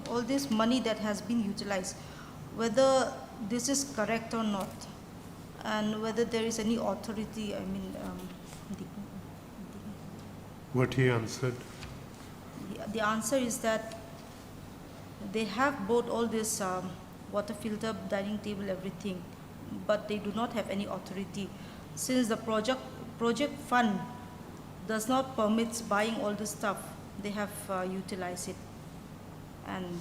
all this money that has been utilized, whether this is correct or not, and whether there is any authority, What he answered? the answer is that they have bought all this water filter, dining table, everything, but they do not have any authority. Since the project fund does not permit buying all this stuff, they have utilized it. And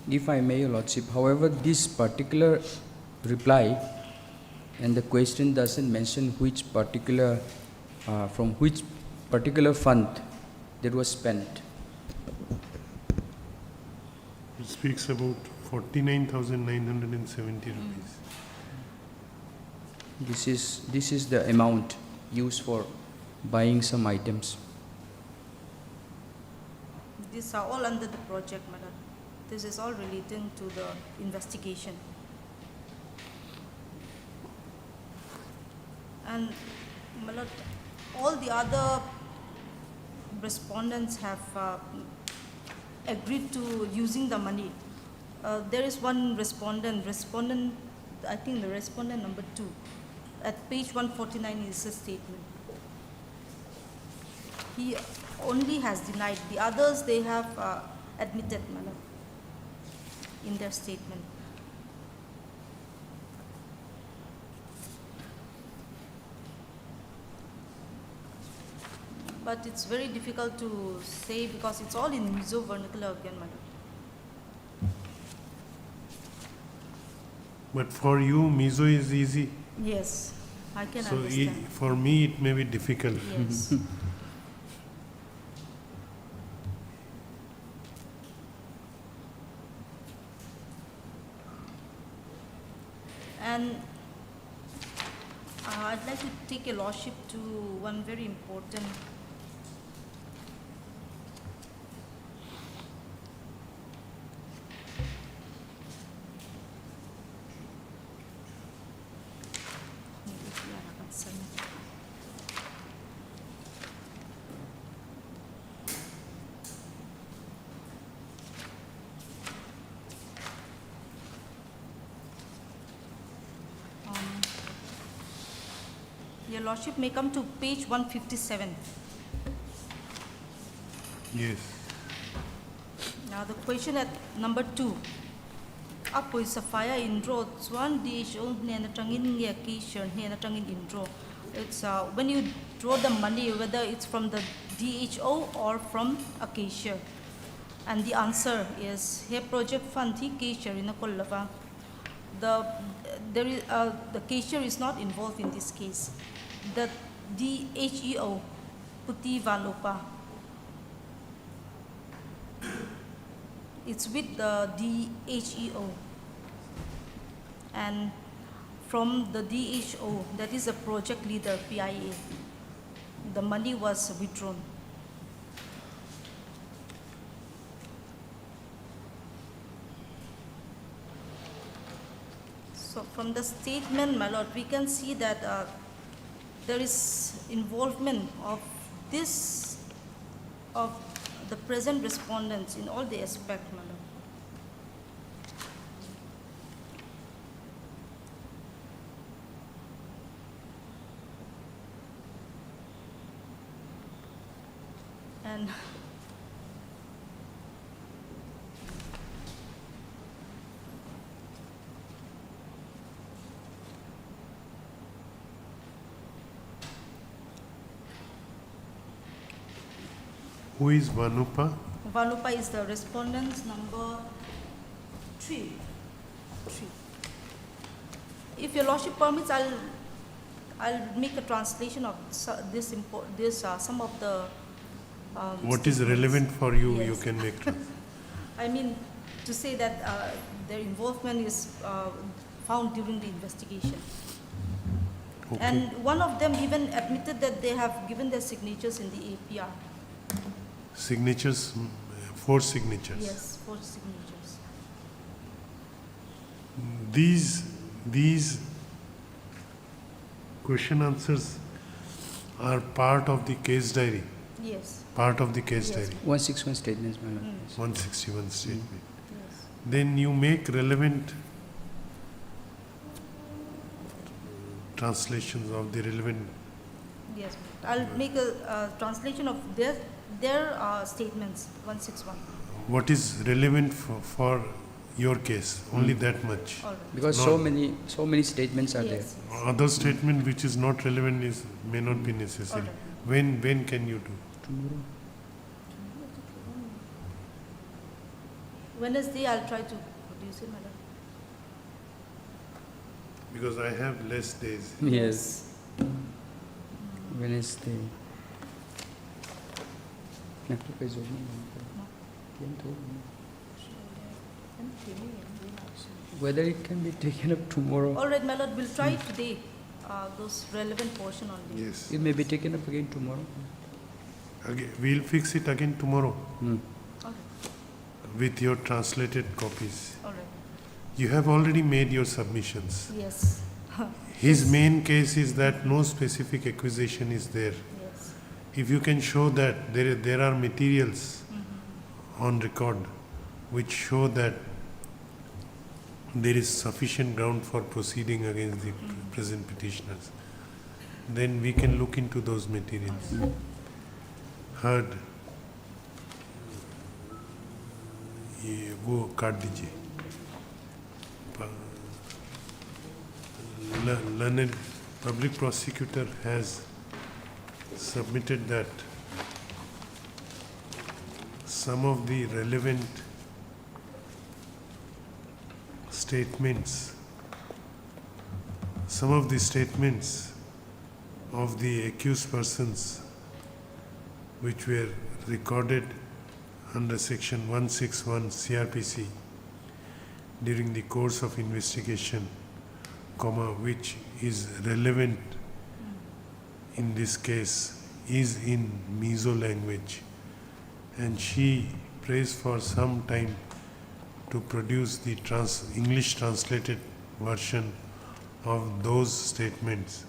If I may, Your Lordship, however, this particular reply and the question doesn't mention which particular, from which particular fund that was spent. It speaks about 49,970 rupees. This is the amount used for buying some items. these are all under the project, madam. This is all relating to the investigation. And my lord, all the other respondents have agreed to using the money. There is one respondent, I think the respondent number 2, at page 149 is a statement. He only has denied. The others, they have admitted, madam, in their statement. But it's very difficult to say because it's all in Mizo vernacular again, madam. But for you, Mizo is easy. Yes, I can So understand. for me, it may be difficult. Yes. And I'd like to take your lordship to one very important Your lordship may come to page 157. Yes. Now the question at number 2. Apoy sa fire indro swan DHO na trangin niya kishan na trangin indro. It's when you draw the money, whether it's from the DHO or from Acacia. And the answer is here project fund hi Acacia in a kollava. The Acacia is not involved in this case. The DHEO, Puti Valopa, it's with the DHEO. And from the DHO, that is a project leader, PIA, the money was withdrawn. So from the statement, my lord, we can see that there is involvement of the present respondents in all the aspects, madam. And Who is Vanupa? Vanupa is the respondents number 3. If your lordship permits, I'll make a translation of some of the. What is relevant for you, Yes. you can make. I mean, to say that their involvement is found during the investigation. Okay. And one of them even admitted that they have given their signatures in the APR. Signatures, 4 signatures. Yes, 4 signatures. These question answers are part of the case diary. Yes. Part of the case Yes. diary. 161 statements, my lord. 161 statement. Yes. Then you make relevant translations of the relevant. Yes, I'll make a translation of their statements, 161. What is relevant for your case? Only that much. All right. Because Not- so many statements are Yes. Other statement which is not relevant may not be necessary. Alright. When can you do? Tomorrow. Wednesday, I'll try to produce it, madam. Because I have less days. Yes. Wednesday. Whether it can be taken up tomorrow. All right, my lord, we'll try today, those relevant portion only. Yes. It may be taken up again tomorrow. Again, we'll fix it again tomorrow Hmm. Okay. with your translated copies. All right. You have already made your submissions. Yes. His main case is that no specific accusation is there. Yes. if you can show that there are materials on record which show that there is sufficient ground for proceeding against the present petitioners, then we can look into those materials. Heard, ये वो काट दीजिए. Learned public prosecutor has submitted that some of the relevant statements, some of the statements of the accused persons which were recorded under section 161 CRPC during the course of investigation, which is relevant in this case, is in Mizo language, and she prays for some time to produce the English translated version of those statements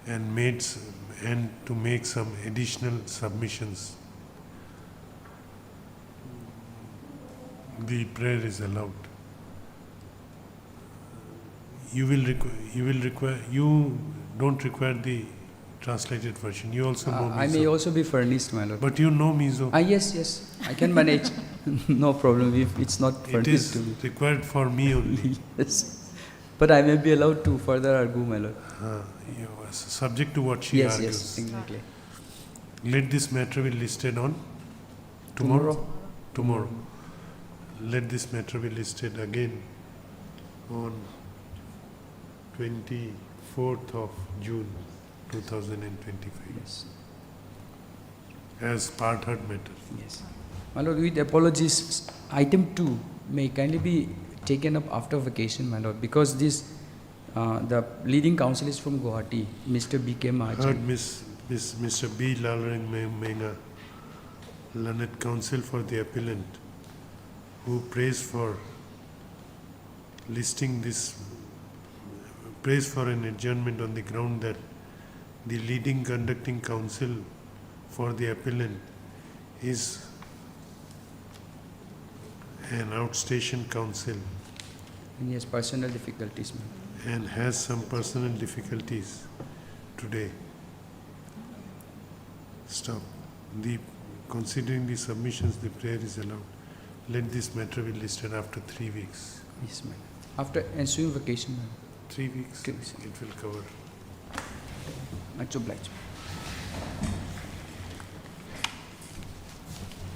and to make some additional submissions. The prayer is allowed. You don't require the translated version. You also know Mizo. I may also be furnished, my lord. But you know Mizo. Yes, I can manage. No problem if it's not furnished to me. It is required for me only. Yes. But I may be allowed to further argue, my lord. Subject to what she argues. Yes, exactly. Let this matter be listed on tomorrow. Let this matter be listed again on 24th of June 2025. Yes. As part heard matter. Yes. My lord, with apologies, item 2 may kindly be taken up after vacation, my lord, because this the leading counsel is from Guwahati, Mr. B.K. Mahajan. Heard Mr. B. Lalring Menga, learned counsel for the appellant, who prays for an adjournment on the ground that the leading conducting counsel for the appellant is an outstation counsel And he has personal difficulties, ma'am. and has some personal difficulties today. Stop. Considering the submissions, the prayer is allowed. Let this matter be listed after 3 weeks. Yes, ma'am. After ensuing vacation, ma'am. 3 weeks, it will cover. Much obliged.